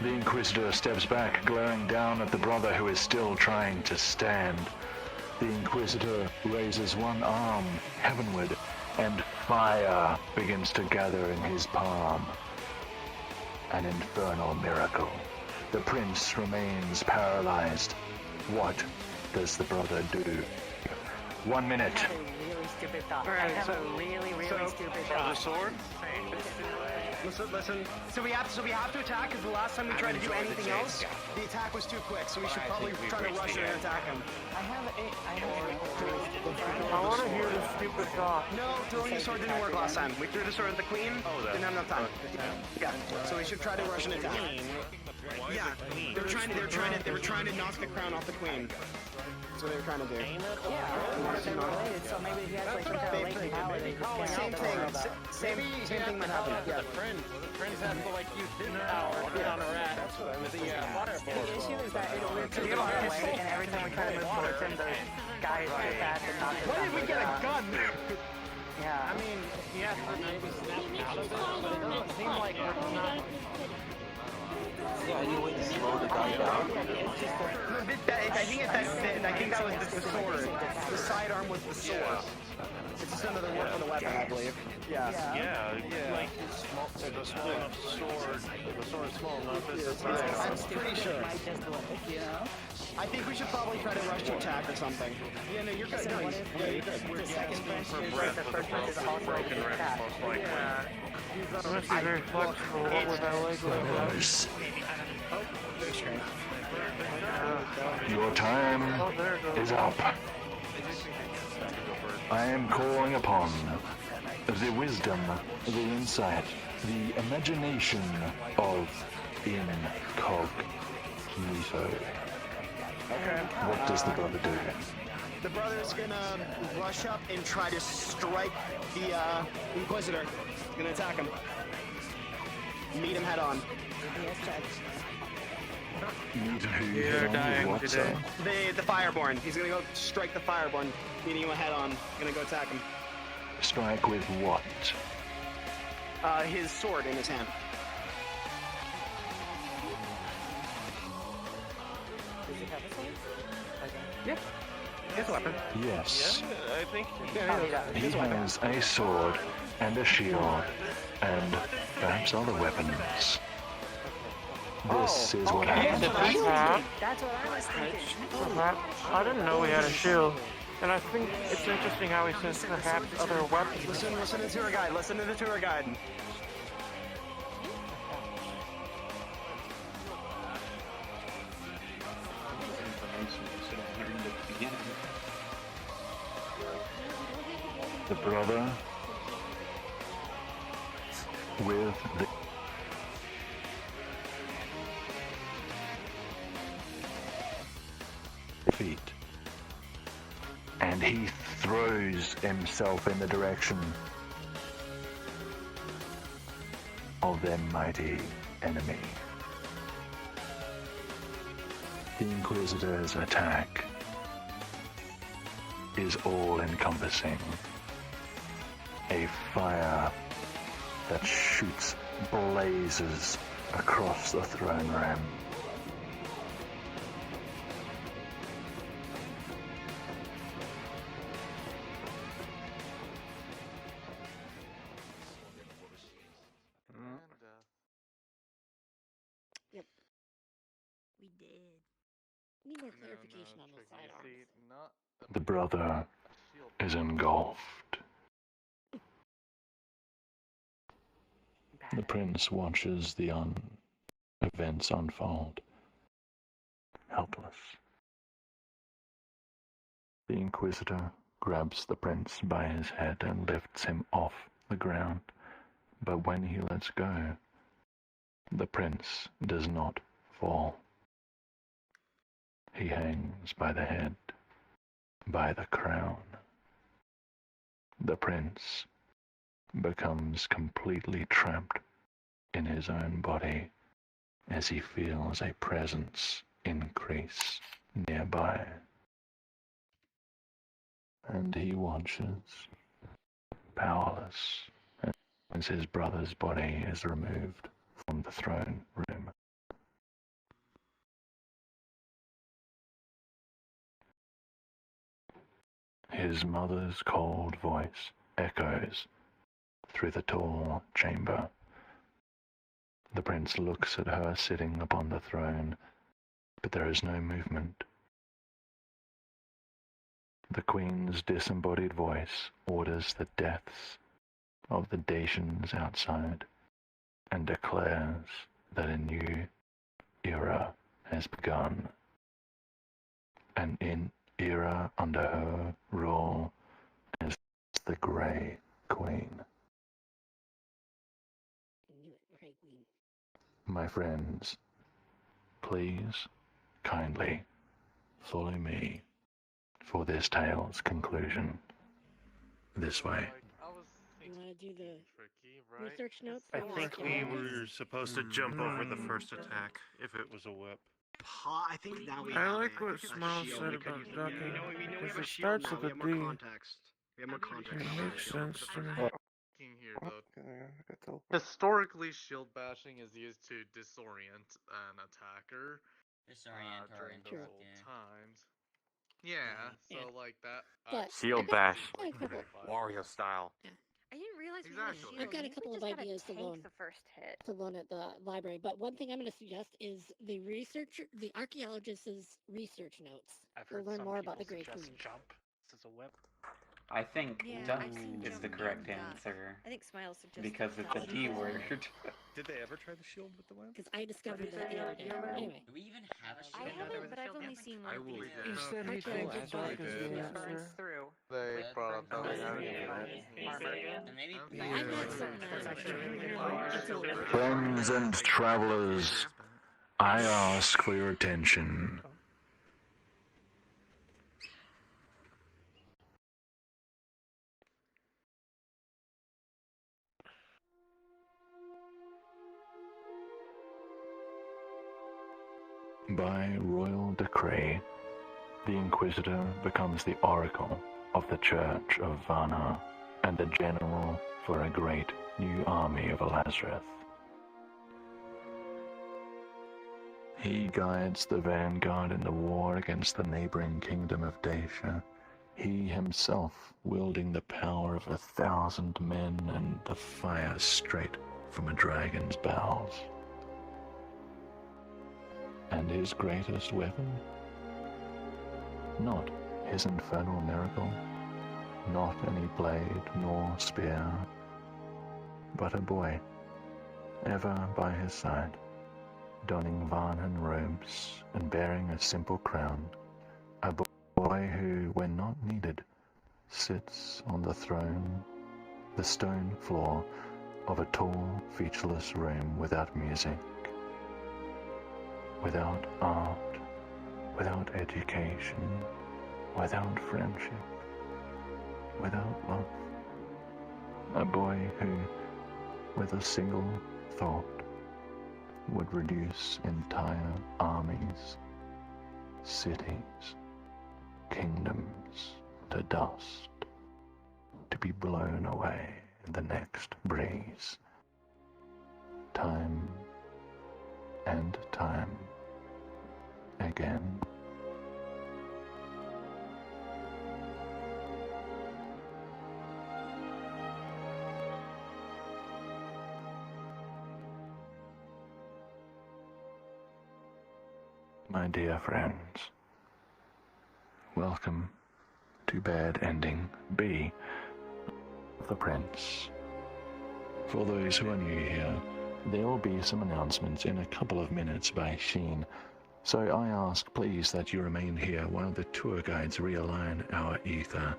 The Inquisitor steps back, glaring down at the brother who is still trying to stand. The Inquisitor raises one arm heavenward, and fire begins to gather in his palm. An infernal miracle. The prince remains paralyzed. What does the brother do? 1 minute. Really stupid thought. I have a really stupid thought. The sword? Listen. So we have to attack because the last time we tried to do anything else, the attack was too quick. So we should probably try to rush it and attack him. I want to hear this stupid talk. No, throwing the sword didn't work last time. We threw the sword at the queen. Didn't have enough time. Yeah. So we should try to rush an attack. Yeah. They were trying to knock the crown off the queen. That's what they were trying to do. They're related, so maybe he has like some kind of latent power that just Same thing might happen. Yeah. The prince has to like use his power to counteract. The issue is that it'll move too far away, and every time we try to move towards him, the guy is too fast and not Why did we get a gun? Yeah. I mean, he has to maybe snap out of it, but it doesn't seem like we're not. Yeah, you would slow the guy down. I think that was the sword. The sidearm was the sword. It's just another word for the weapon, I believe. Yeah. Like the small enough sword. The sword is small enough. I'm pretty sure. I think we should probably try to rush to attack or something. Yeah, no, you're good. No, you're good. The second punch is like the first punch is also like an attack. It must be very flexible. What would that leg look like? Your time is up. I am calling upon the wisdom, the insight, the imagination of Incognito. Okay. What does the brother do? The brother's gonna rush up and try to strike the Inquisitor. He's gonna attack him. Meet him head on. Meet who? What? The Fireborn. He's gonna go strike the Fireborn, meeting him head on. Gonna go attack him. Strike with what? His sword in his hand. Does he have a sword? Yeah. He has a weapon. Yes. I think He has a sword and a shield and perhaps other weapons. This is what happens. That's what I was thinking. I didn't know we had a shield. And I think it's interesting how he says perhaps other weapons. Listen to the tour guide. Listen to the tour guide. The brother with the feet, and he throws himself in the direction of their mighty enemy. The Inquisitor's attack is all-encompassing. A fire that shoots blazes across the throne room. Yep. We did. We need more clarification on the sidearms. The brother is engulfed. The prince watches the events unfold, helpless. The Inquisitor grabs the prince by his head and lifts him off the ground, but when he lets go, the prince does not fall. He hangs by the head, by the crown. The prince becomes completely trapped in his own body as he feels a presence increase nearby. And he watches, powerless, as his brother's body is removed from the throne room. His mother's cold voice echoes through the tall chamber. The prince looks at her sitting upon the throne, but there is no movement. The queen's disembodied voice orders the deaths of the Dacians outside, and declares that a new era has begun. An era under her rule as the Grey Queen. My friends, please kindly follow me for this tale's conclusion. This way. You want to do the research notes? I think we were supposed to jump over the first attack if it was a whip. I think now we I have like a, what a Smile shield. said We could about use- ducking, we know we because have a it shield starts now. with We a have more D. context. We have more context. It makes sense to me. Looking here though, historically, shield bashing is used to disorient an attacker during those old times. Yeah, so like that. Shield bash, Wario style. I didn't realize Exactly. I've got a couple of ideas to loan. The first hit. To loan at the library, but one thing I'm going to suggest is the archaeologist's research notes. We'll learn more about the Grey Queen. Jump. This is a whip. I think Yeah, duck I've seen is jump the and correct duck. answer. I think Smile suggested Because it's a duck. D word. Did they ever try the shield with the web? Because I discovered that the other day. Anyway. Do we even have a I shield? haven't, but I've only seen one I of will. these. You said he thinks duck is the Burns answer. through. They brought up that Burns they through had armor. And maybe I had something Friends and travelers, I ask for your attention. By royal decree, the Inquisitor becomes the oracle of the Church of Varna and the general for a great new army of Lazarus. He guides the vanguard in the war against the neighboring kingdom of Dacia, he himself wielding the power of 1,000 men and the fire straight from a dragon's bowels. And his greatest weapon? Not his infernal miracle, not any blade nor spear, but a boy, ever by his side, donning Varnan robes and bearing a simple crown, a boy who, when not needed, sits on the throne, the stone floor of a tall, featureless room without music, without art, without education, without friendship, without love. A boy who, with a single thought, would reduce entire armies, cities, kingdoms to dust, to be blown away in the next breeze. Time and time again. My dear friends, welcome to Bad Ending B of The Prince. For those who are new here, there will be some announcements in a couple of minutes by Sheen, so I ask please that you remain here while the tour guides realign our ether.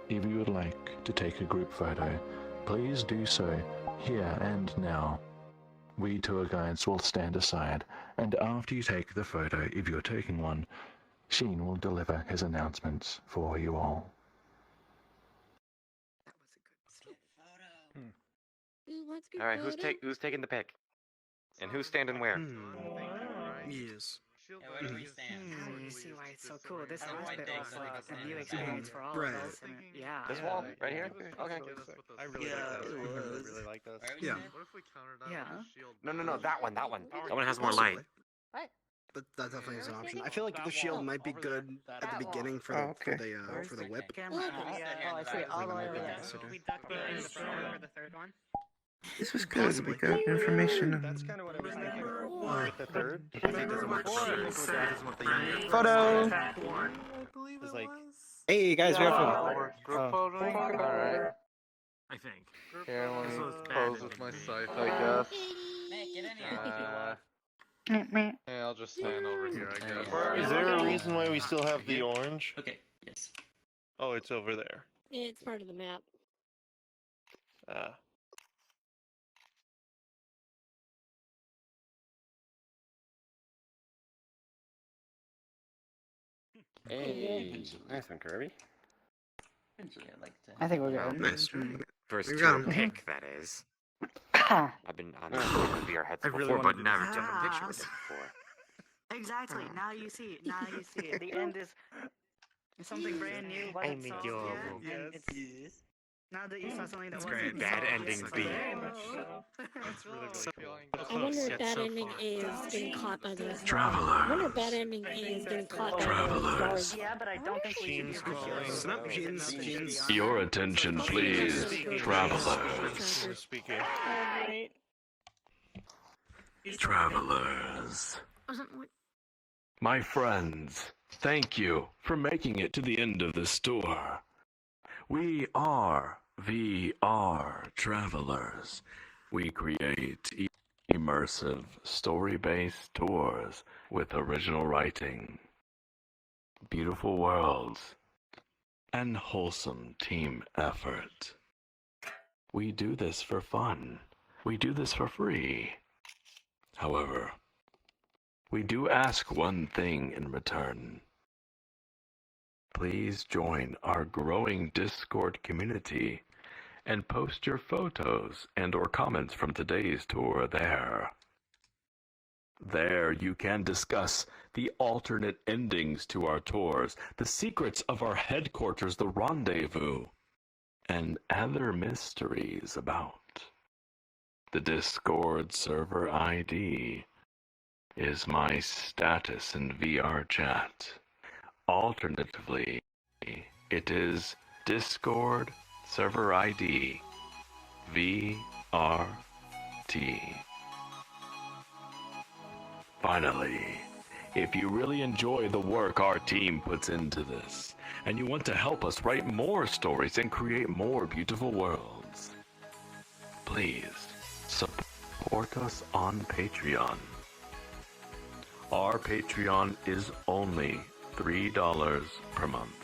If you would like to take a group photo, please do so here and now. We tour guides will stand aside, and after you take the photo, if you're taking one, Sheen will deliver his announcements for you all. All right, who's taking the pic, and who's standing where? Yes. Where do we stand? Now you see why it's so cool. This How do I last bit take was photos? a new experience for all Right. of us. And yeah. This wall, right here? Okay. I really like this. I really like this. Yeah. What if we countered that Yeah. with a shield? No, that one. That one has more light. What? That definitely is an option. I feel like the shield might be good at the beginning for the whip. Camera. Oh, I see. All the way over there. We ducked behind the throne for the third one. This was good. We got information. That's kind of what I was thinking. With the third? Photo! It's like, Hey guys, we have Group photoing? Alright. I think. Yeah, let This me was bad pose with ending my B. scythe, I guess. Matt, get in here. Yeah, I'll just stand over here, I guess. Is there a reason why we still have the orange? Okay, yes. Oh, it's over there. It's part of the map. Ah. Hey, nice one, Kirby. Eventually, I'd like to. I think we're Well, good. nice. First We got tour him. pick, that is. I've been on VR headsets before, but never took a picture with it before. Exactly. Now you see it. Now you see it. The end is something brand new. What I'm it's soft adorable. yet, and it's now that you saw something that It's wasn't great. Bad soft ending yet, B. very much It's really, really I wonder if bad ending A is getting caught by the. Travelers. I wonder if bad ending A is getting caught by the Travelers. guards. Yeah, but I don't think we should Jeans give calling. Snap jeans. Your attention, please, travelers. Speaking. Oh, great. Travelers. My friends, thank you for making it to the end of this tour. We are VRTravellers. We create immersive, story-based tours with original writing, beautiful worlds, and wholesome team effort. We do this for fun. We do this for free. However, we do ask one thing in return. Please join our growing Discord community and post your photos and/or comments from today's tour there. There you can discuss the alternate endings to our tours, the secrets of our headquarters, the rendezvous, and other mysteries about. The Discord server ID is my status in VR chat. Alternatively, it is Discord server ID VRT. Finally, if you really enjoy the work our team puts into this, and you want to help us write more stories and create more beautiful worlds, please support us on Patreon. Our Patreon is only $3 per month,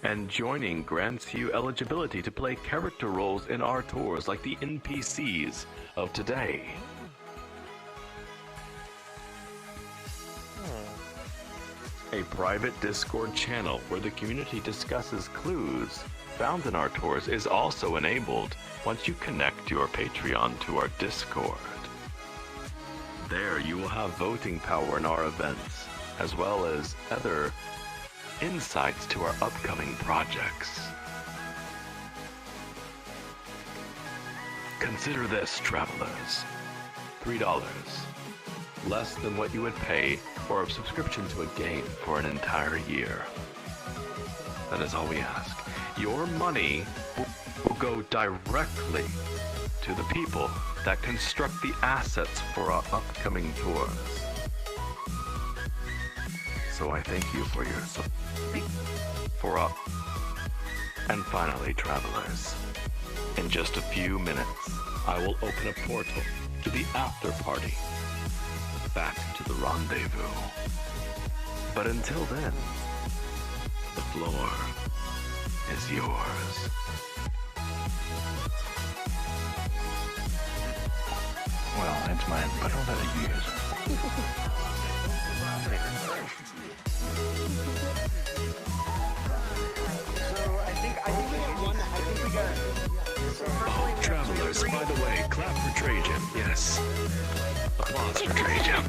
and joining grants you eligibility to play character roles in our tours like the NPCs of today. A private Discord channel where the community discusses clues found in our tours is also enabled once you connect your Patreon to our Discord. There you will have voting power in our events, as well as other insights to our upcoming projects. Consider this, travelers. $3. Less than what you would pay for a subscription to a game for an entire year. That is all we ask. Your money will go directly to the people that construct the assets for our upcoming tours. So I thank you for your support. And finally, travelers, in just a few minutes, I will open a portal to the after party, back to the rendezvous. But until then, the floor is yours. Well, it's mine, but I'll let it use. Oh, travelers, by the way, clap for Trajan. Yes. Applause for Trajan.